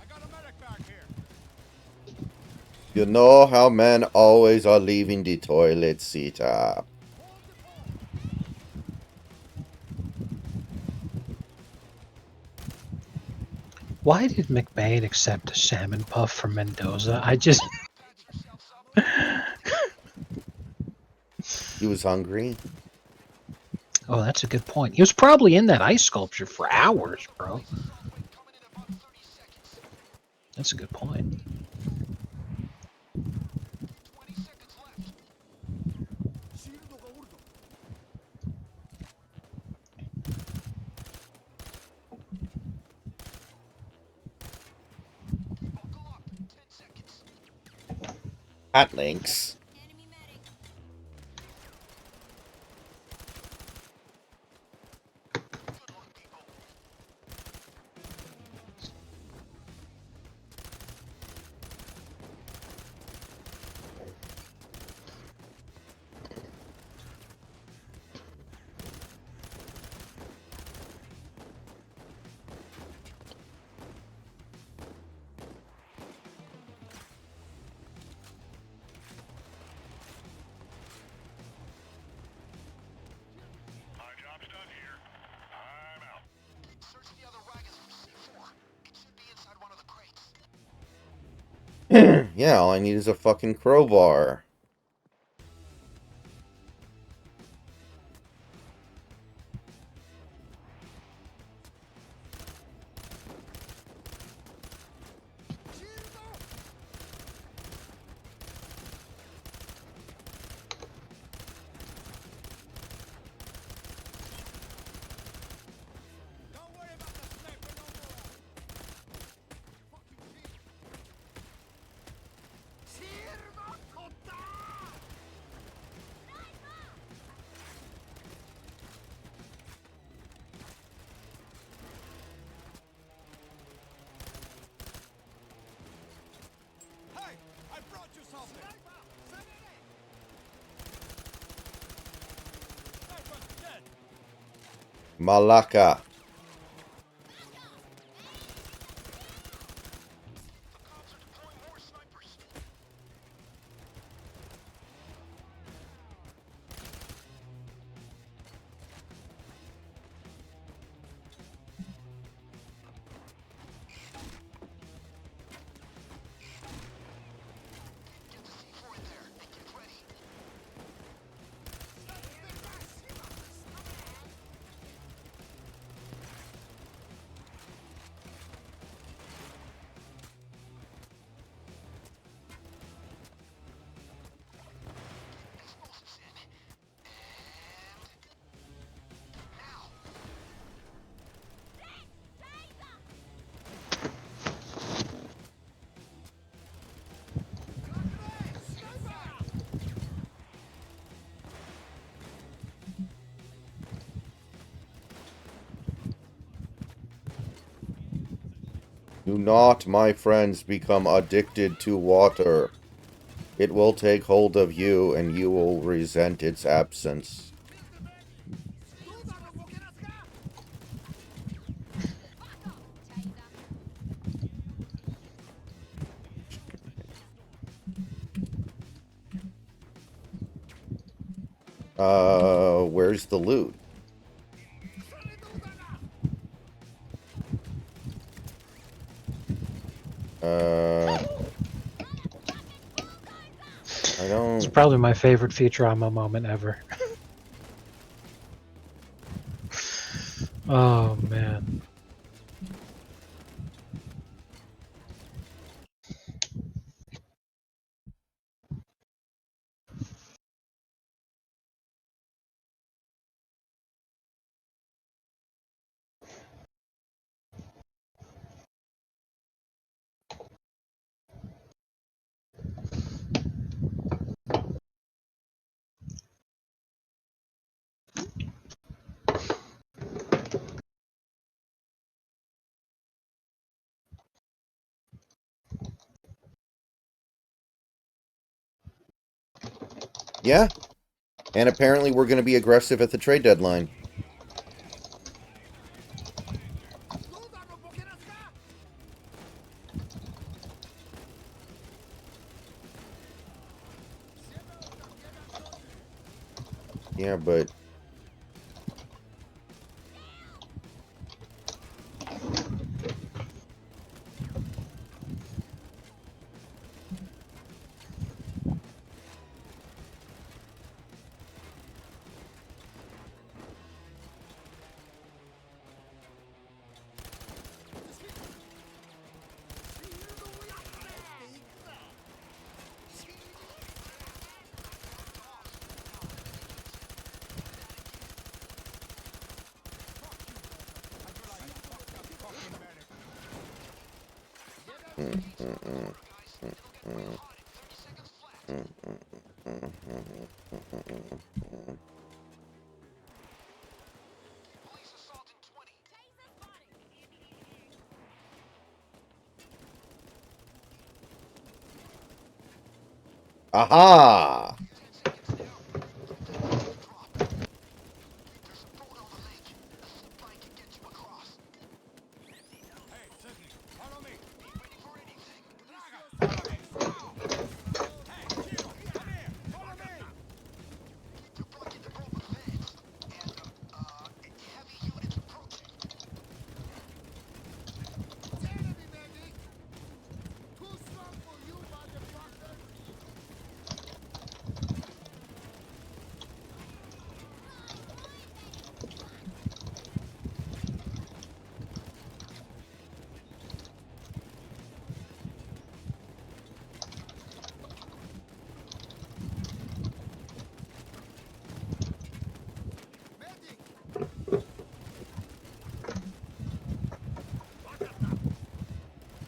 I got a medic bag here. You know how men always are leaving the toilet seat up. Why did McBain accept a salmon puff from Mendoza? I just. He was hungry. Oh, that's a good point. He was probably in that ice sculpture for hours, bro. That's a good point. Hot links. Enemy medic. Good luck, people. My job's done here. I'm out. Search the other wagons for C4. It should be inside one of the crates. Yeah, all I need is a fucking crowbar. Don't worry about the sniper no more. Fucking Hey, I brought you something. Sniper's dead. Malaka. The cops are deploying more snipers. Get the C4 in there and get ready. Explosives in. And... now! Do not, my friends, become addicted to water. It will take hold of you, and you will resent its absence. Where's the loot? I don't... It's probably my favorite Futurama moment ever. Oh, man. Yeah. And apparently we're going to be aggressive at the trade deadline. Yeah, but... Police assault in 20. Aha! 10 seconds now. Drop. There's a boat on the lake. A zip line can get you across. Hey, Sydney, follow me. Ain't waiting for anything. Draga, follow me now. Hey, Chino, come here. Follow me. They're blocking the broken fence. And, heavy units approaching. It's enemy, medic! Too strong for you, motherfucker!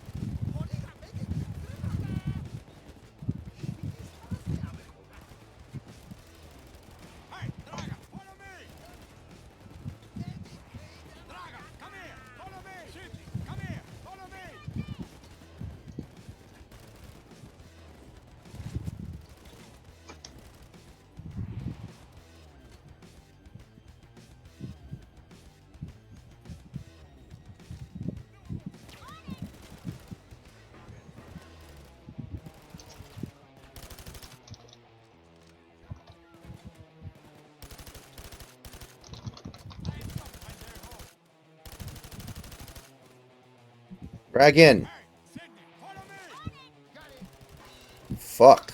Medic! Moriga, medic! Hey, Draga, follow me. Draga, come here. Follow me. Sydney, come here. Follow me. Drag in. Hey, Sydney, follow me. Fuck.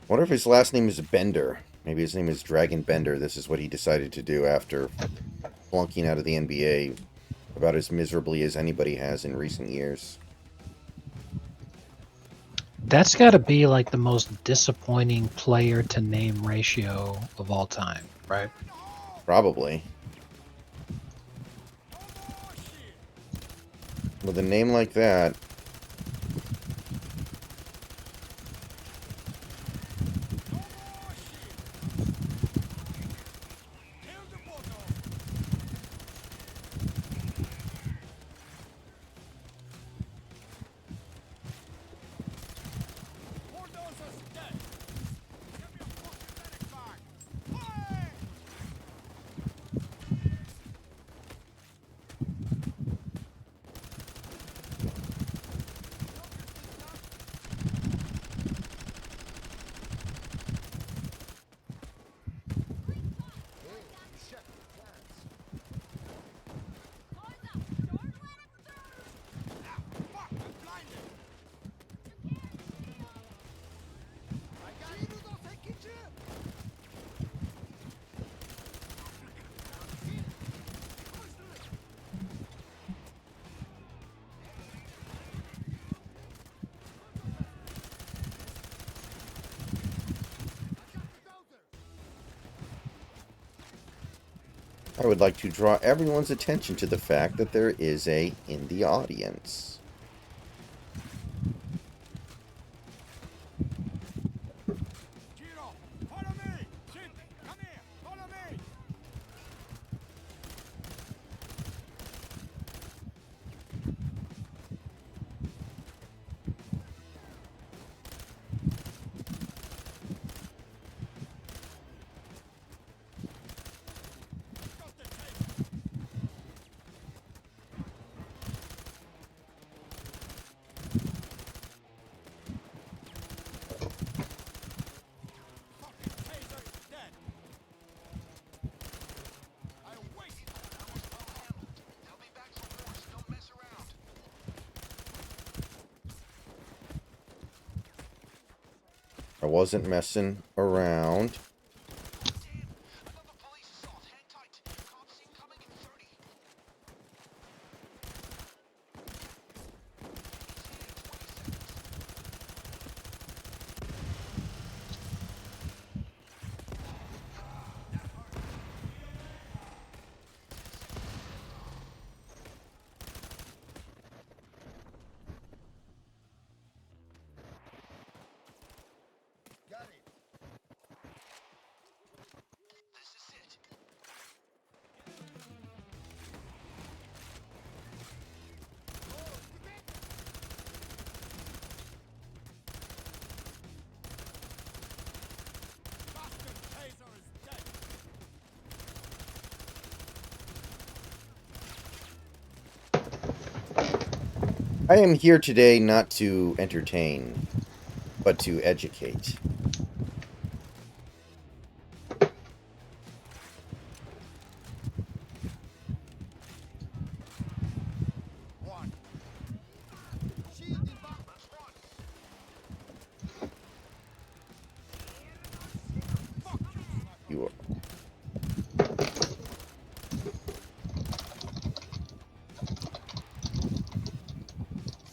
Wonder if his last name is Bender. Maybe his name is Dragon Bender. This is what he decided to do after flunking out of the NBA about as miserably as anybody has in recent years. That's got to be like the most disappointing player to name ratio of all time, right? Probably. With a name like that, I would like to draw everyone's attention to the fact that there is a in the audience. Chino, follow me. Sydney, come here. Follow me. I wasn't messing around. I am here today not to entertain, but to educate. One. Shield the back. That's one. Fuck you, sniper. You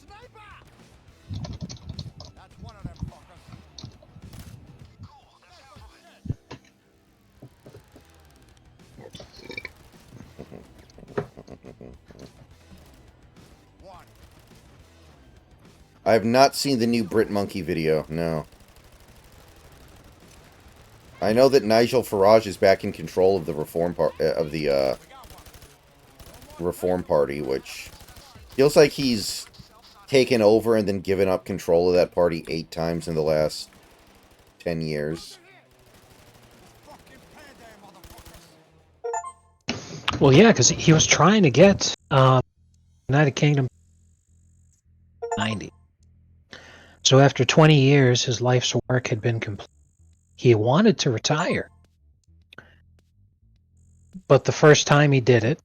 Sniper! That's one of them fuckers. Cool, that's half of it. One. I have not seen the new Brit Monkey video. No. I know that Nigel Farage is back in control of the Reform Reform Party, which feels like he's taken over and then given up control of that party 8 times in the last 10 years. Fucking payday, motherfuckers. Well, yeah, because he was trying to get United Kingdom 90. So after 20 years, his life's work had been complete. He wanted to retire. But the first time he did it,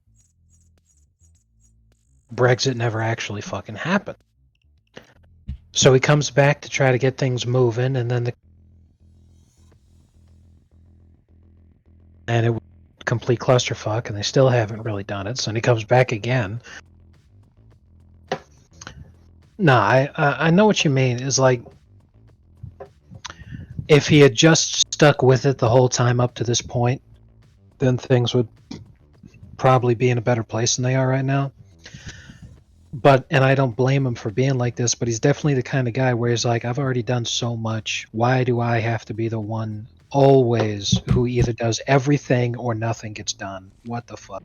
Brexit never actually fucking happened. So he comes back to try to get things moving, and then it was a complete clusterfuck, and they still haven't really done it. So he comes back again. No, I know what you mean. It's like if he had just stuck with it the whole time up to this point, then things would probably be in a better place than they are right now. And I don't blame him for being like this, but he's definitely the kind of guy where he's like, I've already done so much. Why do I have to be the one always who either does everything or nothing gets done? What the fuck?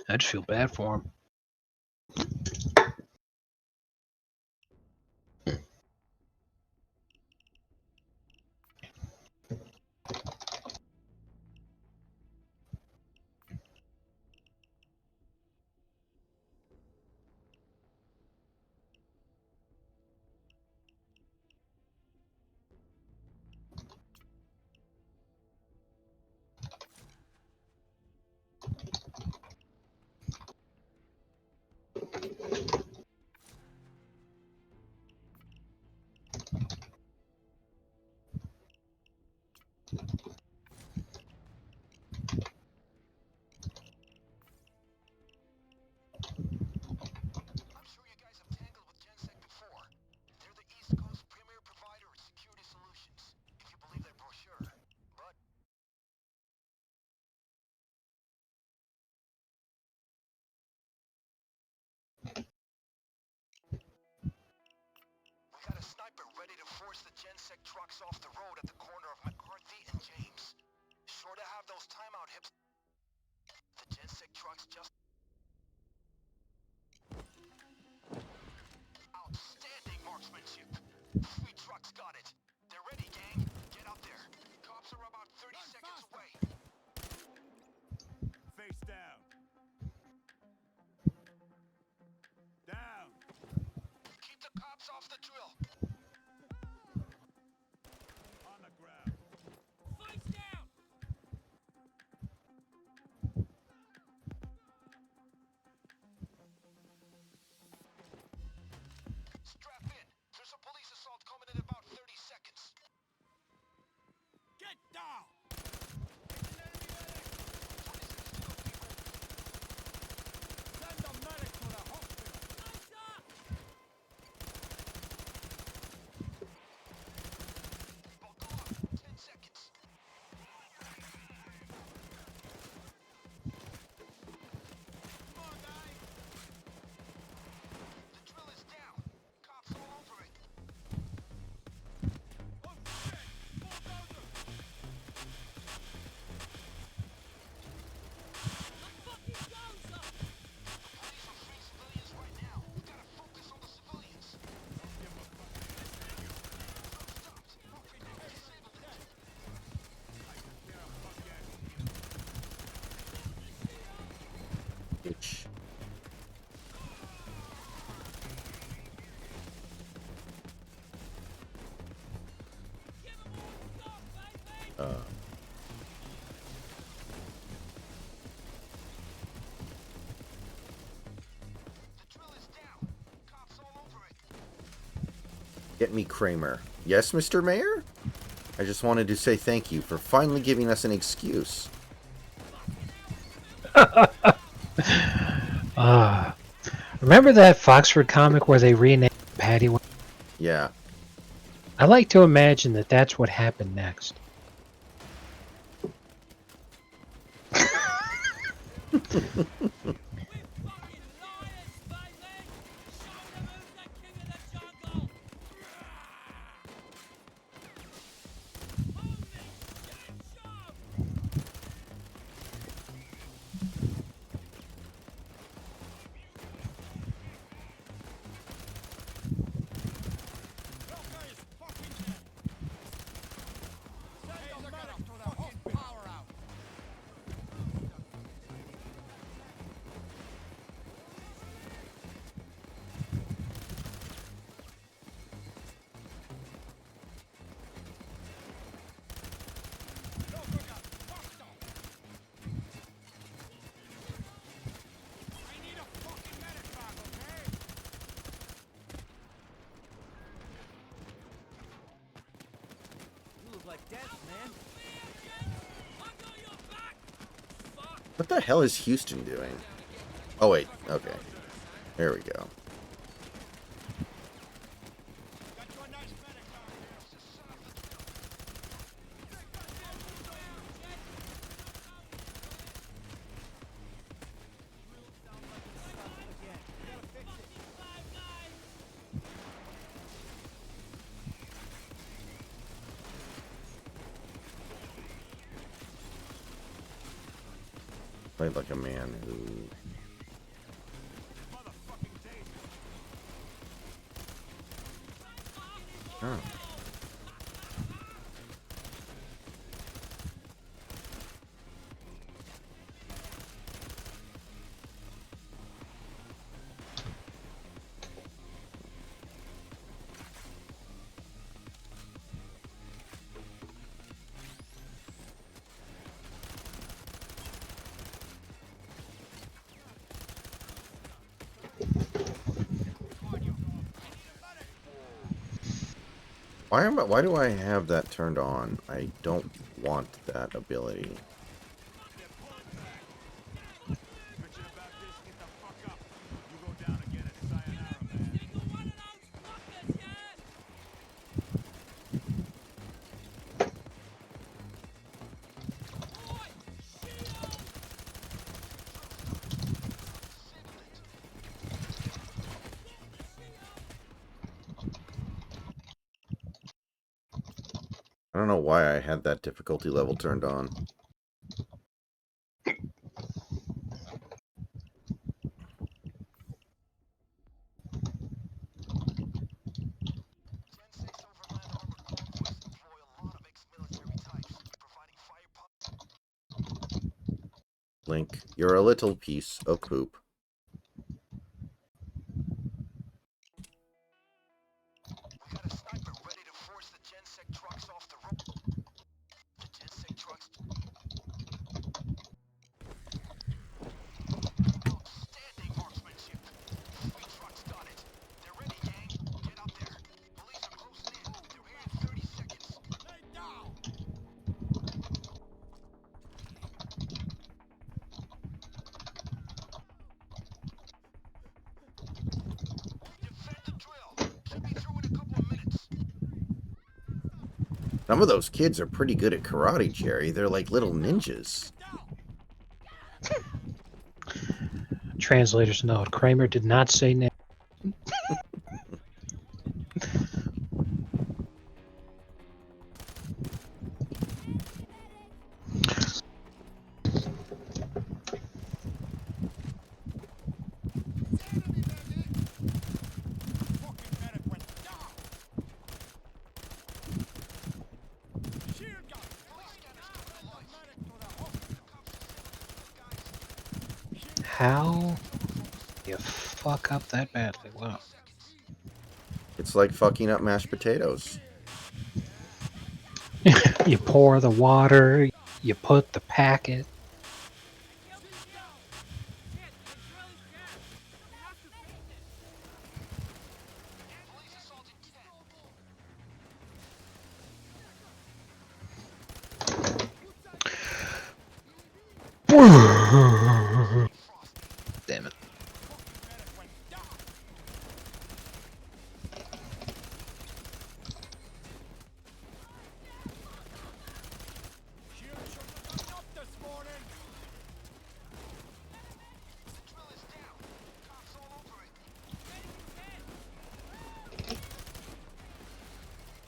I just feel bad for him. I'm sure you guys have tangled with Gensec before. They're the East Coast premier provider of security solutions, if you believe their brochure. But we got a sniper ready to force the Gensec trucks off the road at the corner of McCarthy and James. Sure to have those timeout hips. The Gensec trucks just... Outstanding marksmanship. 3 trucks got it. They're ready, gang. Get out there. Cops are about 30 seconds away. Face down. Down. Keep the cops off the drill. On the Get me Kramer. Yes, Mr. Mayor? I just wanted to say thank you for finally giving us an excuse. Remember that Foxford comic where they renamed Patty? Yeah. I like to imagine that that's what happened next. What the hell is Houston doing? Oh, wait. Okay. There we go. Played like a man who... Oh. Why do I have that turned on? I don't want that ability. I don't know why I had that difficulty level turned on. Link, you're a little piece of poop. Some of those kids are pretty good at karate, Jerry. They're like little ninjas. Translator's note: Kramer did not say name. How you fuck up that badly? Wow. It's like fucking up mashed potatoes. You pour the water, you put the packet. I killed the shield! Shit, the drill is jammed! We have to fix it! Police assault in 10. Damn it. Shield shouldn't have gone up this morning. The drill is down. Cops all over it. Medic is dead!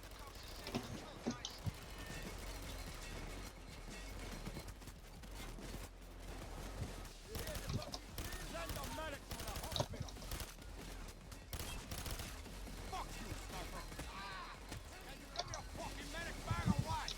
The cops disabled the drill, guys. Send the medic to the hospital. Fuck you, sniper. Can you give me a fucking medic bag or what?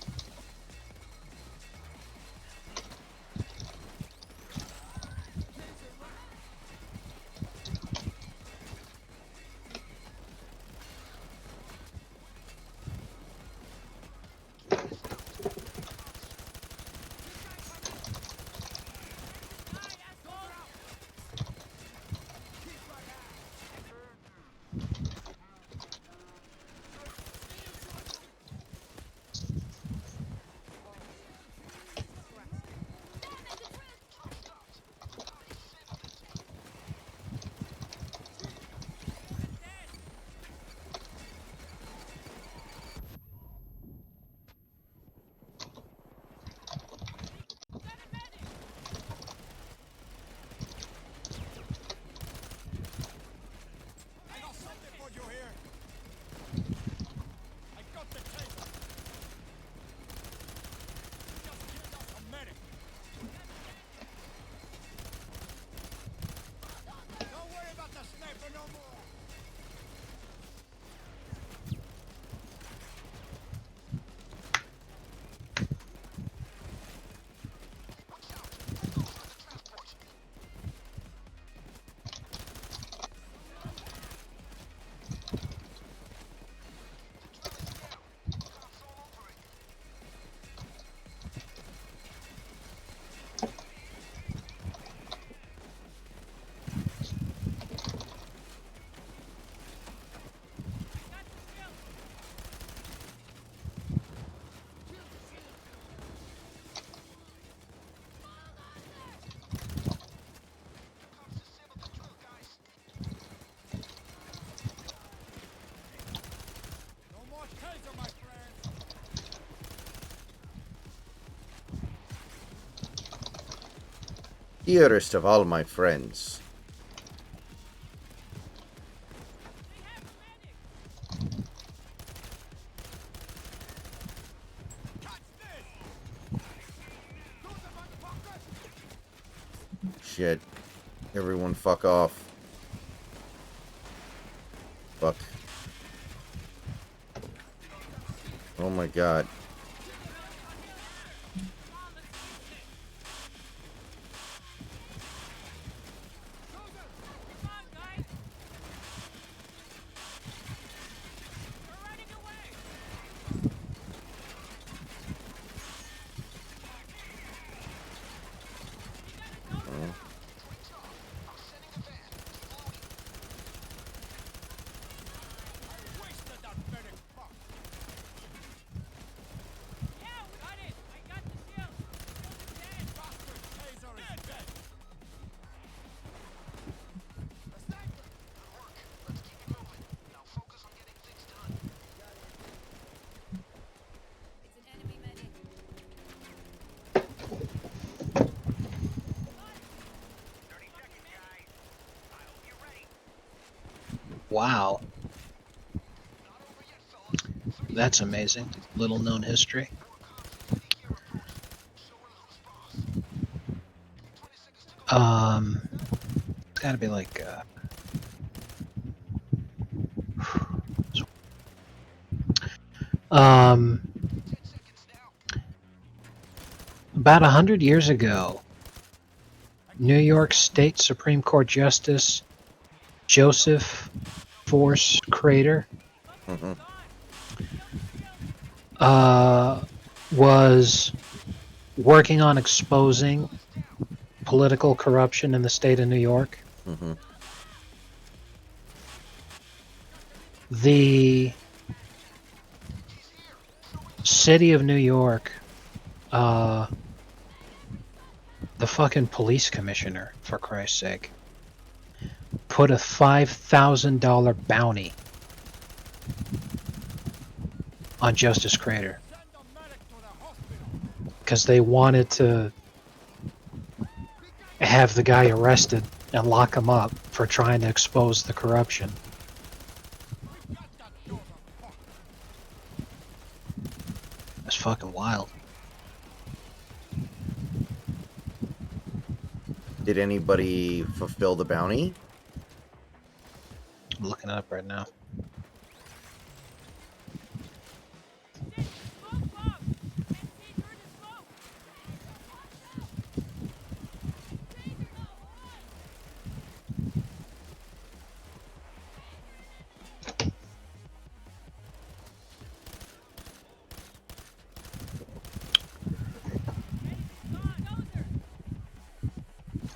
I got something for you here. I got the taser. Just killed us a medic. Don't worry about the sniper no more. Watch out. Pull over the transport. The drill is down. Cops all over it. Cops disabled the drill, guys. No more taser, my friend. Dearest of all my friends. Catch this. Lose it, motherfucker. Shit. Everyone fuck off. Fuck. Oh my god. I'm sending a van. Keep loading. I wasted that medic fuck. Yeah, we got it! I got the shield! Shield is dead! Bastard taser is dead. A sniper. Good work. Let's keep it moving. Now focus on getting things done. It's an enemy medic. 30 seconds, guys. I hope you're ready. Wow. Not over yet, fellas. 30 That's amazing. Little known history. more cops in the gear approach. Show 'em who's boss. 20 seconds to go. It's gotta be like, um, 10 seconds now. about 100 years ago, New York State Supreme Court Justice Joseph Force Crater Mhm. uh, was working on exposing political corruption in the state of New York. Mm-hmm. The city of New York, the fucking police commissioner, for Christ's sake, put a $5,000 bounty on Justice Crater because they wanted to have the guy arrested and lock him up for trying to expose the corruption. That's fucking wild. Did anybody fulfill the bounty? I'm looking it up right now.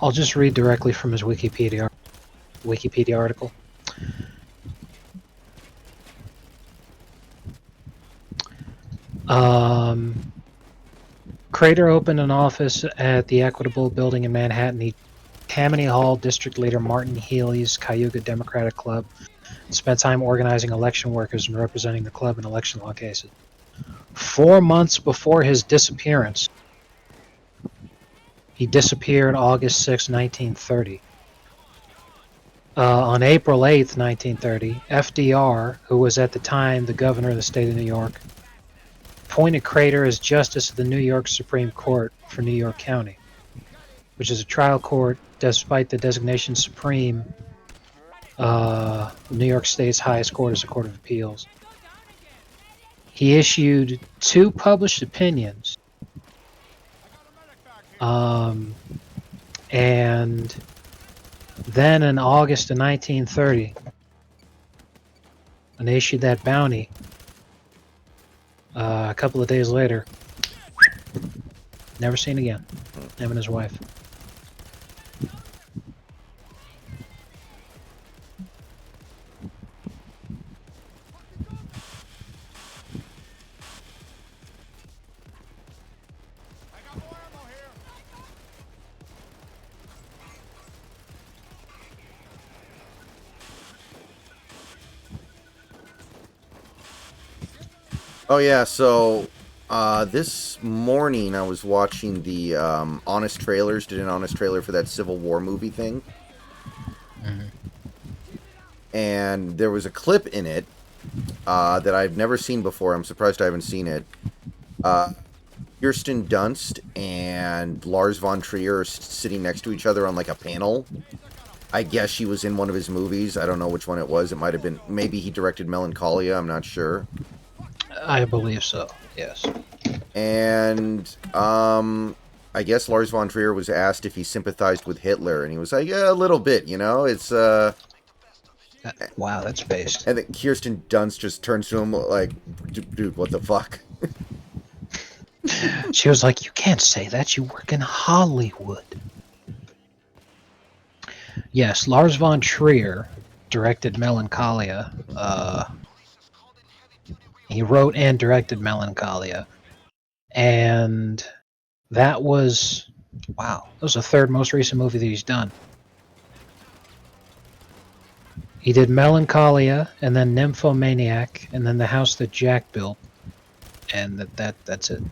I'll just read directly from his Wikipedia article. Crater opened an office at the Equitable Building in Manhattan. Tammany Hall District Leader Martin Healy's Cayuga Democratic Club spent time organizing election workers and representing the club in election law cases. 4 months before his disappearance, he disappeared August 6, 1930. On April 8, 1930, FDR, who was at the time the governor of the state of New York, appointed Crater as justice of the New York Supreme Court for New York County, which is a trial court despite the designation Supreme. New York State's highest court is a court of appeals. He issued 2 published opinions, and then in August of 1930, when they issued that bounty, a couple of days later, never seen again. Him and his wife. Oh yeah, so this morning I was watching the Honest Trailers, did an Honest Trailer for that Civil War movie thing. Mm-hmm. And there was a clip in it that I've never seen before. I'm surprised I haven't seen it. Kirsten Dunst and Lars von Trier are sitting next to each other on like a panel. I guess she was in one of his movies. I don't know which one it was. It might have been, maybe he directed Melancholia, I'm not sure. I believe so, yes. And I guess Lars von Trier was asked if he sympathized with Hitler, and he was like, yeah, a little bit, you know? It's wow, that's based. And then Kirsten Dunst just turns to him like, dude, what the fuck? She was like, you can't say that, you work in Hollywood. Yes, Lars von Trier directed Melancholia. He wrote and directed Melancholia. And that was, wow, that was the 3rd most recent movie that he's done. He did Melancholia, and then Nymphomaniac, and then The House That Jack Built. And that's it.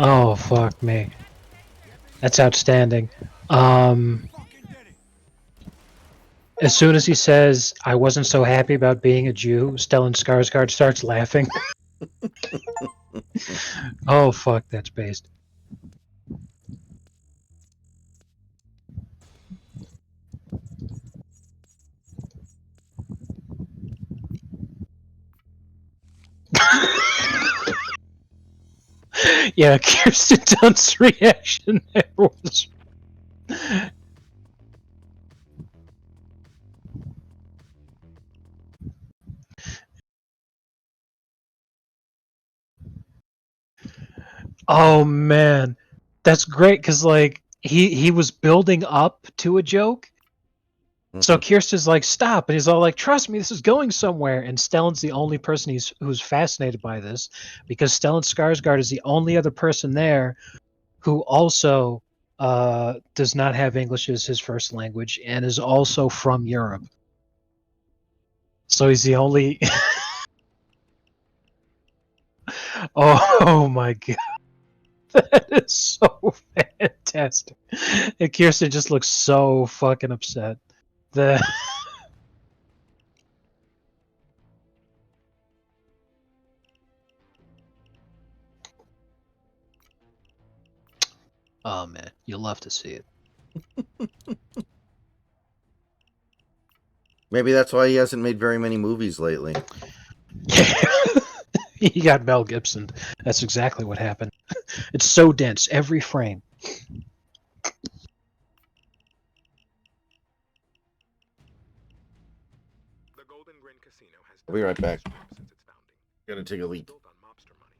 Oh, fuck me. That's outstanding. As soon as he says, I wasn't so happy about being a Jew, Stellan Skarsgård starts laughing. Oh, fuck, that's based. Yeah, Kirsten Dunst's reaction there was... Oh, man. That's great, because, like, he was building up to a joke. So Kirsten's like, stop. And he's all like, trust me, this is going somewhere. And Stellan's the only person who's fascinated by this, because Stellan Skarsgård is the only other person there who also does not have English as his first language and is also from Europe. So he's the only... Oh my god. That is so fantastic. And Kirsten just looks so fucking upset. The... Oh man, you'll love to see it. Maybe that's why he hasn't made very many movies lately. He got Mel Gibson. That's exactly what happened. It's so dense, every frame. The Golden Grin Casino has I'll be right back. since its founding. Gotta take a leak. Built on mobster money.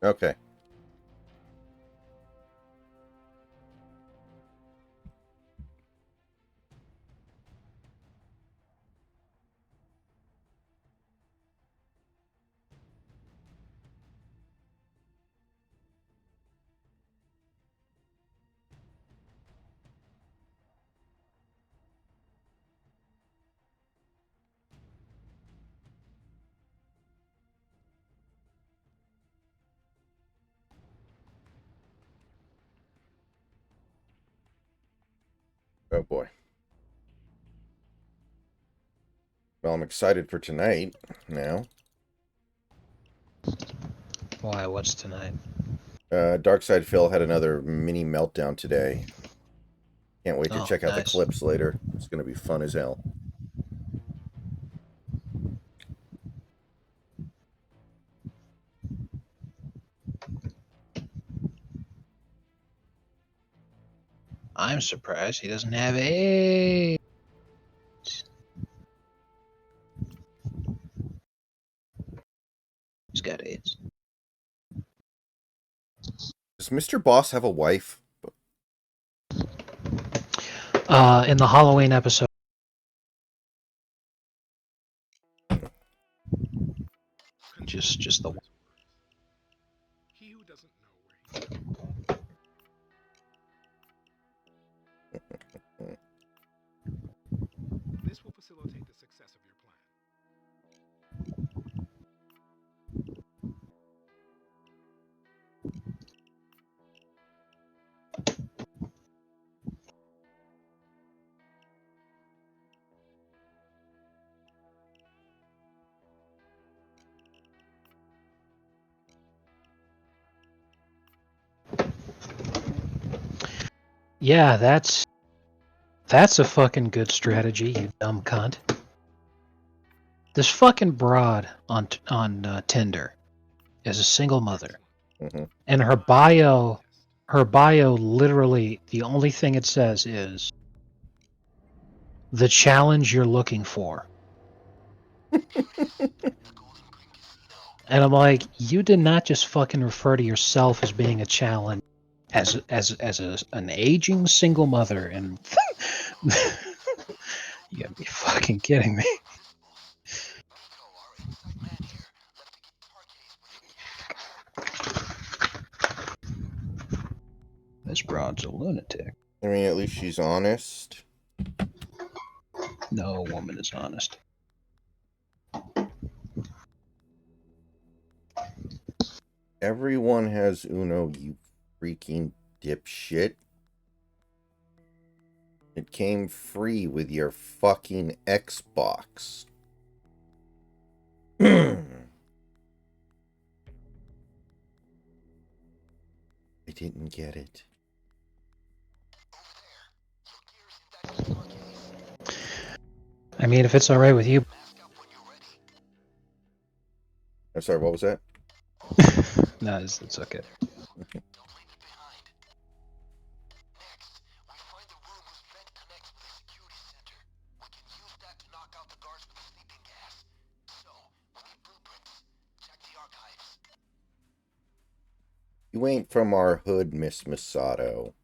Okay. Oh boy. Well, I'm excited for tonight now. Why? What's tonight? Darkside Phil had another mini meltdown today. Can't wait to Oh, check out the nice. clips later. It's going to be fun as hell. I'm surprised he doesn't have AIDS. He's got AIDS. Does Mr. Boss have a wife? In the Halloween episode. Just the one. He who doesn't know where he This will facilitate the success of your plan. Yeah, that's a fucking good strategy, you dumb cunt. This fucking broad on Tinder is a single mother, and her bio literally the only thing it says is the challenge you're looking for. And I'm like, you did not just fucking refer to yourself as being a challenge as an aging single mother, and you gotta be fucking kidding me. This broad's a lunatic. I mean, at least she's honest. No woman is honest. Everyone has Uno, you freaking dipshit. It came free with your fucking Xbox. I didn't get it. I mean, if it's alright with you. I'm sorry, what was that? No, it's okay. You ain't from our hood, Miss Masato.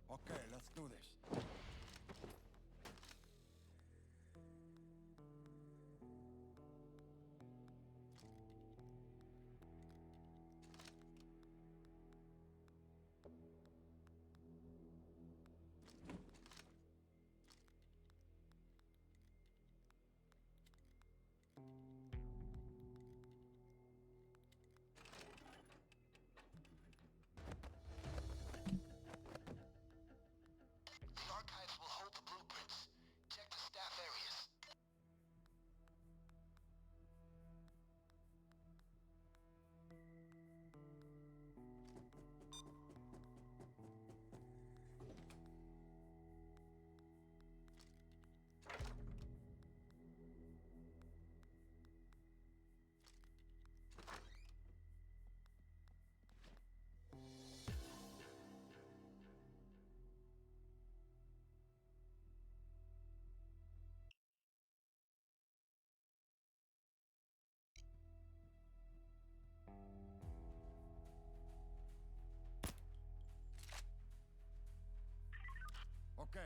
Okay, let's do this.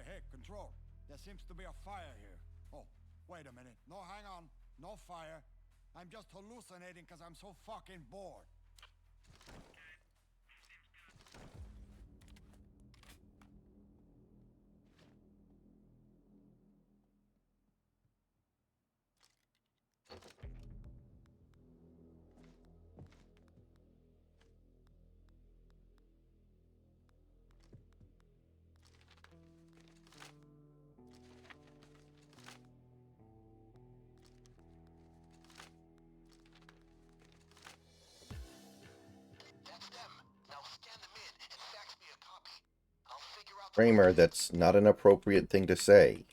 hey, control. There seems to be a fire here. Oh, wait a minute. No, hang on. No fire. I'm just hallucinating because I'm so fucking bored. That's them. Now scan them in and fax me a copy. I'll figure out the Kramer, that's not an appropriate thing to say.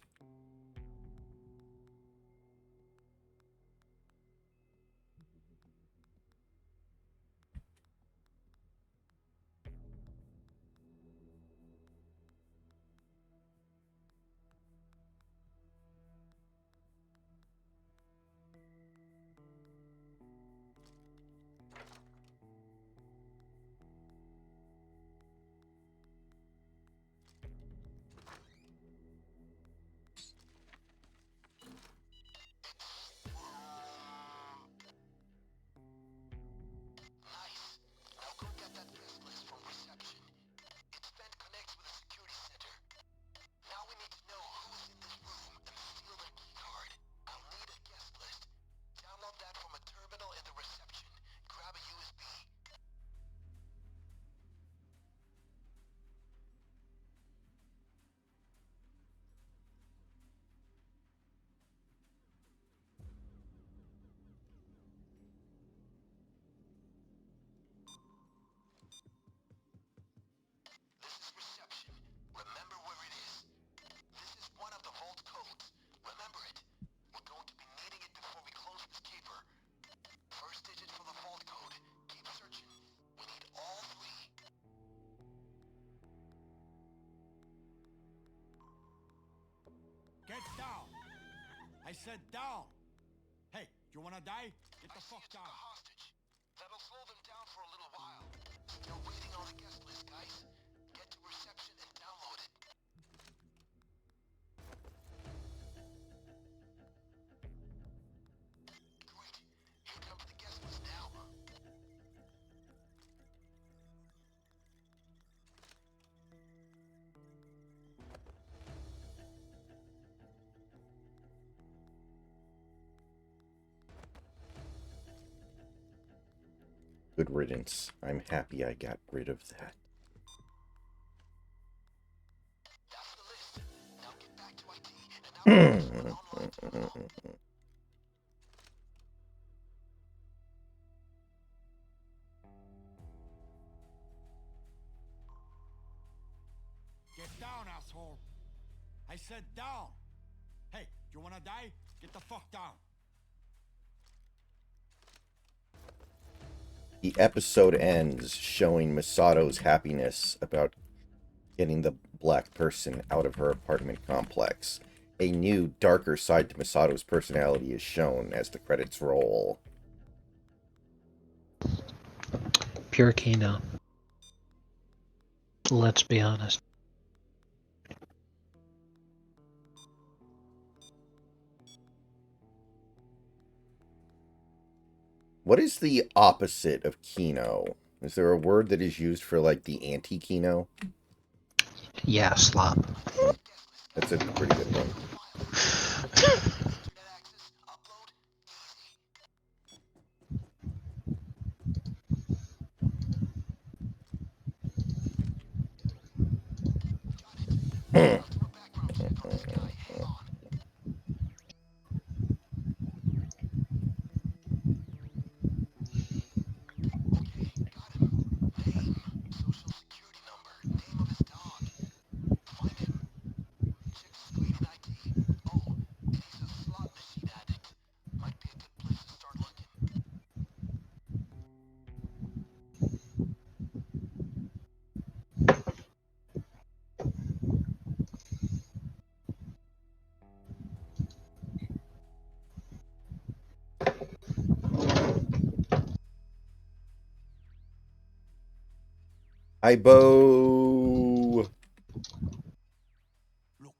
Nice. Now go get that guest list from reception. Its vent connects with a security center. Now we need to know who's in this room and steal their key card. I'll need a guest list. Download that from a terminal in the reception. Grab a USB. This is reception. Remember where it is. This is one of the vault codes. Remember it. We're going to be needing it before we close this caper. First digit for the vault code. Keep searching. We need all three. Get down! I said down! Hey, you wanna die? Get the fuck down! A hostage. That'll slow them down for a little while. Still waiting on the guest list, guys. Get to reception and download it. Great. Here comes the guest list now. Good riddance. I'm happy I got rid of that. That's the list. Now get back to IT and now an online terminal. Get down, asshole! I said down! Hey, you wanna die? Get the fuck down! The episode ends showing Misato's happiness about getting the black person out of her apartment complex. A new, darker side to Misato's personality is shown as the credits roll. Pure Kino. Let's be honest. What is the opposite of Kino? Is there a word that is used for, like, the anti-Kino? Yeah, slop. That's a pretty good one. I bow. Look,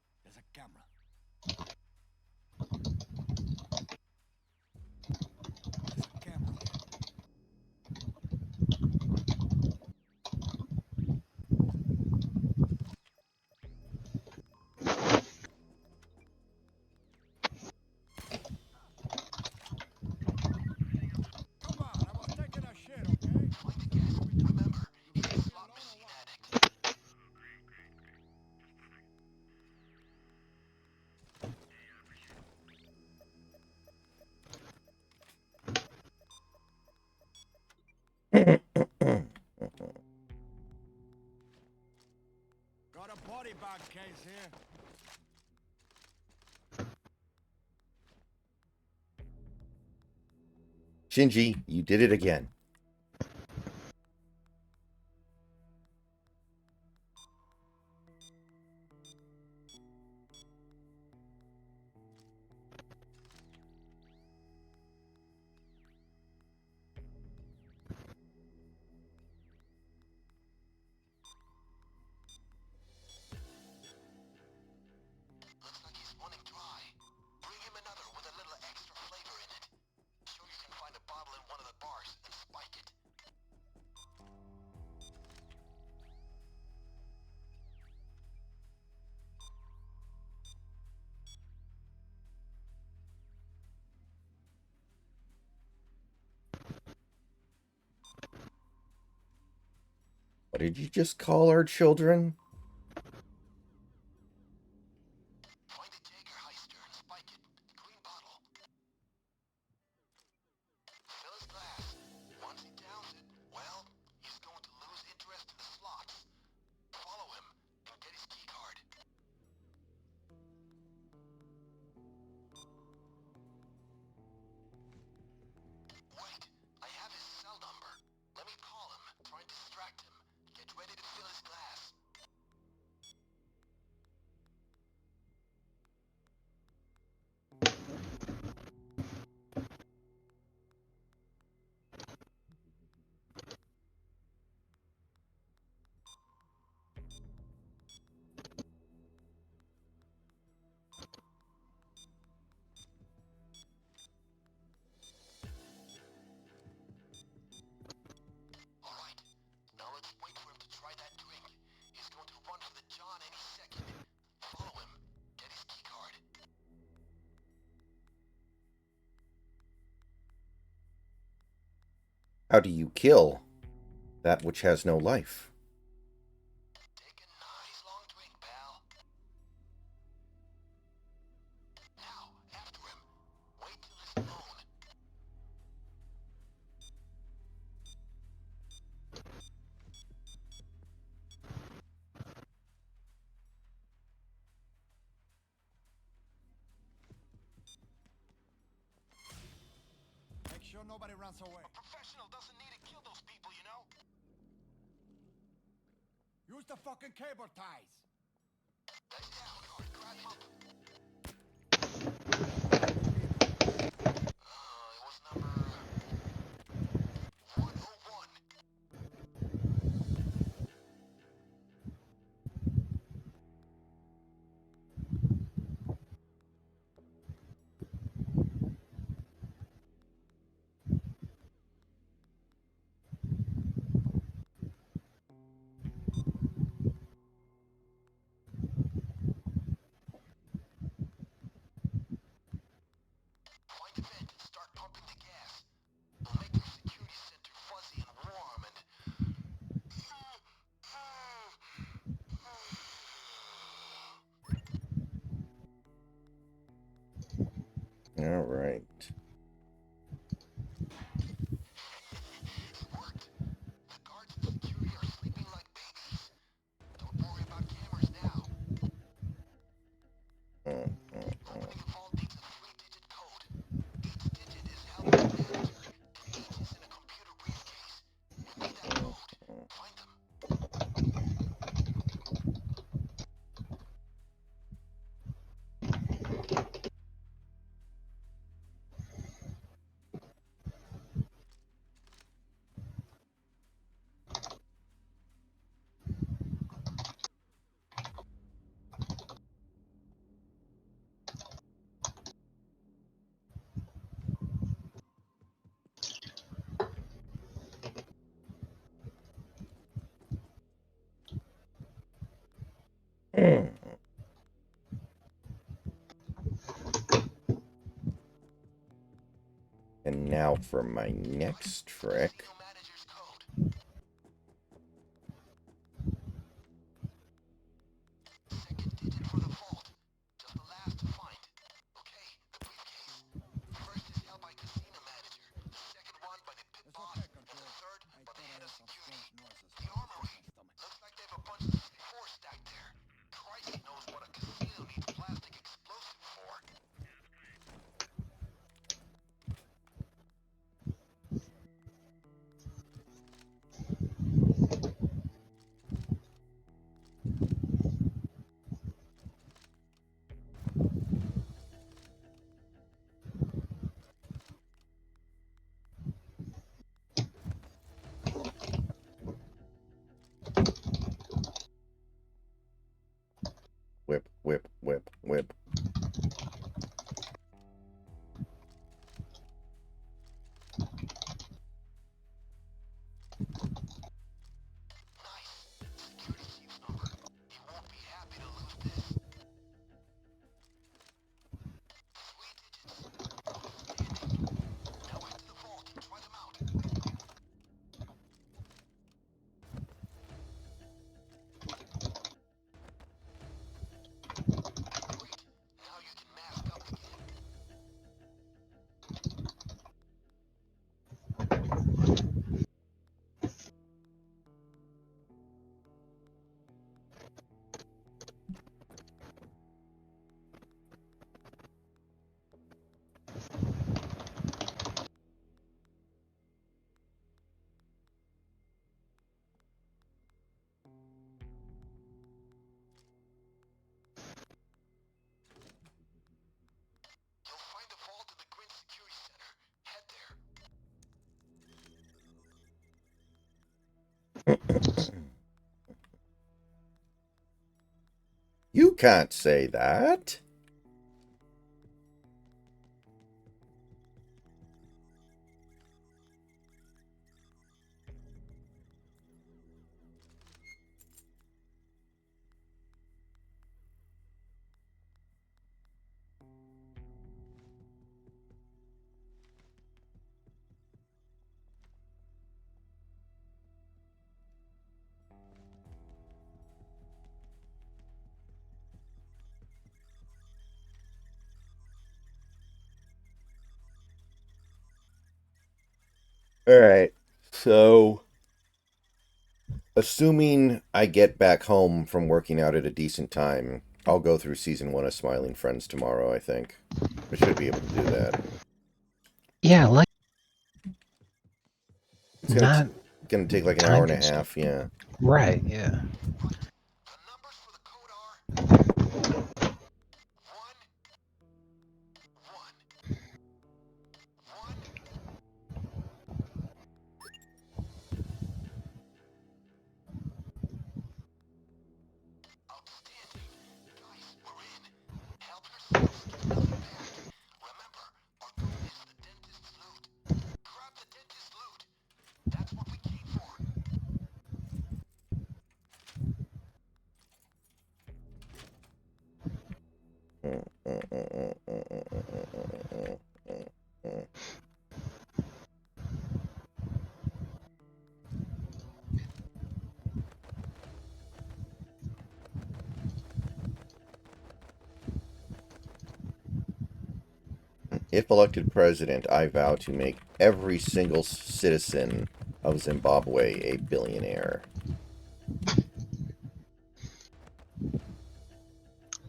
Body bag case here. Shinji, you did it again. Looks like he's running dry. Bring him another with a little extra flavor in it. Sure you can find a bottle in one of the bars and spike it. What did you just call our children? Find a Jägermeister and spike it. Green bottle. Fill his glass. Once he downs it, well, he's going to lose interest in the slots. Follow him and get his key card. Wait, I have his cell number. Let me call him. Try and distract him. Get ready to fill his glass. Alright, now let's wait for him to try that drink. He's going to run for the John any second. Follow him. Get his key card. How do you kill that which has no life? Take a nice long drink, pal. Now, after him. Wait till he's alone. Make sure nobody runs away. A professional doesn't need to kill those people, you know? Use the fucking cable ties. Guys down, or grab him up. It was number 101. Find a vent and start pumping the gas. We'll make your security center fuzzy and warm and... All right. It worked. The guards and security are sleeping like babies. Don't worry about cameras now. Opening a vault needs a 3-digit code. Each digit is held by the manager, and each is in a computer briefcase. You need that code. Find them. And now for my next trick. Casino manager's code. Second digit for the vault. Just the last to find. Okay, the briefcase. First is held by casino manager. The second one by the pit It's boss. okay, And the Control. third I by the thought I head of heard some security. strange noises The coming from armory. my stomach. Looks like they have a bunch of C4 stacked there. whip, whip, whip, whip. Security chief's number. He won't be happy to lose this. 3 digits. Outstanding. Now head to the vault and try them out. Great. Now you can mask up again. You'll find the vault in the Grin Security Center. Head there. You can't say that. All right. So, assuming I get back home from working out at a decent time, I'll go through season 1 of Smiling Friends tomorrow, I think. I should be able to do that. Yeah, like It's not gonna take like an time hour and a consuming. half, yeah. Right, yeah. Right. The numbers for the code are 1, 1, 1. Outstanding. Guys, we're in. Help yourselves. Give nothing back. Remember, our goal is the dentist's loot. Grab the dentist's loot. That's what we came for. If elected president, I vow to make every single citizen of Zimbabwe a billionaire.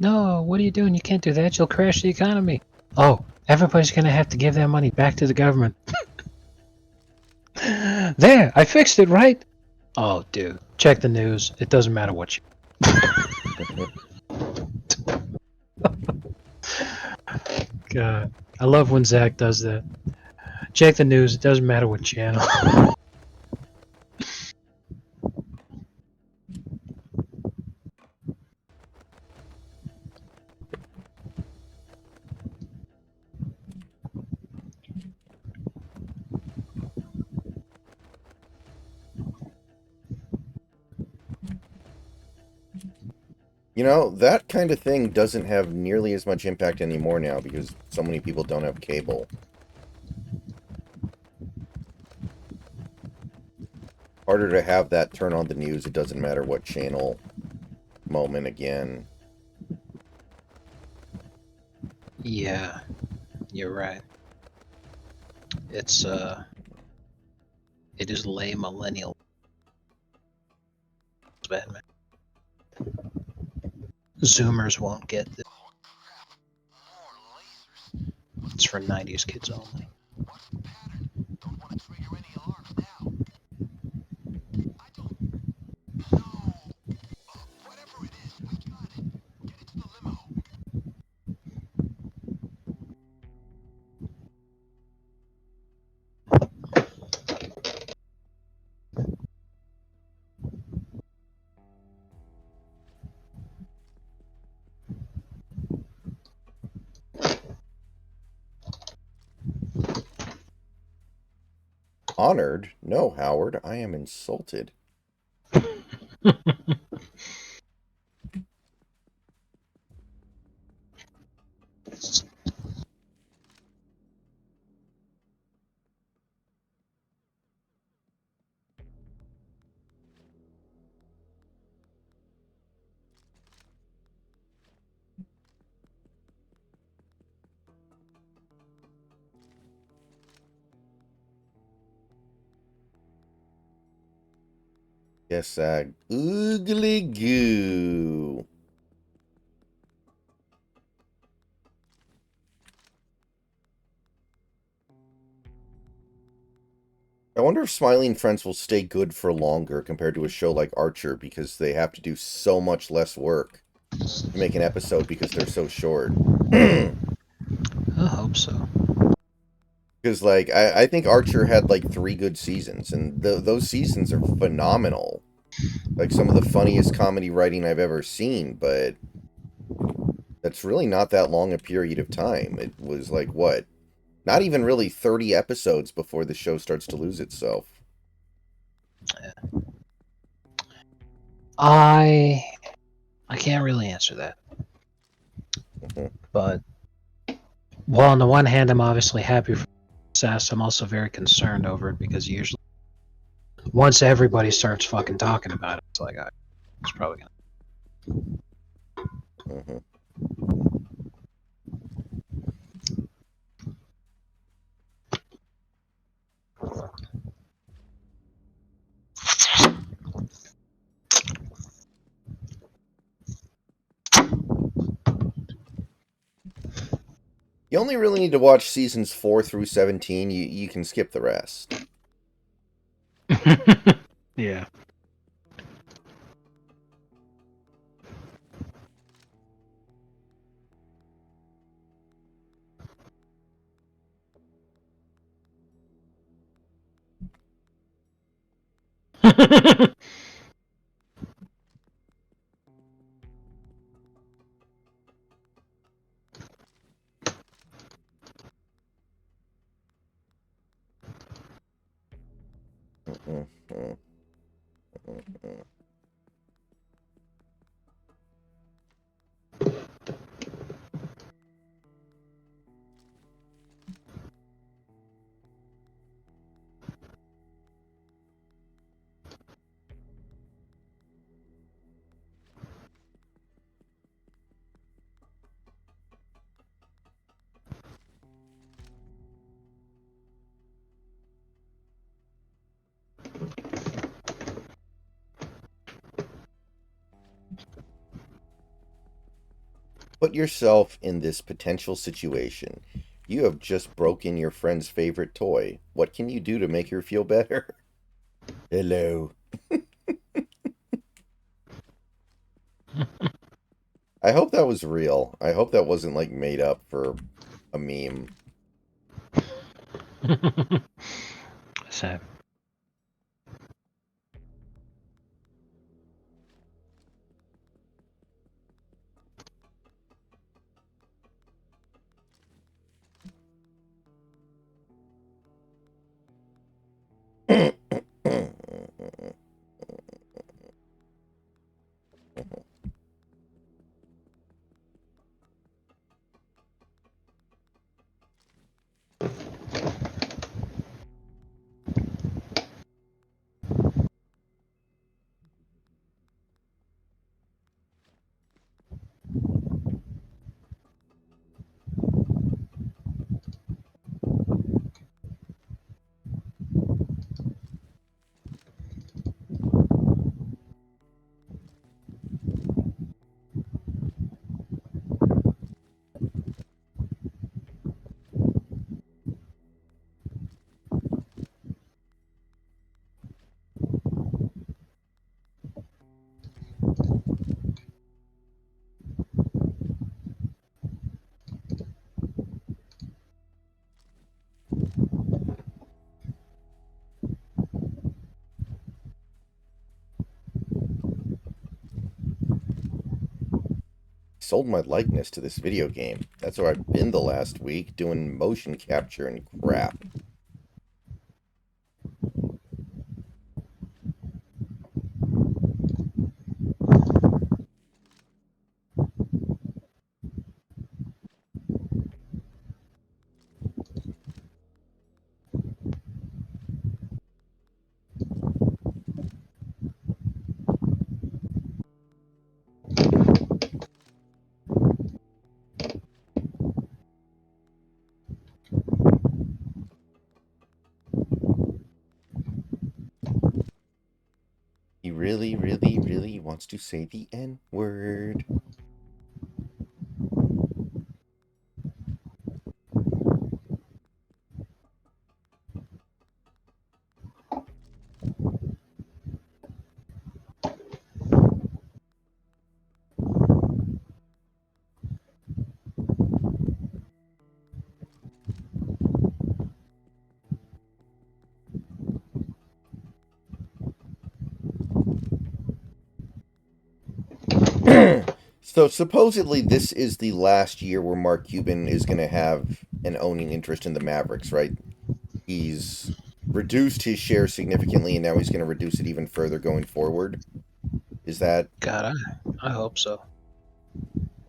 No, what are you doing? You can't do that. You'll crash the economy. Oh, everybody's gonna have to give their money back to the government. There, I fixed it, right? Oh, dude, check the news. It doesn't matter what you... God, I love when Zach does that. Check the news. It doesn't matter what channel. You know, that kind of thing doesn't have nearly as much impact anymore now because so many people don't have cable. Harder to have that turn on the news, it doesn't matter what channel moment again. Yeah, you're right. It's, it is lay millennial. Batman. Zoomers won't get this. Oh crap. More lasers. It's for 90s kids only. What's the pattern? Don't want to trigger any alarms now. I don't know. Whatever it is, we got it. Get it to the limo. Honored? No, Howard. I am insulted. Yes, oogly goo. I wonder if Smiling Friends will stay good for longer compared to a show like Archer because they have to do so much less work to make an episode because they're so short. I hope so. Because, like, I think Archer had, like, 3 good seasons, and those seasons are phenomenal. Like, some of the funniest comedy writing I've ever seen, but that's really not that long a period of time. It was, like, what? Not even really 30 episodes before the show starts to lose itself. I can't really answer that. But, well, on the one hand, I'm obviously happy for success. I'm also very concerned over it because usually, once everybody starts fucking talking about it, it's like, it's probably gonna. You only really need to watch seasons 4 through 17. You can skip the rest. Yeah. Put yourself in this potential situation. You have just broken your friend's favorite toy. What can you do to make her feel better? Hello. I hope that was real. I hope that wasn't, like, made up for a meme. Sad. Sold my likeness to this video game. That's where I've been the last week, doing motion capture and crap. really, really, really wants to say the N-word. So supposedly this is the last year where Mark Cuban is going to have an owning interest in the Mavericks, right? He's reduced his share significantly, and now he's going to reduce it even further going forward. Is that? God, I hope so.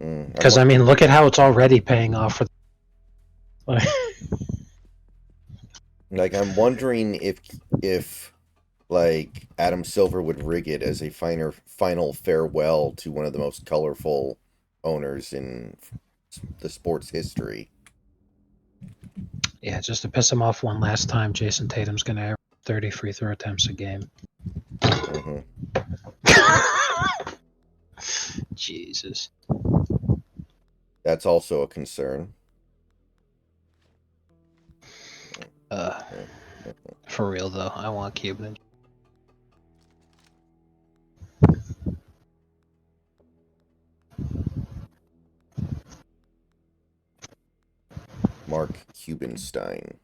I'm Because I mean, look at how it's already paying off for. like I'm wondering if like Adam Silver would rig it as a final farewell to one of the most colorful owners in the sports history. Yeah, just to piss him off one last time, Jason Tatum's going to average 30 free throw attempts a game. Mm-hmm. Jesus. That's also a concern. For real though, I want Cuban. Mark Cubanstein.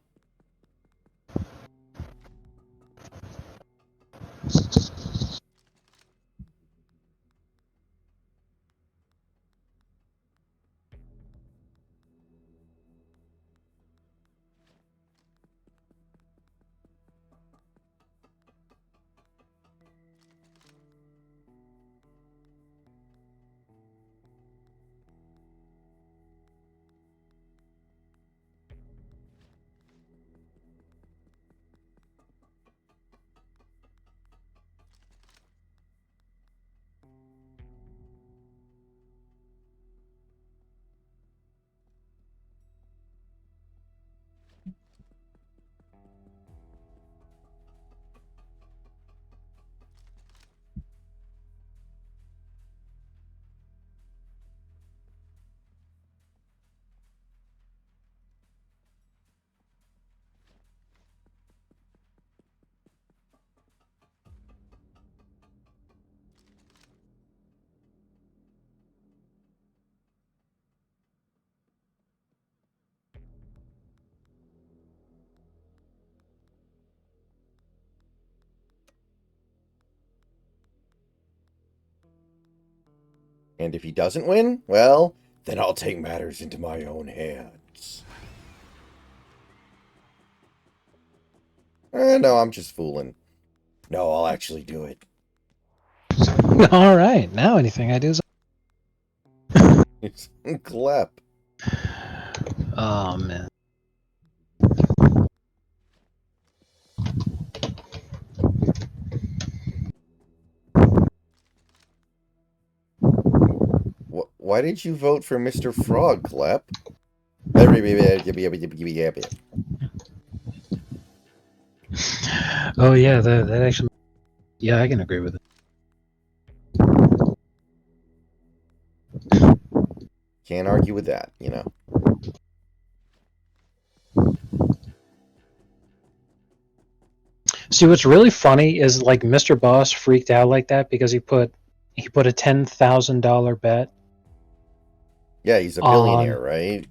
And if he doesn't win, well, then I'll take matters into my own hands. No, I'm just fooling. No, I'll actually do it. All right, now anything I do is. It's Glep. Oh man. Why did you vote for Mr. Frog, Glep? Oh yeah, that actually. Yeah, I can agree with it. Can't argue with that, you know. See, what's really funny is like Mr. Boss freaked out like that because he put a $10,000 bet. Yeah, he's a billionaire, right?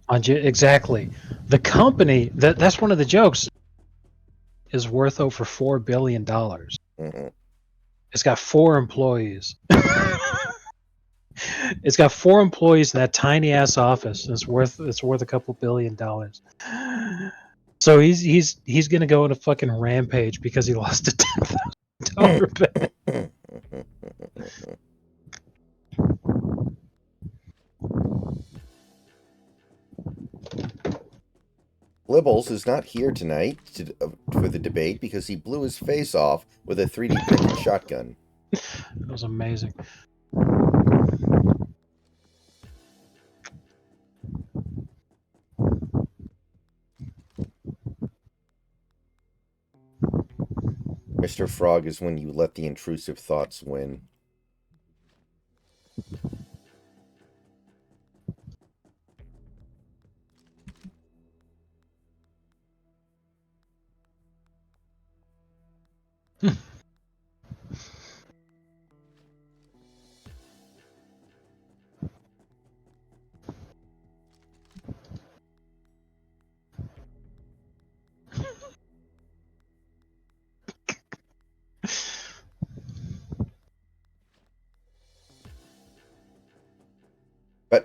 Exactly. The company that's one of the jokes is worth over $4 billion. Mm-hmm. It's got 4 employees. It's got 4 employees in that tiny ass office. And it's worth a couple $1 billion. So he's gonna go on a fucking rampage because he lost a $10,000 bet. Libbles is not here tonight for the debate because he blew his face off with a 3D printed shotgun. It was amazing. Mr. Frog is when you let the intrusive thoughts win.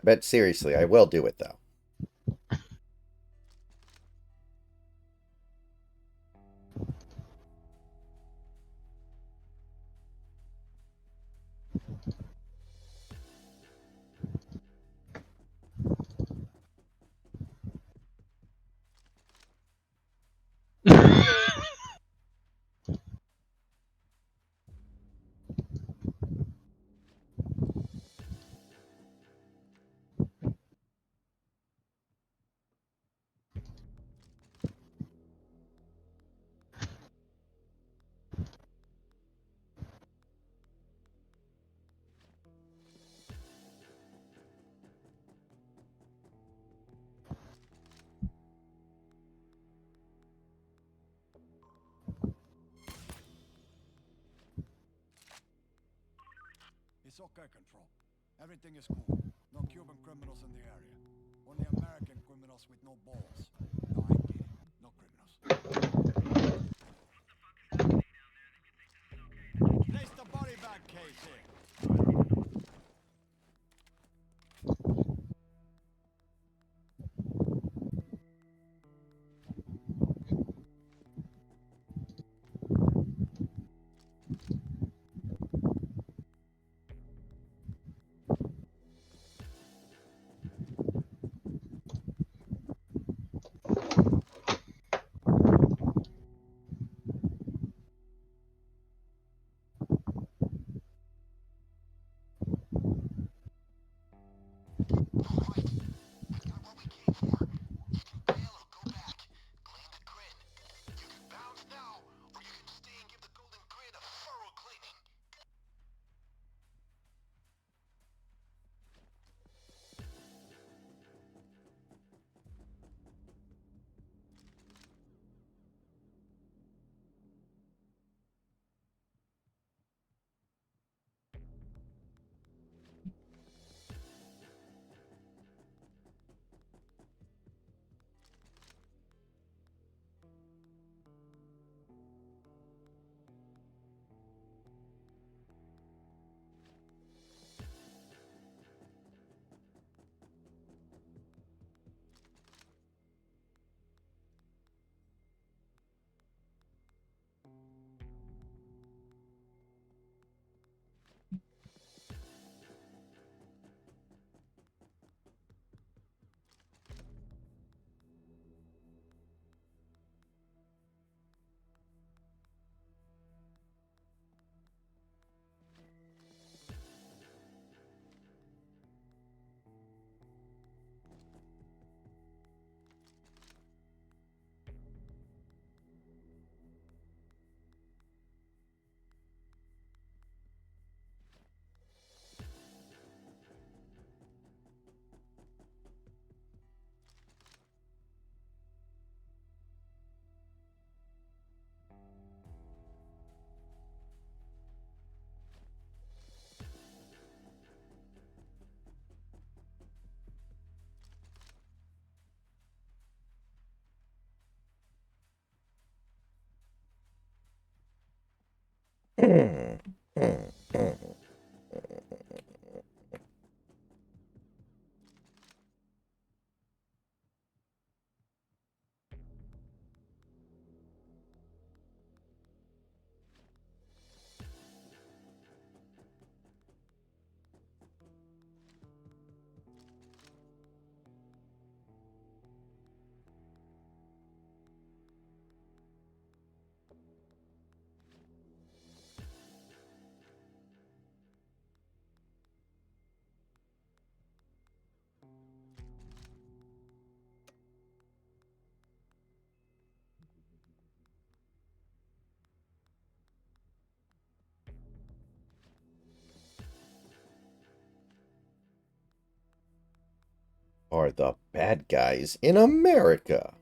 But seriously, I will do it though. It's okay, Control. Everything is cool. No Cuban criminals in the area. Only American criminals with no balls. No, I get it. No criminals. Place the body bag case here. are the bad guys in America?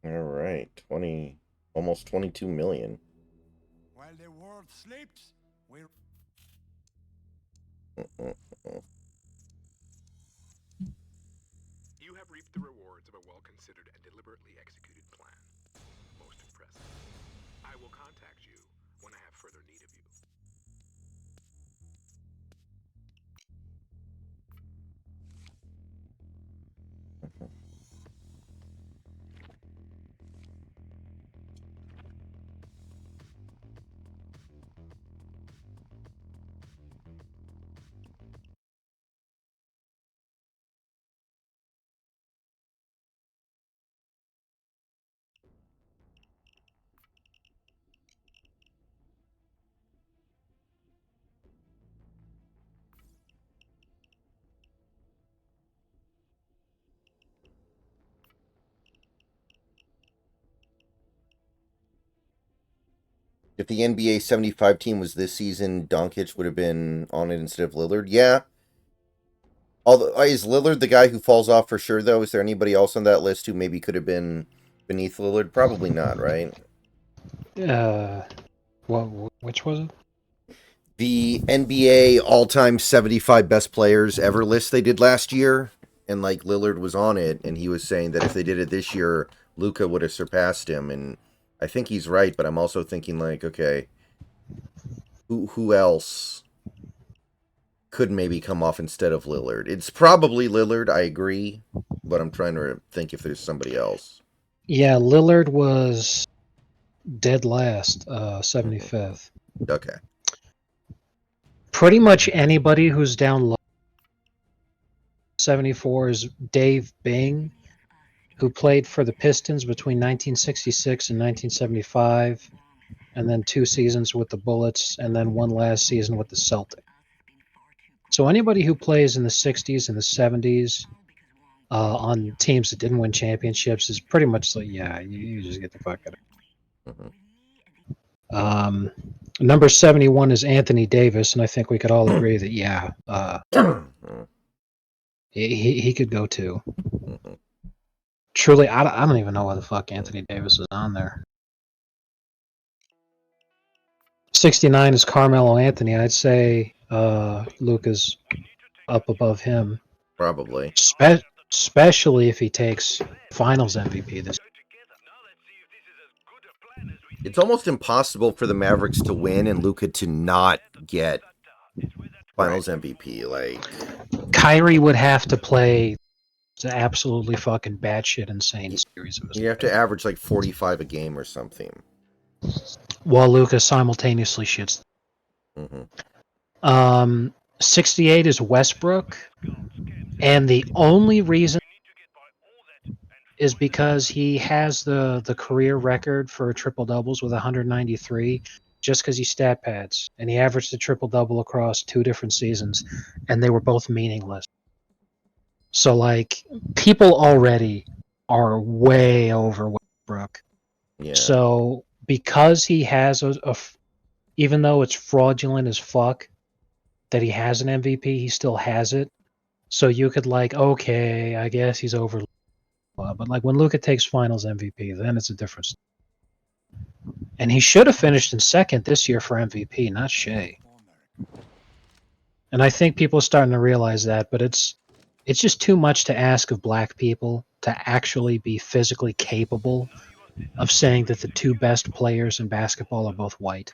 All right, almost 22 million. While the world sleeps, we You have reaped the rewards of a well-considered and deliberately executed plan. Most impressive. I will contact you when I have further need of you. If the NBA 75 team was this season, Doncic would have been on it instead of Lillard. Yeah. Although, is Lillard the guy who falls off for sure, though? Is there anybody else on that list who maybe could have been beneath Lillard? Probably not, right? Which was it? The NBA all-time 75 best players ever list they did last year, and like Lillard was on it, and he was saying that if they did it this year, Luka would have surpassed him, and I think he's right, but I'm also thinking like, okay, who else could maybe come off instead of Lillard? It's probably Lillard, I agree, but I'm trying to think if there's somebody else. Yeah, Lillard was dead last, 75th. Okay. Pretty much anybody who's down low. 74 is Dave Bing, who played for the Pistons between 1966 and 1975, and then 2 seasons with the Bullets, and then 1 last season with the Celtics. So anybody who plays in the 60s and the 70s on teams that didn't win championships is pretty much like, yeah, you just get the fuck out of it. Number 71 is Anthony Davis, and I think we could all agree that, yeah, he could go too. Truly, I don't even know why the fuck Anthony Davis is on there. 69 is Carmelo Anthony. I'd say Luka's up above him. Probably. Especially if he takes Finals MVP this. It's almost impossible for the Mavericks to win and Luka to not get Finals MVP. Like, Kyrie would have to play the absolutely fucking batshit insane series of his you have to average like 45 a game or something. While Luka simultaneously shits. 68 is Westbrook, and the only reason is because he has the career record for triple doubles with 193, just because he stat pads, and he averaged a triple double across 2 different seasons, and they were both meaningless. So like people already are way over Westbrook. Yeah. So because he has even though it's fraudulent as fuck that he has an MVP, he still has it. So you could like, okay, I guess he's over. But like when Luka takes Finals MVP, then it's a difference. And he should have finished in second this year for MVP, not Shea. And I think people are starting to realize that, but it's just too much to ask of black people to actually be physically capable of saying that the two best players in basketball are both white.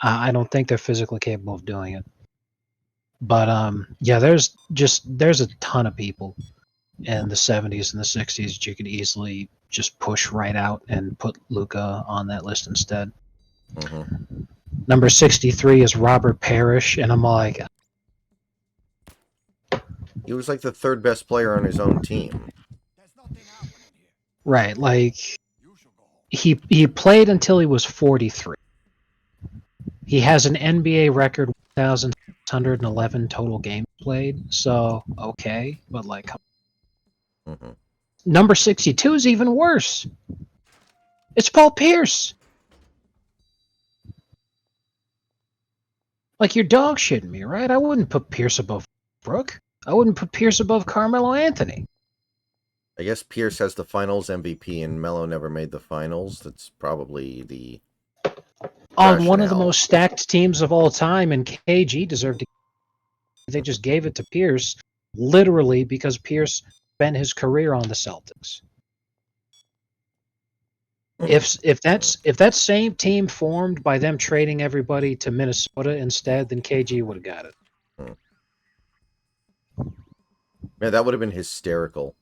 I don't think they're physically capable of doing it. But yeah, there's a ton of people in the 70s and the 60s that you could easily just push right out and put Luka on that list instead. Mm-hmm. Number 63 is Robert Parrish, and I'm like, he was like the third best player on his own team. right, like he played until he was 43. He has an NBA record 1,611 total games played, so okay, but like Mm-hmm. number 62 is even worse. It's Paul Pierce. Like, you're dog shitting me, right? I wouldn't put Pierce above Brooke. I wouldn't put Pierce above Carmelo Anthony. I guess Pierce has the Finals MVP and Melo never made the Finals. That's probably the On one of the rationale. most stacked teams of all time, and KG deserved to. They just gave it to Pierce, literally because Pierce spent his career on the Celtics. If that same team formed by them trading everybody to Minnesota instead, then KG would have got it. Yeah, that would have been hysterical.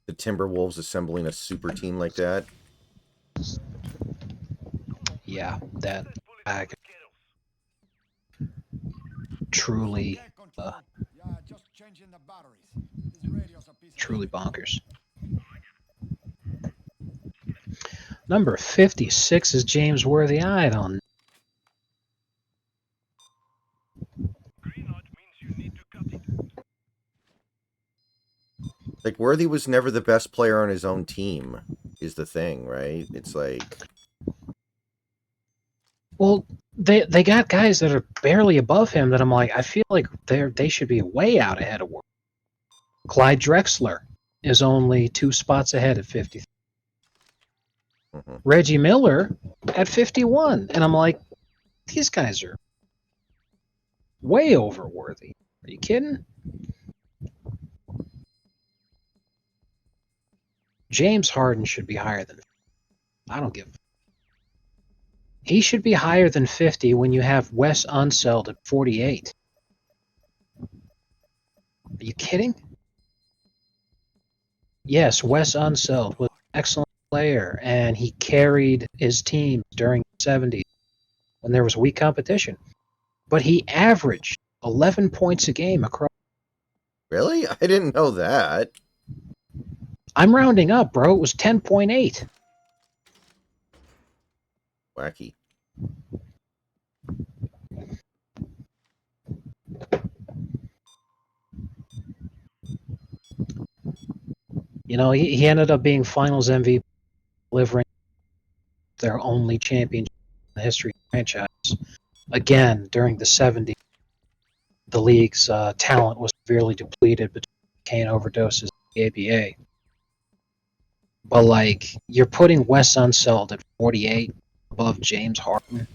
The Timberwolves assembling a super team like that. Yeah, that truly, truly bonkers. Number 56 is James Worthy. I don't. Like, Worthy was never the best player on his own team, is the thing, right? It's like... Well, they got guys that are barely above him that I'm like, I feel like they should be way out ahead of Worthy. Clyde Drexler is only 2 spots ahead at 50. Mm-hmm. Reggie Miller at 51. And I'm like, these guys are way over Worthy. Are you kidding? James Harden should be higher than. I don't give. He should be higher than 50 when you have Wes Unseld at 48. Are you kidding? Yes, Wes Unseld was an excellent player, and he carried his team during the 70s when there was weak competition. But he averaged 11 points a game across. Really? I didn't know that. I'm rounding up, bro. It was 10.8. Wacky. You know, he ended up being Finals MVP, delivering their only championship in the history of the franchise. Again, during the 70s, the league's talent was severely depleted between cocaine overdoses and the ABA. But, like, you're putting Wes Unseld at 48 above James Harden.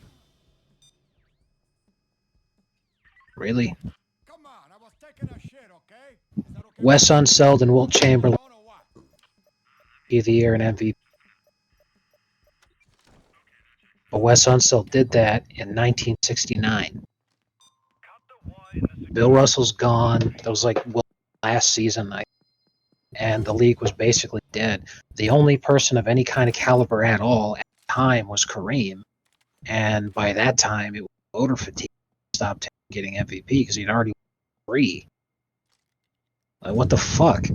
Really? Come on, I was taking a shit, okay? Is that okay? Wes Unseld and Wilt Chamberlain of the year and MVP. But Wes Unseld did that in 1969. Bill Russell's gone. That was like last season, and the league was basically dead. The only person of any kind of caliber at all at the time was Kareem, and by that time it was voter fatigue. Stopped him getting MVP because he'd already won 3. Like, what the fuck?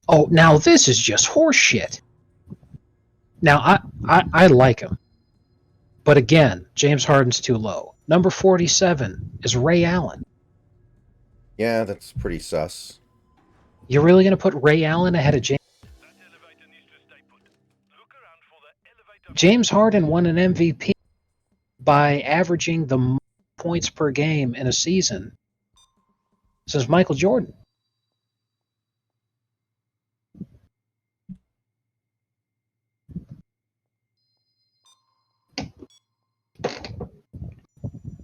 Oh, now this is just horseshit. Now I like him. But again, James Harden's too low. Number 47 is Ray Allen. Yeah, that's pretty sus. You're really going to put Ray Allen ahead of James? James Harden won an MVP by averaging the most points per game in a season since Michael Jordan.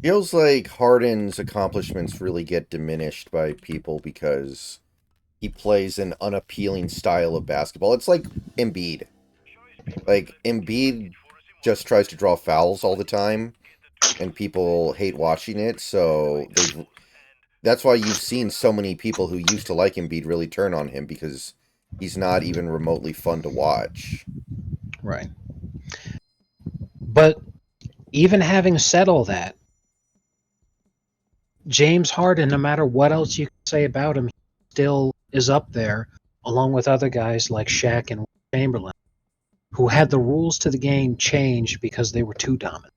Feels like Harden's accomplishments really get diminished by people because he plays an unappealing style of basketball. It's like Embiid. Like, Embiid just tries to draw fouls all the time, and people hate watching it, so that's why you've seen so many people who used to like Embiid really turn on him, because he's not even remotely fun to watch. Right. But even having said all that, James Harden, no matter what else you can say about him, he still is up there, along with other guys like Shaq and Chamberlain, who had the rules to the game changed because they were too dominant.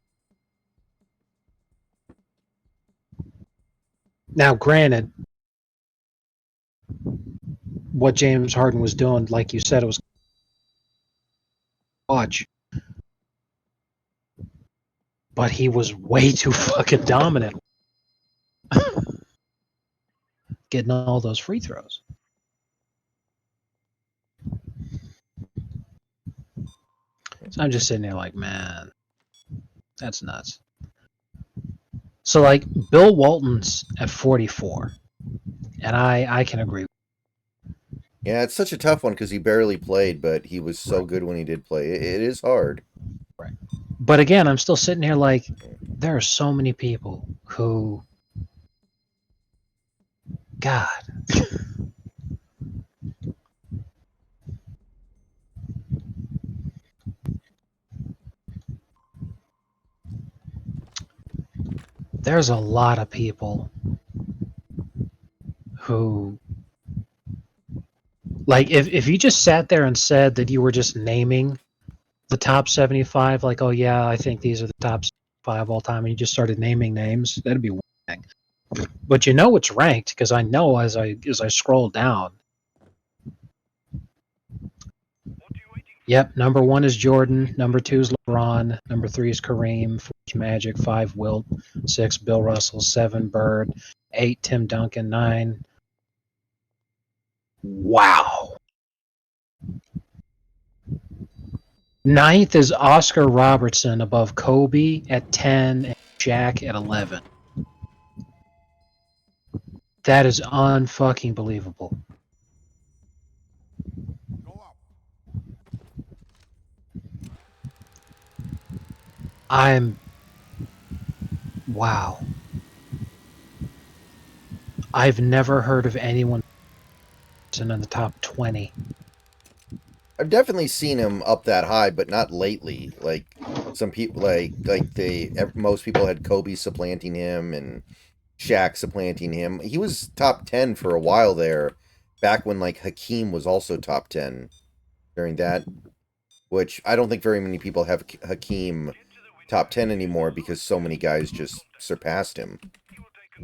Now, granted, what James Harden was doing, like you said, it was watch, but he was way too fucking dominant, getting all those free throws. So I'm just sitting there like, man, that's nuts. So like Bill Walton's at 44, and I can agree. Yeah, it's such a tough one because he barely played, but he was so good when he did play. It is hard. Right. But again, I'm still sitting here like, there are so many people who, God. There's a lot of people who, like, if you just sat there and said that you were just naming the top 75, like, oh yeah, I think these are the top 5 all time, and you just started naming names, that'd be one thing. But you know it's ranked because I know as I scroll down. Yep, number 1 is Jordan, number 2 is LeBron, number 3 is Kareem, 4 is Magic, 5 Wilt, 6 Bill Russell, 7 Bird, 8 Tim Duncan, 9. Wow. 9th is Oscar Robertson above Kobe at 10 and Shaq at 11. That is unfucking believable. Wow. I've never heard of anyone in the top 20. I've definitely seen him up that high, but not lately. Like some people, most people had Kobe supplanting him and Shaq supplanting him. He was top 10 for a while there, back when like Hakeem was also top 10 during that, which I don't think very many people have Hakeem top 10 anymore because so many guys just surpassed him.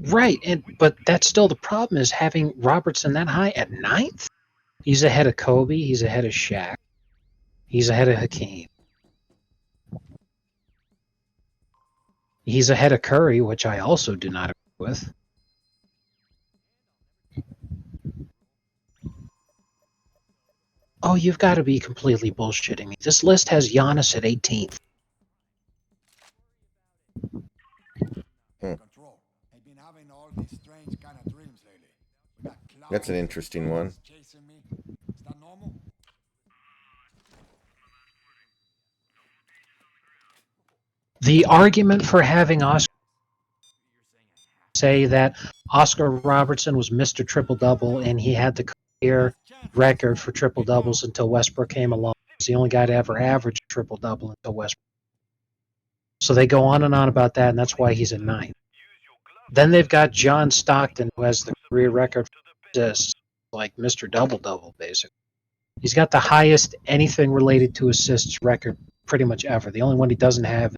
Right, but that's still the problem is having Robertson that high at 9th. He's ahead of Kobe. He's ahead of Shaq. He's ahead of Hakeem. He's ahead of Curry, which I also do not agree with. Oh, you've got to be completely bullshitting me. This list has Giannis at 18th. That's an interesting one. The argument for having Oscar say that Oscar Robertson was Mr. Triple Double and he had the career record for triple doubles until Westbrook came along. He's the only guy to ever average triple double until Westbrook. So they go on and on about that, and that's why he's at 9th. Then they've got John Stockton, who has the career record for assists, like Mr. Double Double, basically. He's got the highest anything related to assists record pretty much ever. The only one he doesn't have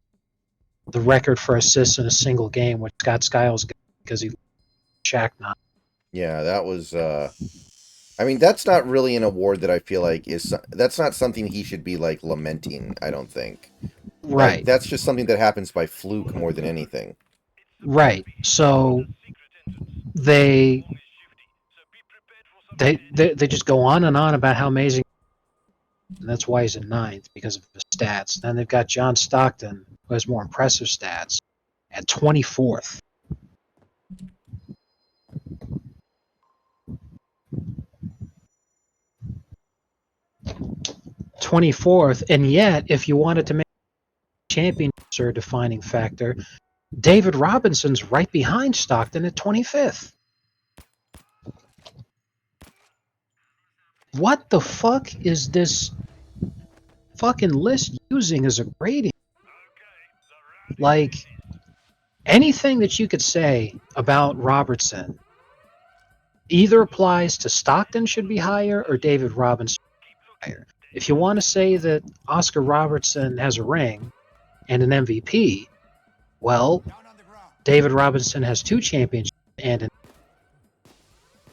the record for assists in a single game, which Scott Skiles got because he Shaq not. Yeah, that was. I mean, that's not really an award that I feel like that's not something he should be like lamenting. I don't think. Like Right, that's just something that happens by fluke more than anything. right. So they they just go on and on about how amazing. And that's why he's in ninth because of his stats. Then they've got John Stockton, who has more impressive stats, at 24th. 24th, and yet, if you wanted to make championships a defining factor, David Robinson's right behind Stockton at 25th. What the fuck is this fucking list using as a grading? Like, anything that you could say about Robertson either applies to Stockton should be higher or David Robinson higher. If you want to say that Oscar Robertson has a ring and an MVP, well, David Robinson has 2 championships and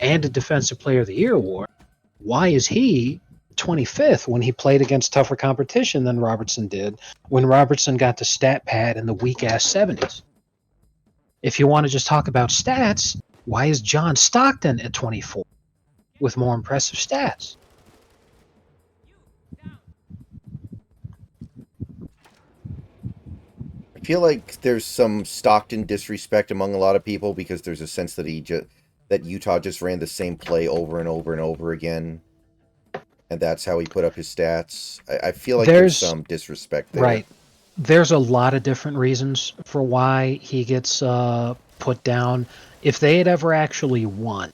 a Defensive Player of the Year award. Why is he 25th when he played against tougher competition than Robertson did when Robertson got the stat pad in the weak-ass 70s? If you want to just talk about stats, why is John Stockton at 24 with more impressive stats? I feel like there's some Stockton disrespect among a lot of people because there's a sense that that Utah just ran the same play over and over and over again, and that's how he put up his stats. I feel like there's some disrespect there. Right. There's a lot of different reasons for why he gets put down. If they had ever actually won,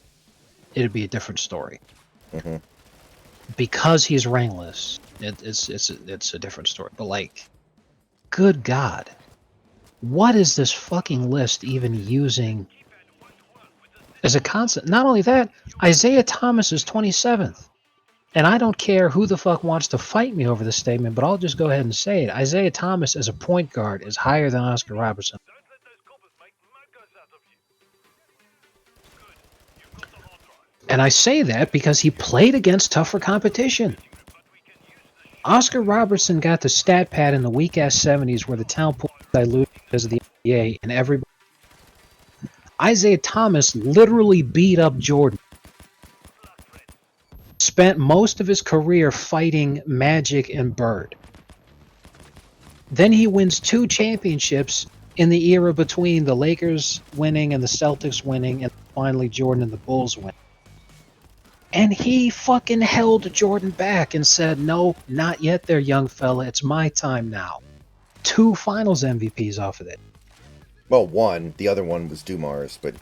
it'd be a different story. Mm-hmm. Because he's rangless, it's a different story. But like, good God, what is this fucking list even using as a concept? Not only that, Isaiah Thomas is 27th. And I don't care who the fuck wants to fight me over this statement, but I'll just go ahead and say it. Isaiah Thomas as a point guard is higher than Oscar Robertson. And I say that because he played against tougher competition. Oscar Robertson got the stat pad in the weak-ass 70s where the talent pool was diluted because of the NBA, and everybody... Isaiah Thomas literally beat up Jordan. Spent most of his career fighting Magic and Bird. Then he wins 2 championships in the era between the Lakers winning and the Celtics winning, and finally Jordan and the Bulls winning. And he fucking held Jordan back and said, no, not yet there, young fella. It's my time now. 2 finals MVPs off of it. Well, one. The other one was Dumars, but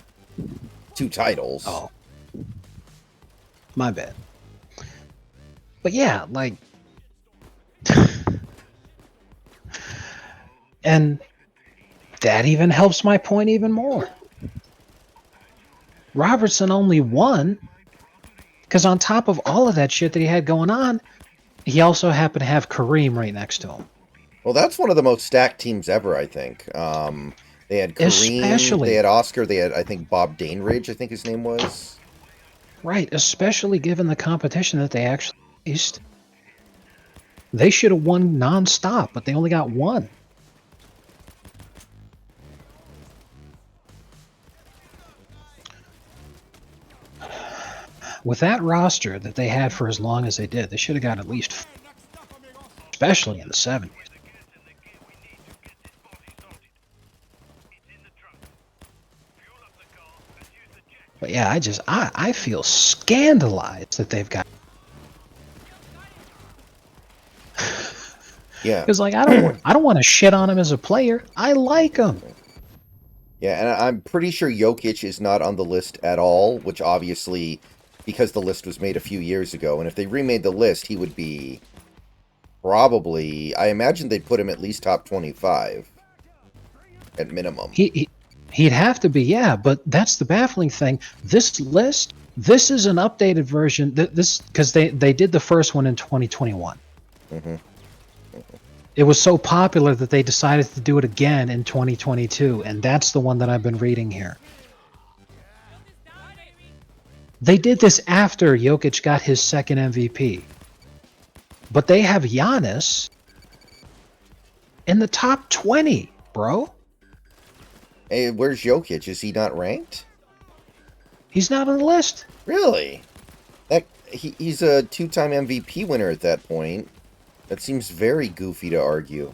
2 titles. Oh. My bad. But yeah, like... and that even helps my point even more. Robertson only won because on top of all of that shit that he had going on, he also happened to have Kareem right next to him. Well, that's one of the most stacked teams ever, I think. They had Kareem, they had Oscar, they had, I think, Bob Dainridge, I think his name was. Right, especially given the competition that they actually faced. They should have won non-stop, but they only got 1. With that roster that they had for as long as they did, they should have got at least, especially in the 70s. But yeah, I feel scandalized that they've got. Yeah, because like I don't want to shit on him as a player. I like him. Yeah, and I'm pretty sure Jokic is not on the list at all, which obviously, because the list was made a few years ago, and if they remade the list, he would be probably, I imagine they'd put him at least top 25 at minimum. He'd have to be, yeah, but that's the baffling thing. This list, this is an updated version. This because they did the first one in 2021. Mm-hmm. It was so popular that they decided to do it again in 2022, and that's the one that I've been reading here. They did this after Jokic got his second MVP. But they have Giannis in the top 20, bro. Hey, where's Jokic? Is he not ranked? He's not on the list. Really? He's a two-time MVP winner at that point. That seems very goofy to argue.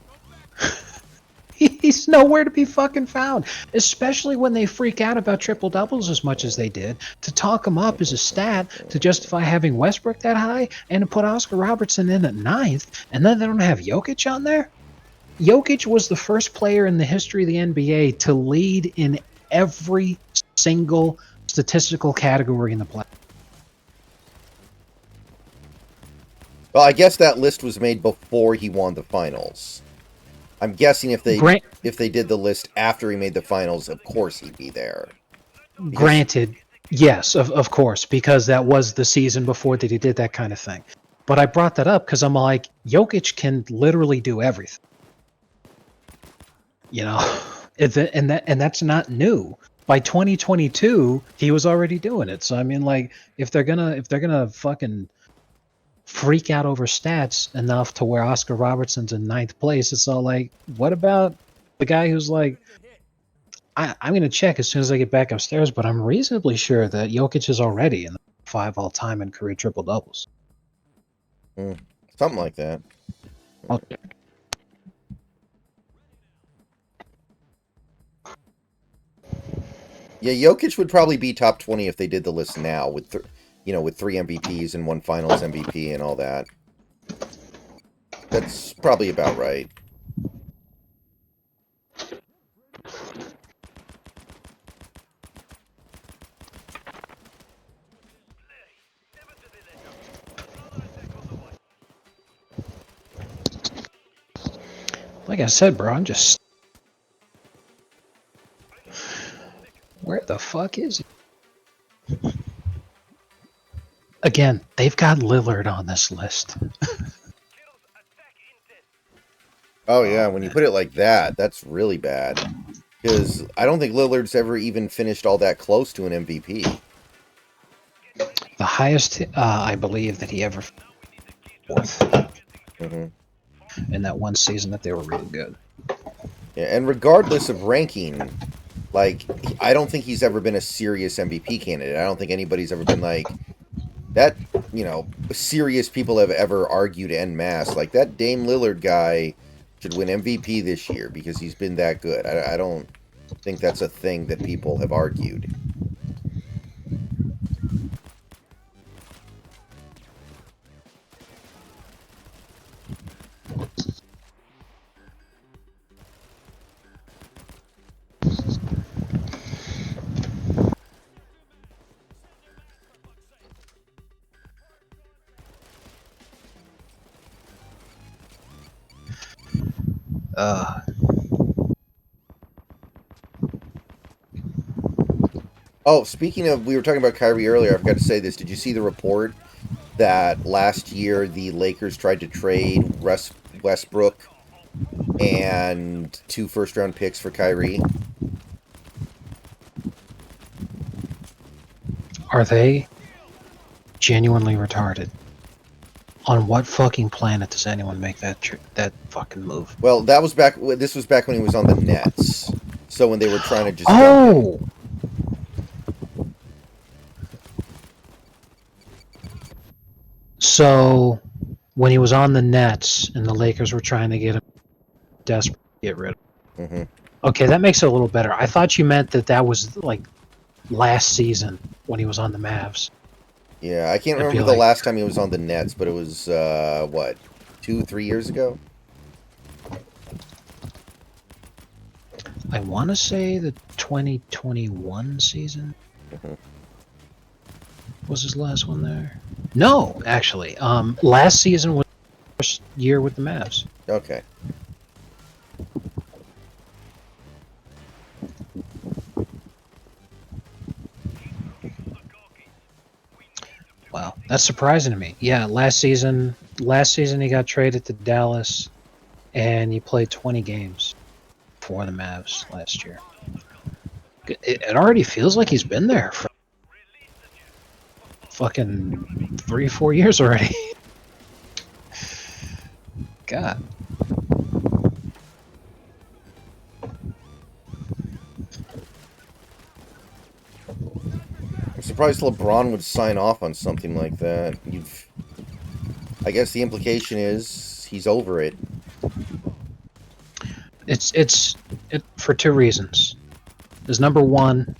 He's nowhere to be fucking found, especially when they freak out about triple doubles as much as they did to talk him up as a stat to justify having Westbrook that high and to put Oscar Robertson in at 9th, and then they don't have Jokic on there. Jokic was the first player in the history of the NBA to lead in every single statistical category in the playoffs. Well, I guess that list was made before he won the finals. I'm guessing if they did the list after he made the finals, of course he'd be there. Granted, yes, of course, because that was the season before that he did that kind of thing. But I brought that up because I'm like, Jokic can literally do everything. You know, and that's not new. By 2022, he was already doing it. So I mean, like, if they're gonna fucking freak out over stats enough to where Oscar Robertson's in 9th place, it's all like, what about the guy who's like, I'm going to check as soon as I get back upstairs, but I'm reasonably sure that Jokic is already in the 5 all-time in career triple-doubles. Something like that. Yeah, Jokic would probably be top 20 if they did the list now with, with 3 MVPs and 1 Finals MVP and all that. That's probably about right. Like I said, bro, I'm just... Where the fuck is he? Again, they've got Lillard on this list. Oh, yeah, when you put it like that, that's really bad. Because I don't think Lillard's ever even finished all that close to an MVP. The highest, I believe, that he ever... 4th. In that one season that they were really good. Yeah, and regardless of ranking, like, I don't think he's ever been a serious MVP candidate. I don't think anybody's ever been like, that, serious people have ever argued en masse. Like, that Dame Lillard guy should win MVP this year because he's been that good. I don't think that's a thing that people have argued. Oh, speaking of, we were talking about Kyrie earlier. I forgot to say this. Did you see the report that last year the Lakers tried to trade Westbrook and 2 first-round picks for Kyrie? Are they genuinely retarded? On what fucking planet does anyone make that fucking move? Well, that was back. This was back when he was on the Nets. So when they were trying to just. Oh. So when he was on the Nets and the Lakers were trying to get him desperate to get rid of him. Okay, that makes it a little better. I thought you meant that was like last season when he was on the Mavs. Yeah, I can't remember the last time he was on the Nets, but it was, what, 2-3 years ago? I want to say the 2021 season was his last one there. No, actually, last season was the first year with the Mavs. Okay. Wow, that's surprising to me. Yeah, last season he got traded to Dallas. and he played 20 games for the Mavs last year. It already feels like he's been there for fucking 3-4 years already. God. I'm surprised LeBron would sign off on something like that. I guess the implication is he's over it. It's for two reasons. Is number one,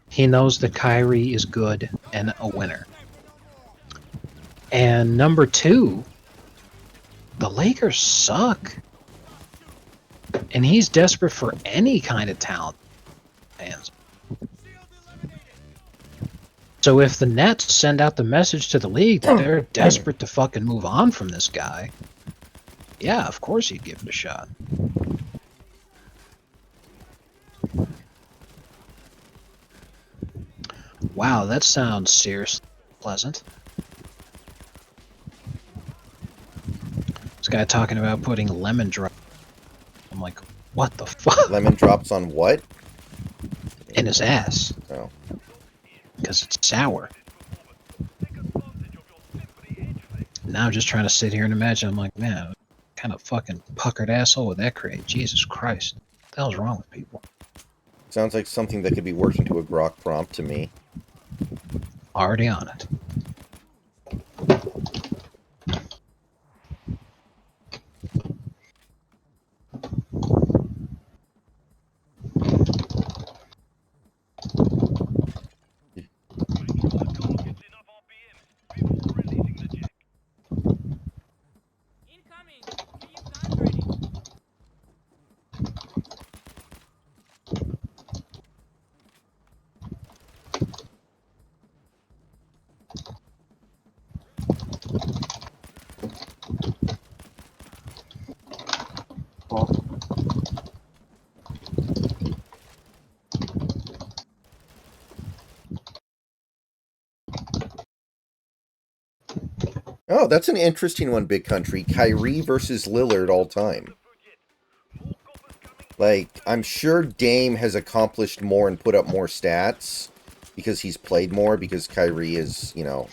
he knows that Kyrie is good and a winner. And number two, the Lakers suck. And he's desperate for any kind of talent. So if the Nets send out the message to the league that they're desperate to fucking move on from this guy, yeah, of course he'd give it a shot. Wow, that sounds seriously pleasant. This guy talking about putting lemon drop. I'm like, what the fuck? Lemon drops on what? In his ass. Oh. Because it's sour. Now I'm just trying to sit here and imagine. I'm like, man, what kind of fucking puckered asshole would that create? Jesus Christ. What the hell's wrong with people? Sounds like something that could be worked into a grok prompt to me. Already on it. Incoming! Get your guns ready! Oh, that's an interesting one, Big Country. Kyrie versus Lillard all time. Like, I'm sure Dame has accomplished more and put up more stats because he's played more, because Kyrie has, you know,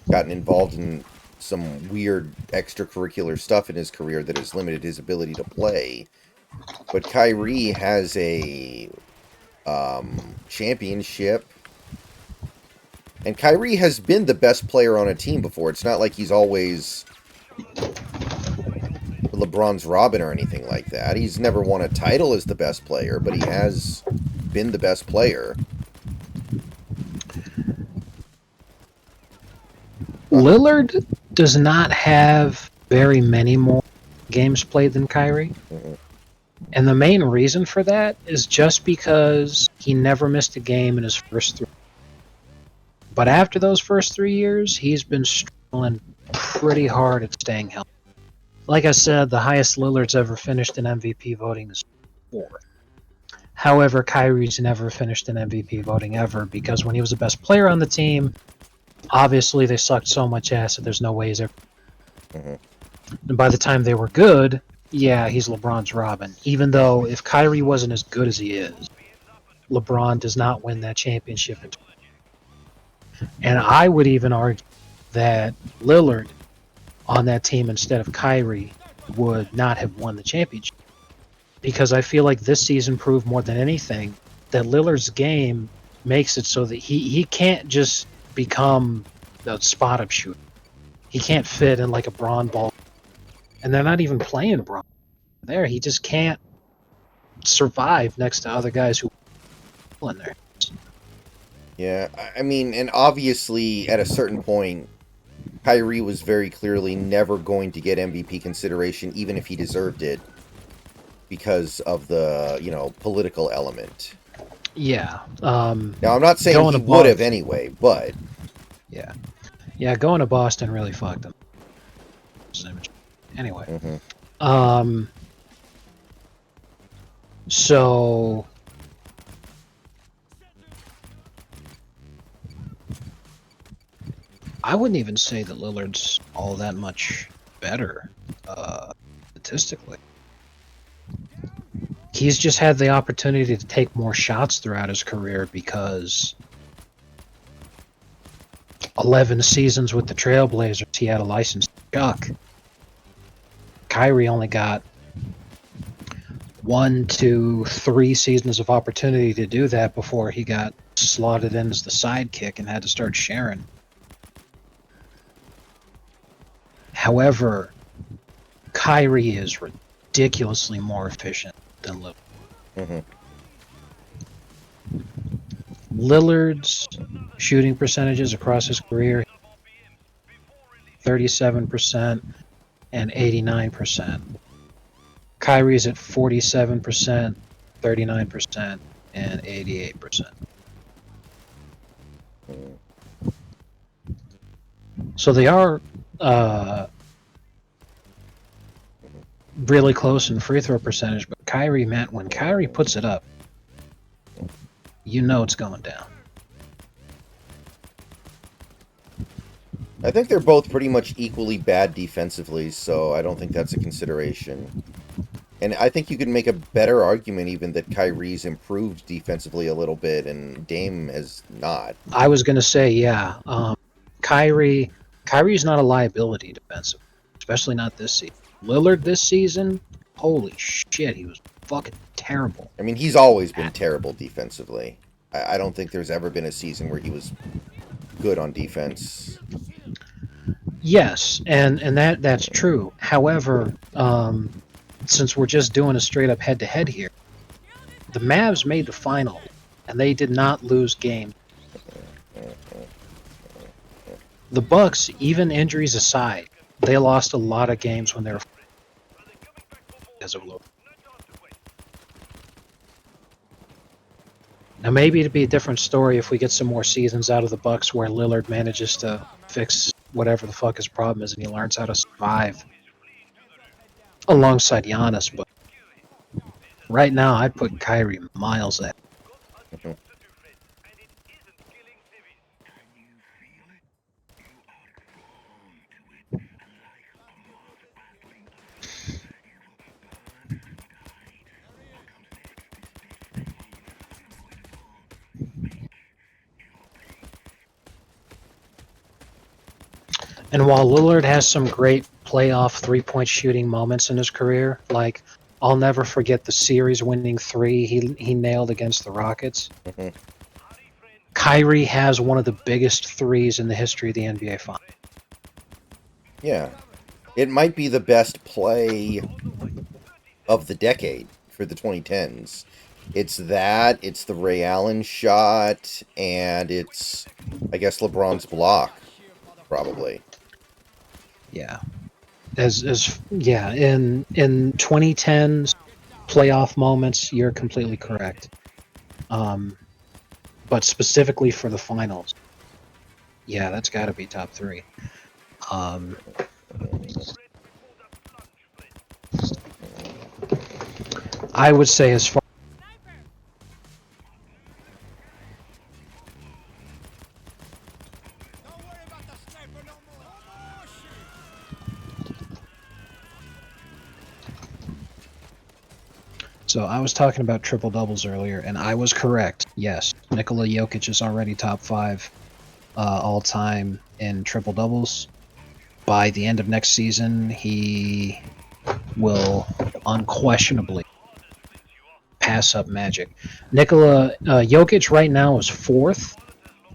gotten involved in some weird extracurricular stuff in his career that has limited his ability to play. But Kyrie has a championship. And Kyrie has been the best player on a team before. It's not like he's always LeBron's Robin or anything like that. He's never won a title as the best player, but he has been the best player. Lillard does not have very many more games played than Kyrie. Mm-mm. And the main reason for that is just because he never missed a game in his first 3. But after those first 3 years, he's been struggling pretty hard at staying healthy. Like I said, the highest Lillard's ever finished in MVP voting is 4. However, Kyrie's never finished in MVP voting ever, because when he was the best player on the team, obviously they sucked so much ass that there's no way he's ever. And by the time they were good, yeah, he's LeBron's Robin. Even though if Kyrie wasn't as good as he is, LeBron does not win that championship. And I would even argue that Lillard on that team instead of Kyrie would not have won the championship. Because I feel like this season proved more than anything that Lillard's game makes it so that he can't just become a spot-up shooter. He can't fit in like a Braun ball. And they're not even playing Braun there. He just can't survive next to other guys who are in there. Yeah, I mean, and obviously at a certain point, Kyrie was very clearly never going to get MVP consideration, even if he deserved it, because of the, you know, political element. Yeah. Now, I'm not saying he would have anyway, but... Yeah. Yeah, going to Boston really fucked him. Anyway. Mm-hmm. So... I wouldn't even say that Lillard's all that much better statistically. He's just had the opportunity to take more shots throughout his career because 11 seasons with the Trailblazers, he had a license to chuck. Kyrie only got 1, 2, 3 seasons of opportunity to do that before he got slotted in as the sidekick and had to start sharing. However, Kyrie is ridiculously more efficient than Lillard. Mm-hmm. Lillard's shooting percentages across his career 37% and 89%. Kyrie's at 47%, 39%, and 88%. So they are really close in free throw percentage, but Kyrie, man, when Kyrie puts it up, you know it's going down. I think they're both pretty much equally bad defensively, so I don't think that's a consideration. And I think you could make a better argument even that Kyrie's improved defensively a little bit and Dame has not. I was going to say, yeah, Kyrie's not a liability defensively, especially not this season. Lillard this season, holy shit, he was fucking terrible. I mean, he's always been terrible defensively. I don't think there's ever been a season where he was good on defense. Yes, and that's true. However, since we're just doing a straight up head-to-head here, the Mavs made the final, and they did not lose games. The Bucks, even injuries aside, they lost a lot of games when they were because of Lillard. Now maybe it'd be a different story if we get some more seasons out of the Bucks where Lillard manages to fix whatever the fuck his problem is and he learns how to survive alongside Giannis, but right now I'd put Kyrie miles ahead. And while Lillard has some great playoff three-point shooting moments in his career, like I'll never forget the series-winning three he nailed against the Rockets. Mm-hmm. Kyrie has one of the biggest threes in the history of the NBA Finals. Yeah. It might be the best play of the decade for the 2010s. It's that, it's the Ray Allen shot, and it's, I guess, LeBron's block, probably. Yeah. In 2010's playoff moments, you're completely correct. But specifically for the finals, yeah, that's got to be top three. I would say as far So I was talking about triple doubles earlier, and I was correct. Yes, Nikola Jokic is already top 5 all time in triple doubles. By the end of next season, he will unquestionably pass up Magic. Nikola Jokic right now is 4th,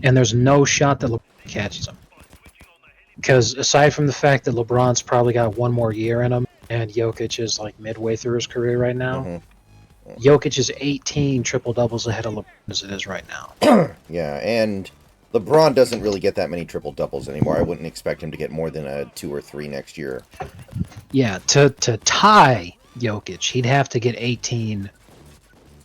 and there's no shot that LeBron catches him. Because aside from the fact that LeBron's probably got one more year in him, and Jokic is like midway through his career right now, Jokic is 18 triple doubles ahead of LeBron as it is right now. Yeah, and LeBron doesn't really get that many triple doubles anymore. I wouldn't expect him to get more than a 2 or 3 next year. Yeah, to tie Jokic, he'd have to get 18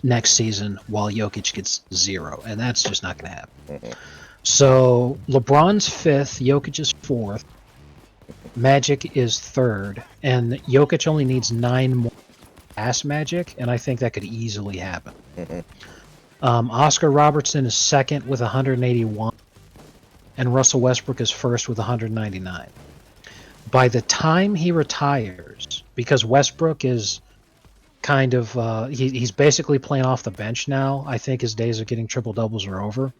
next season while Jokic gets 0, and that's just not going to happen. So LeBron's 5th, Jokic is 4th, Magic is 3rd, and Jokic only needs 9 more past Magic, and I think that could easily happen. Oscar Robertson is 2nd with 181, and Russell Westbrook is 1st with 199. By the time he retires, because Westbrook is kind of he's basically playing off the bench now. I think his days of getting triple doubles are over.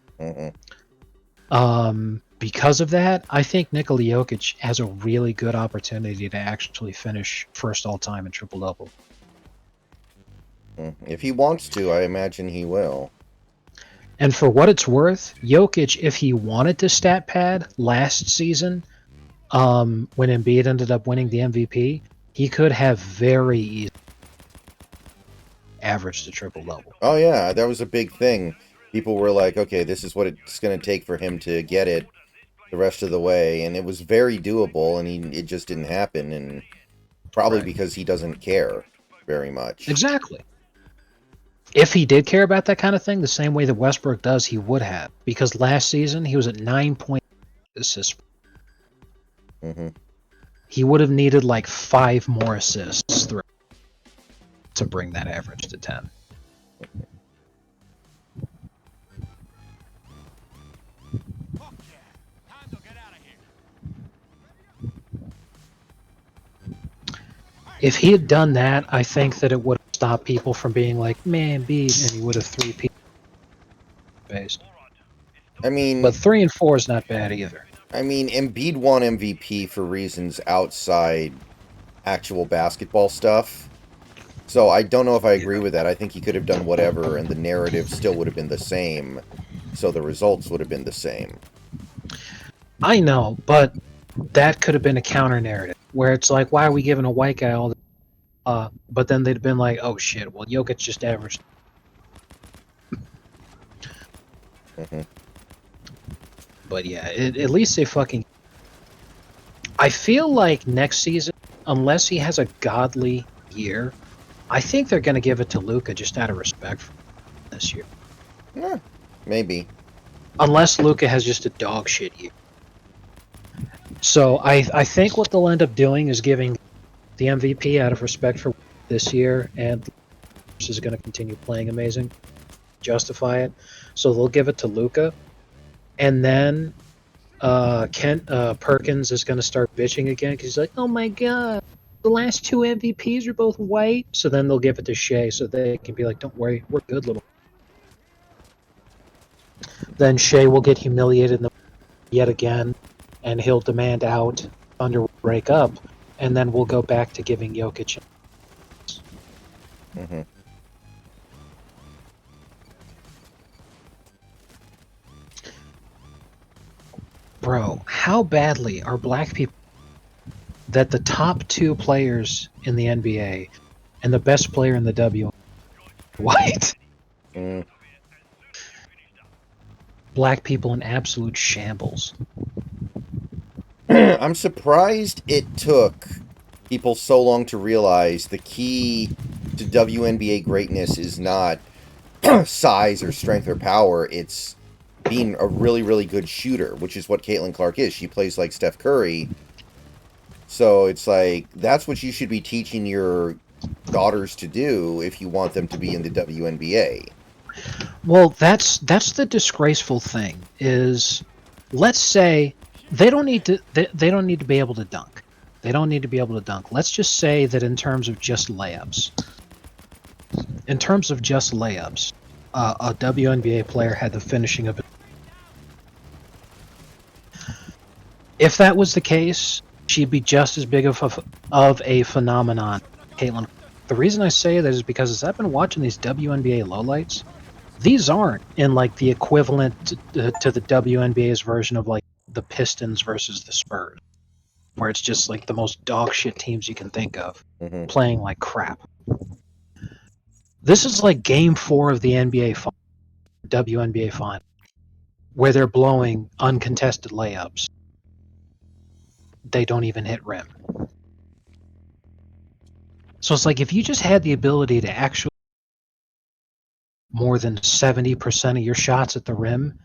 Because of that, I think Nikola Jokic has a really good opportunity to actually finish first all time in triple double. If he wants to, I imagine he will. And for what it's worth, Jokic, if he wanted to stat pad last season, when Embiid ended up winning the MVP, he could have very easily averaged a triple double. Oh yeah, that was a big thing. People were like, okay, this is what it's going to take for him to get it the rest of the way, and it was very doable, and it just didn't happen, and probably Right. because he doesn't care very much. Exactly. If he did care about that kind of thing, the same way that Westbrook does, he would have. Because last season, he was at 9 point assists. He would have needed like 5 more assists to bring that average to 10. If he had done that, I think that it would have stopped people from being like, man, Embiid, and he would have 3 people based. I mean, But 3 and 4 is not bad either. I mean, Embiid won MVP for reasons outside actual basketball stuff. So I don't know if I agree with that. I think he could have done whatever, and the narrative still would have been the same. So the results would have been the same. I know, but that could have been a counter narrative where it's like, why are we giving a white guy all the but then they'd have been like, oh shit, well Jokic just averaged. But yeah, at least they fucking. I feel like next season, unless he has a godly year, I think they're going to give it to Luka just out of respect for this year. Yeah, maybe. Unless Luka has just a dog shit year. So I think what they'll end up doing is giving the MVP out of respect for this year, and is going to continue playing amazing, justify it. So they'll give it to Luka, and then Perkins is going to start bitching again because he's like, oh my god, the last 2 MVPs are both white. So then they'll give it to Shea so they can be like, don't worry, we're good, little. Then Shea will get humiliated yet again, and he'll demand out, Thunder will break up, and then we'll go back to giving Jokic. Bro, how badly are black people that the top 2 players in the NBA and the best player in the W white? Black people in absolute shambles. I'm surprised it took people so long to realize the key to WNBA greatness is not size or strength or power. It's being a really, really good shooter, which is what Caitlin Clark is. She plays like Steph Curry. So it's like, that's what you should be teaching your daughters to do if you want them to be in the WNBA. Well, that's the disgraceful thing is, let's say they don't need to they don't need to be able to dunk. They don't need to be able to dunk. Let's just say that in terms of just layups. In terms of just layups, a WNBA player had the finishing ability. If that was the case, she'd be just as big of a phenomenon, Caitlin. The reason I say that is because as I've been watching these WNBA lowlights, these aren't in like the equivalent to the WNBA's version of like the Pistons versus the Spurs, where it's just like the most dog shit teams you can think of playing like crap. This is like Game 4 of the WNBA final, where they're blowing uncontested layups. They don't even hit rim. So it's like if you just had the ability to actually more than 70% of your shots at the rim,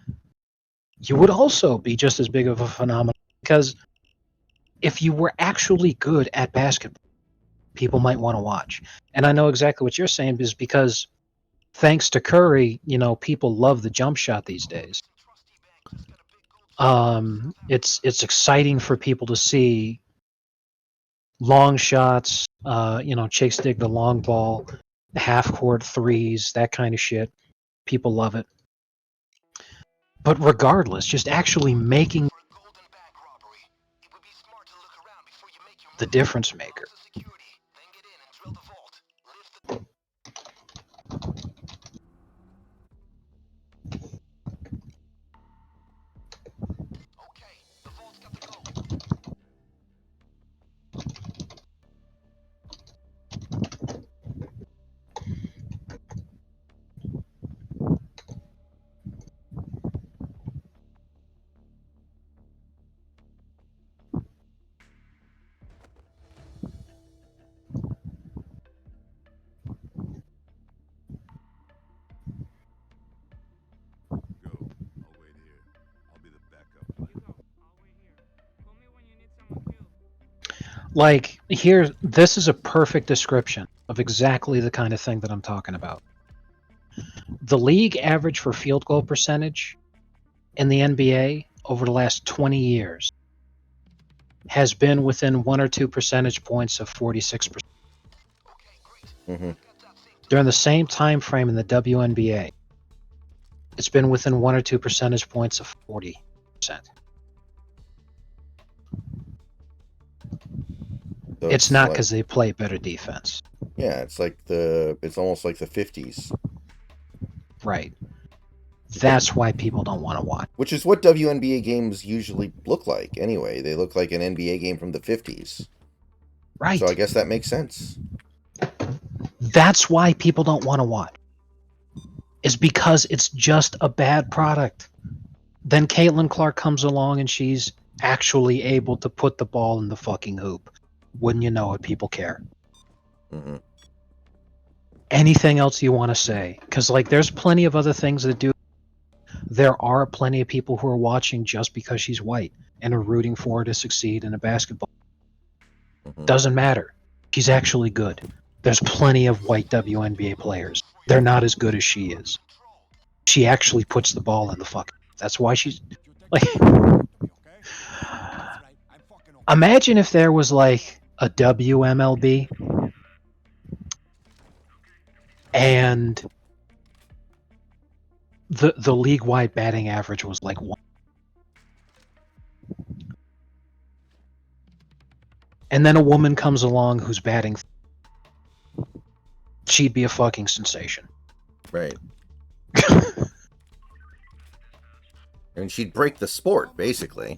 you would also be just as big of a phenomenon. Because if you were actually good at basketball, people might want to watch. And I know exactly what you're saying is because thanks to Curry, you know, people love the jump shot these days. It's exciting for people to see long shots, chicks dig the long ball, half court threes, that kind of shit. People love it. But regardless, just actually making the difference maker. Go. I'll wait here. I'll be the backup plan. Hugo, I'll wait here. Call me when you need someone killed. Like, here, this is a perfect description of exactly the kind of thing that I'm talking about. The league average for field goal percentage in the NBA over the last 20 years has been within 1 or 2 percentage points of 46%. Mm-hmm. During the same time frame in the WNBA, it's been within 1 or 2 percentage points of 40%. So It's not like, because they play better defense. yeah, it's almost like the 50s. Right. That's why people don't want to watch. Which is what WNBA games usually look like anyway. They look like an NBA game from the 50s. Right. So I guess that makes sense. That's why people don't want to watch. Is because it's just a bad product. Then Caitlin Clark comes along and she's actually able to put the ball in the fucking hoop. Wouldn't you know it, people care. Mm-hmm. Anything else you want to say? Because, like, there's plenty of other things that do. There are plenty of people who are watching just because she's white and are rooting for her to succeed in a basketball. Mm-hmm. Doesn't matter. She's actually good. There's plenty of white WNBA players. They're not as good as she is. She actually puts the ball in the fucking. That's why she's like. Imagine if there was like a WMLB and the league-wide batting average was like 1. And then a woman comes along who's batting. She'd be a fucking sensation. Right. And she'd break the sport, basically.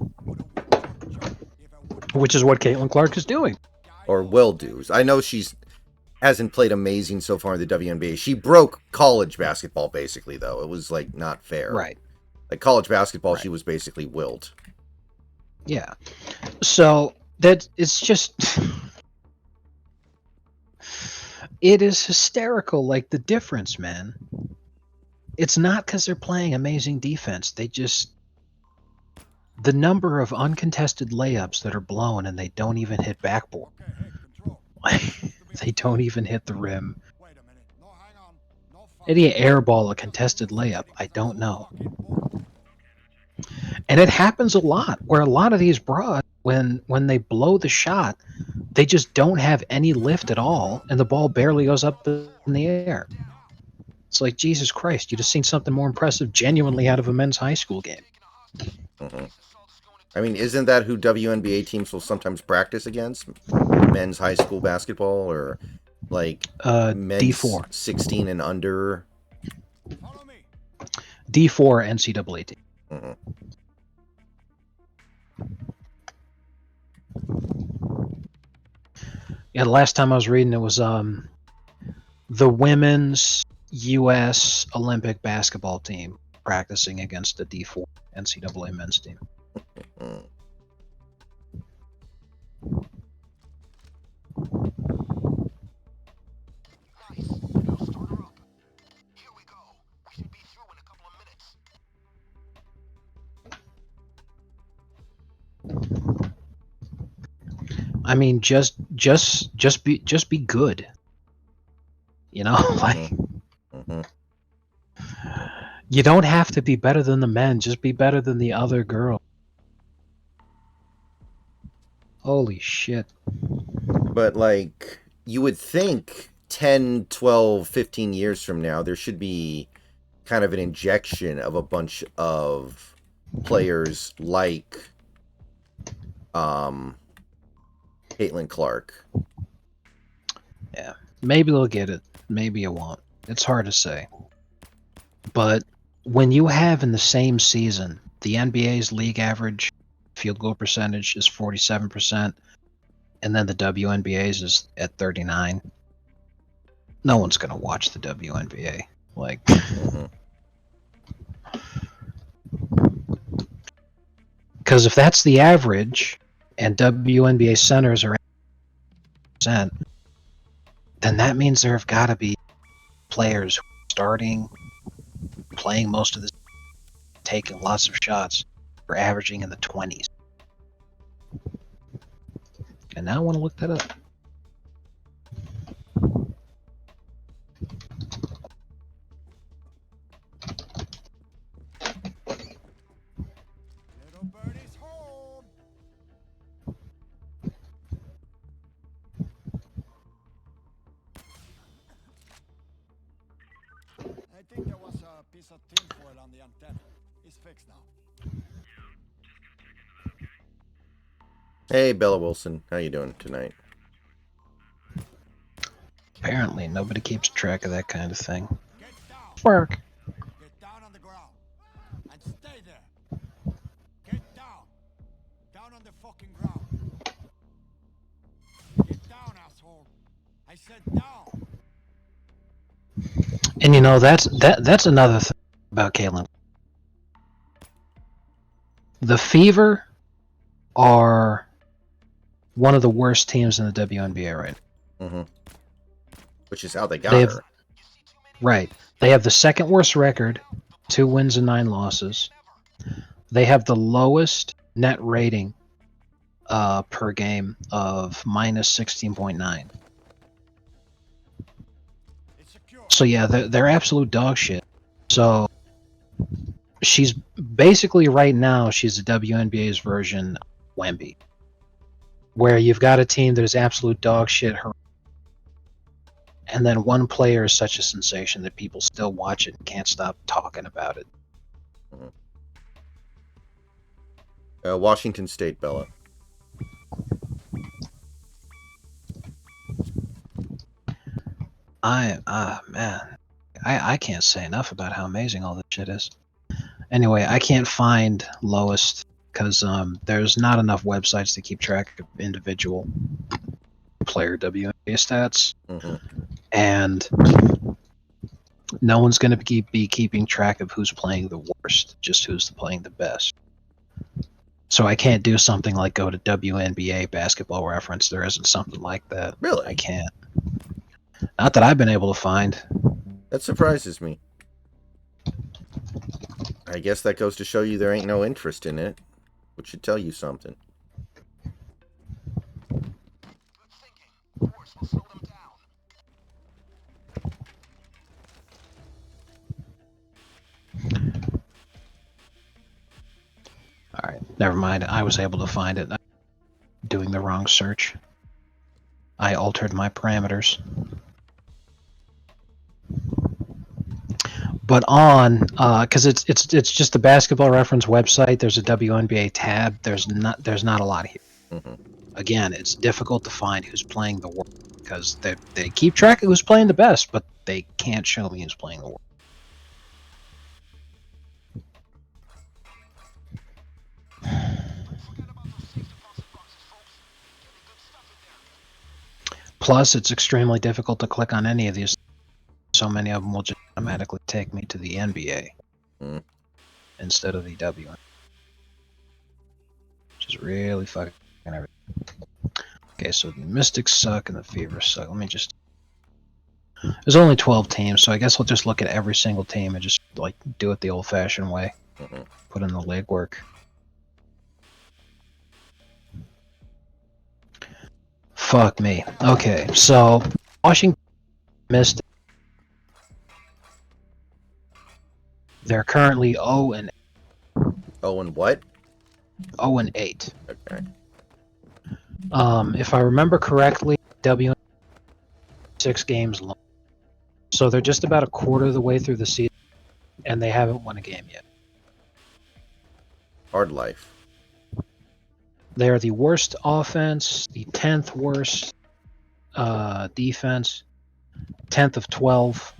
Which is what Caitlin Clark is doing. Or will do. I know hasn't played amazing so far in the WNBA. She broke college basketball, basically, though. It was, like, not fair. Right. Like, college basketball, Right. She was basically willed. Yeah. So, it's just... It is hysterical, like, the difference, man. It's not because they're playing amazing defense. They just... The number of uncontested layups that are blown and they don't even hit backboard. They don't even hit the rim. Did he airball a contested layup? I don't know. And it happens a lot, where a lot of these broads, when they blow the shot, they just don't have any lift at all, and the ball barely goes up in the air. It's like, Jesus Christ, you just seen something more impressive genuinely out of a men's high school game. Mm-hmm. I mean, isn't that who WNBA teams will sometimes practice against? Men's high school basketball, or like men's D4. 16 and under? D4 NCAA team. Mm-hmm. Yeah, the last time I was reading, it was the women's U.S. Olympic basketball team practicing against the D4 NCAA men's team. Mm. I mean, just be good. You know, like Mm-hmm. you don't have to be better than the men. Just be better than the other girl. Holy shit. But, like, you would think 10, 12, 15 years from now, there should be kind of an injection of a bunch of players like Caitlin Clark. Yeah. Maybe they'll get it. Maybe it won't. It's hard to say. But when you have in the same season, the NBA's league average field goal percentage is 47%, and then the WNBA's is at 39. No one's going to watch the WNBA. Like, because if that's the average, and WNBA centers are 8%, then that means there have got to be players who are starting, playing most of the, taking lots of shots, are averaging in the 20s. And now I want to look that up. Little birdie's home. I think there was a piece of tinfoil on the antenna. It's fixed now. Hey, Bella Wilson. How you doing tonight? Apparently, nobody keeps track of that kind of thing. Get down. Work. Get down on the ground. And stay there. Get down. Down on the fucking ground. Get down, asshole. I said down. And you know, that's another thing about Caitlin. The Fever are one of the worst teams in the WNBA right now. Mm-hmm. Which is how they got her. Right. They have the second worst record, 2 wins and 9 losses. They have the lowest net rating per game of minus 16.9. So yeah, they're absolute dog shit. So she's basically right now she's the WNBA's version of Wemby, where you've got a team that is absolute dog shit, and then one player is such a sensation that people still watch it and can't stop talking about it. Washington State, Bella. Man, I can't say enough about how amazing all this shit is. Anyway, I can't find lowest because there's not enough websites to keep track of individual player WNBA stats, and no one's going to be keeping track of who's playing the worst, just who's playing the best. So I can't do something like go to WNBA Basketball Reference. There isn't something like that. Really? I can't. Not that I've been able to find. That surprises me. I guess that goes to show you there ain't no interest in it, which should tell you something. Alright, never mind. I was able to find it. I'm doing the wrong search. I altered my parameters. But on, because it's just the Basketball Reference website. There's a WNBA tab. There's not a lot here. Again, it's difficult to find who's playing the worst because they keep track of who's playing the best, but they can't show me who's playing the worst. Plus, it's extremely difficult to click on any of these. So many of them will just automatically take me to the NBA instead of the WNBA. Which is really fucking everything. Okay, so the Mystics suck and the Fever suck. Let me just... There's only 12 teams, so I guess we'll just look at every single team and just like do it the old-fashioned way. Put in the legwork. Fuck me. Okay, so Washington Mystics. They're currently 0 and 0 and what? 0 and 8. Okay. If I remember correctly, W 6 games long. So they're just about a quarter of the way through the season, and they haven't won a game yet. Hard life. They are the worst offense, the 10th worst defense, 10th of 12.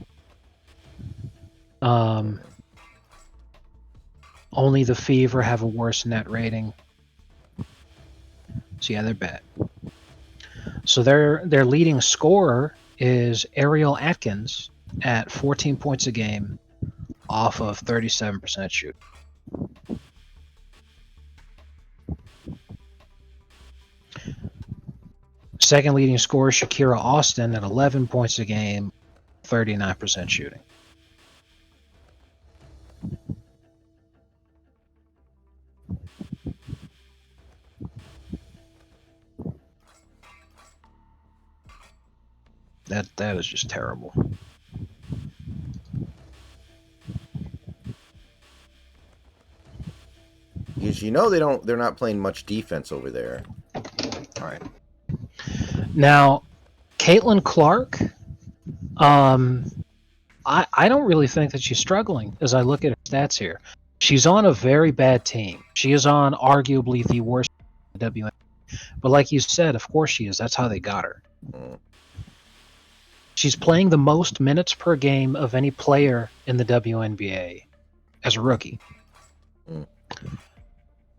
Only the Fever have a worse net rating. So yeah, they're bad. So their leading scorer is Ariel Atkins at 14 points a game off of 37% shoot. Second leading scorer Shakira Austin at 11 points a game, 39% shooting. That is just terrible. Because they're not playing much defense over there. All right. Now, Caitlin Clark, I don't really think that she's struggling as I look at her stats here. She's on a very bad team. She is on arguably the worst WNBA. But like you said, of course she is. That's how they got her. She's playing the most minutes per game of any player in the WNBA as a rookie.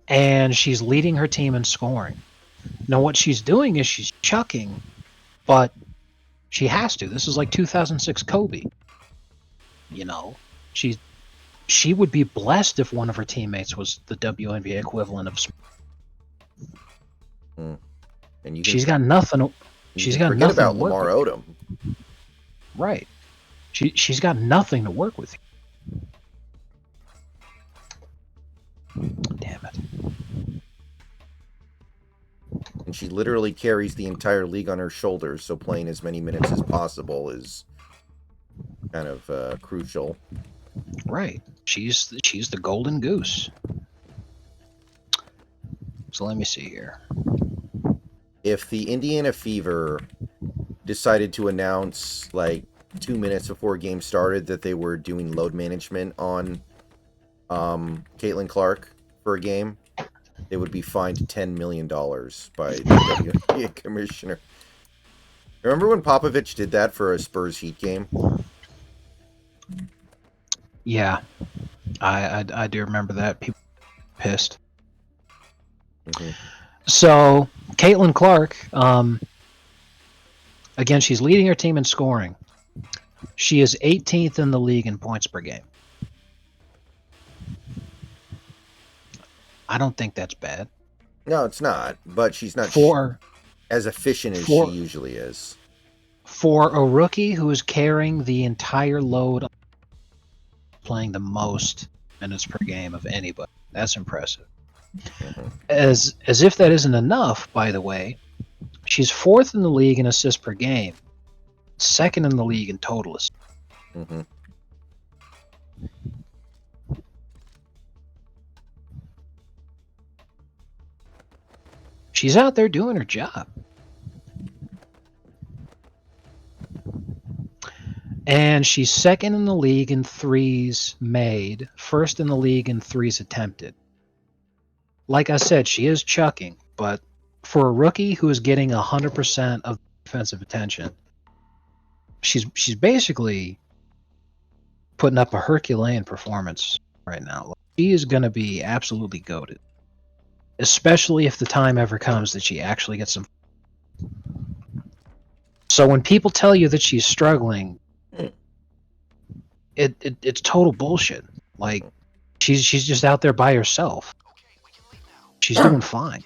And she's leading her team in scoring. Now what she's doing is she's chucking, but she has to. This is like 2006 Kobe. You know, she would be blessed if one of her teammates was the WNBA equivalent of. And she's got nothing. She's got forget nothing about to work Lamar with. Odom. Right. She's got nothing to work with. Damn it. And she literally carries the entire league on her shoulders, so playing as many minutes as possible is kind of crucial. Right. She's the golden goose. So let me see here. If the Indiana Fever decided to announce, like, 2 minutes before game started that they were doing load management on Caitlin Clark for a game, they would be fined $10 million by the WNBA commissioner. Remember when Popovich did that for a Spurs Heat game? Yeah, I do remember that. People were pissed. So Caitlin Clark, again, she's leading her team in scoring. She is 18th in the league in points per game. I don't think that's bad. No, it's not. But she's not as efficient as she usually is. For a rookie who is carrying the entire load, playing the most minutes per game of anybody, that's impressive. As if that isn't enough, by the way, she's 4th in the league in assists per game, 2nd in the league in total assists. She's out there doing her job. And she's 2nd in the league in threes made, 1st in the league in threes attempted. Like I said, she is chucking, but for a rookie who is getting 100% of defensive attention, she's basically putting up a Herculean performance right now. She is going to be absolutely goated, especially if the time ever comes that she actually gets some. So when people tell you that she's struggling, it's total bullshit. Like she's just out there by herself. She's doing fine.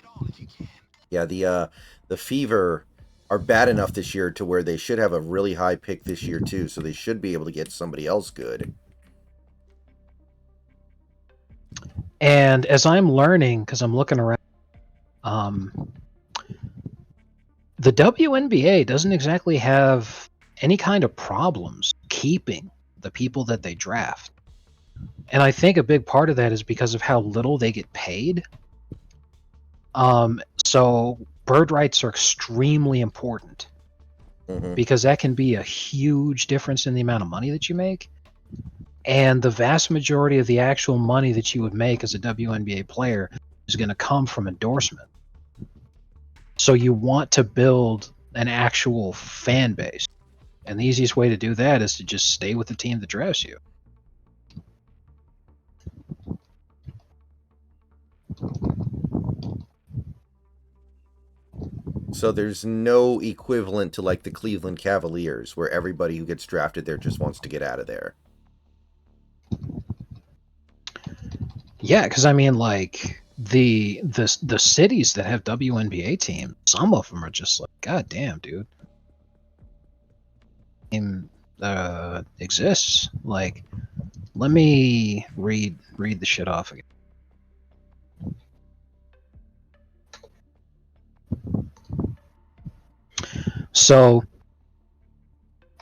Yeah, the Fever are bad enough this year to where they should have a really high pick this year too, so they should be able to get somebody else good. And as I'm learning, because I'm looking around, the WNBA doesn't exactly have any kind of problems keeping the people that they draft. And I think a big part of that is because of how little they get paid. So bird rights are extremely important because that can be a huge difference in the amount of money that you make. And the vast majority of the actual money that you would make as a WNBA player is going to come from endorsement. So you want to build an actual fan base. And the easiest way to do that is to just stay with the team that drafts you. So there's no equivalent to like the Cleveland Cavaliers, where everybody who gets drafted there just wants to get out of there. Yeah, because I mean, like the cities that have WNBA teams, some of them are just like, God damn, dude. Team exists. Like, let me read the shit off again. So,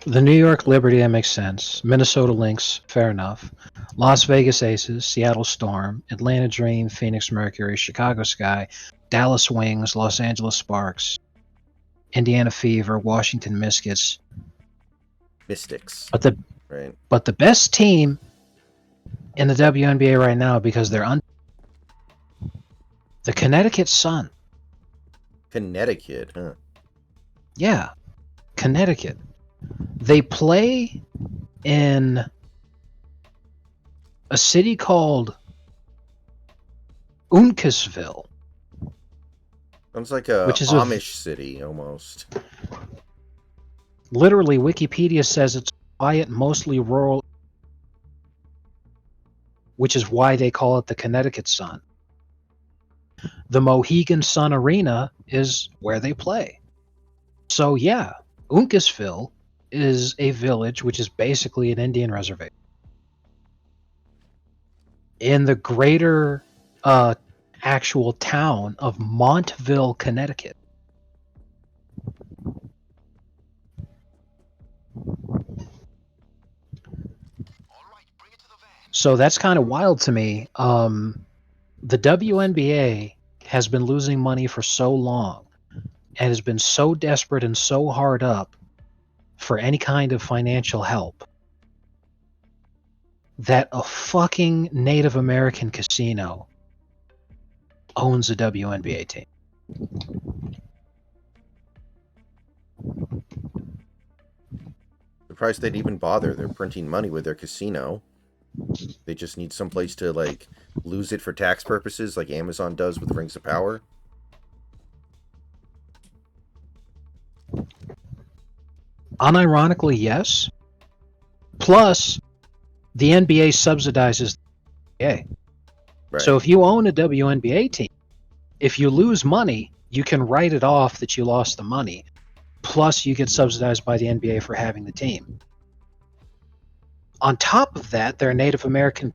the New York Liberty, that makes sense. Minnesota Lynx, fair enough. Las Vegas Aces, Seattle Storm, Atlanta Dream, Phoenix Mercury, Chicago Sky, Dallas Wings, Los Angeles Sparks, Indiana Fever, Washington Mystics. Mystics. Right. But the best team in the WNBA right now, because they're the Connecticut Sun. Connecticut, huh? Yeah, Connecticut. They play in a city called Uncasville. Sounds like a Amish city, almost. Literally, Wikipedia says it's quiet, mostly rural, which is why they call it the Connecticut Sun. The Mohegan Sun Arena is where they play. So yeah, Uncasville is a village, which is basically an Indian reservation. In the greater actual town of Montville, Connecticut. So that's kind of wild to me. The WNBA has been losing money for so long and has been so desperate and so hard up for any kind of financial help that a fucking Native American casino owns a WNBA team. Surprised they'd even bother. They're printing money with their casino. They just need someplace to, like, lose it for tax purposes, like Amazon does with Rings of Power. Unironically, yes. Plus, the NBA subsidizes the NBA. Right. So if you own a WNBA team, if you lose money, you can write it off that you lost the money. Plus, you get subsidized by the NBA for having the team. On top of that, they're Native American.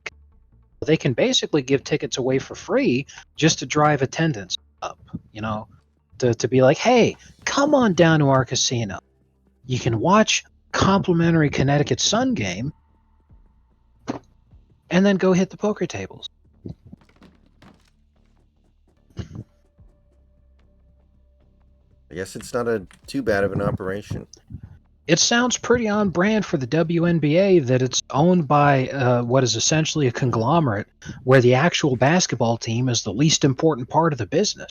They can basically give tickets away for free just to drive attendance up, you know, to be like, hey, come on down to our casino. You can watch complimentary Connecticut Sun game and then go hit the poker tables. I guess it's not too bad of an operation. It sounds pretty on brand for the WNBA that it's owned by what is essentially a conglomerate where the actual basketball team is the least important part of the business.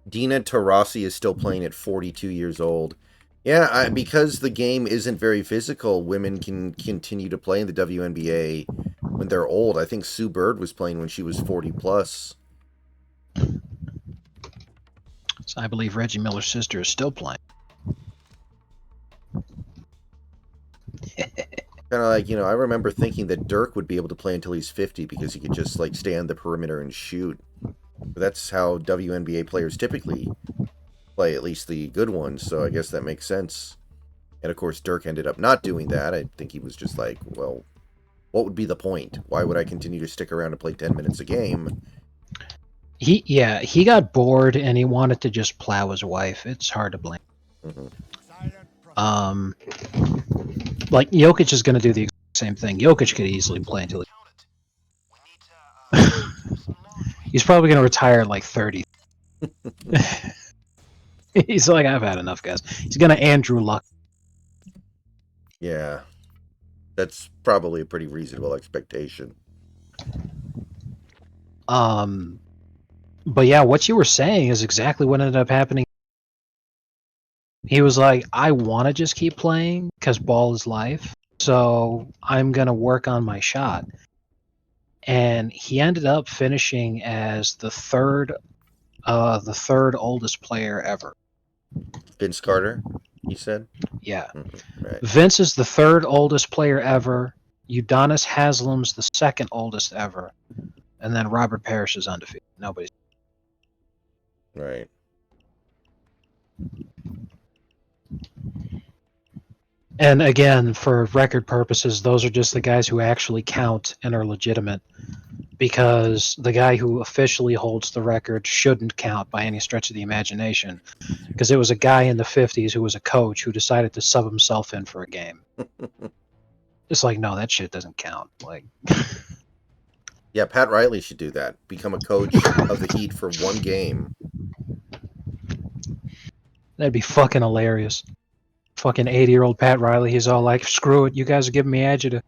Dina Taurasi is still playing at 42 years old. Yeah, because the game isn't very physical, women can continue to play in the WNBA when they're old. I think Sue Bird was playing when she was 40 plus. So I believe Reggie Miller's sister is still playing. Kind of like, you know, I remember thinking that Dirk would be able to play until he's 50 because he could just, like, stay on the perimeter and shoot. But that's how WNBA players typically play, at least the good ones, so I guess that makes sense. And of course, Dirk ended up not doing that. I think he was just like, well, what would be the point? Why would I continue to stick around and play 10 minutes a game? He got bored and he wanted to just plow his wife. It's hard to blame. Mm-hmm. Like, Jokic is going to do the same thing. Jokic could easily play until Count it. We need to do some laundry. he's probably going to retire at like 30. He's like, I've had enough, guys. He's going to Andrew Luck. Yeah. That's probably a pretty reasonable expectation. But yeah, what you were saying is exactly what ended up happening. He was like, I want to just keep playing because ball is life, so I'm gonna work on my shot. And he ended up finishing as the third oldest player ever. Vince Carter, he said? Yeah. Right. Vince is the third oldest player ever. Udonis Haslam's the second oldest ever. And then Robert Parrish is undefeated. Nobody's. Right. And again, for record purposes, those are just the guys who actually count and are legitimate. Because the guy who officially holds the record shouldn't count by any stretch of the imagination. Because it was a guy in the 50s who was a coach who decided to sub himself in for a game. It's like, no, that shit doesn't count. Like, Yeah, Pat Riley should do that. Become a coach of the Heat for one game. that'd be fucking hilarious. Fucking 80-year-old Pat Riley, he's all like, screw it, you guys are giving me adjective.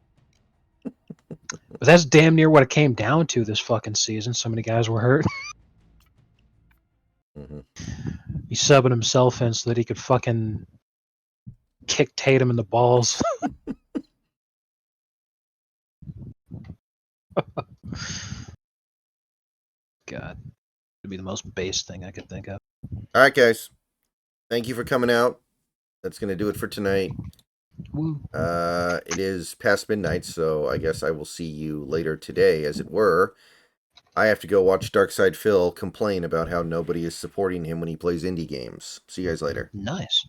But that's damn near what it came down to this fucking season. So many guys were hurt. Mm-hmm. He's subbing himself in so that he could fucking kick Tatum in the balls. God. It'd be the most base thing I could think of. All right, guys. Thank you for coming out. That's going to do it for tonight. Woo. It is past midnight, so I guess I will see you later today, as it were. I have to go watch Darkside Phil complain about how nobody is supporting him when he plays indie games. See you guys later. Nice.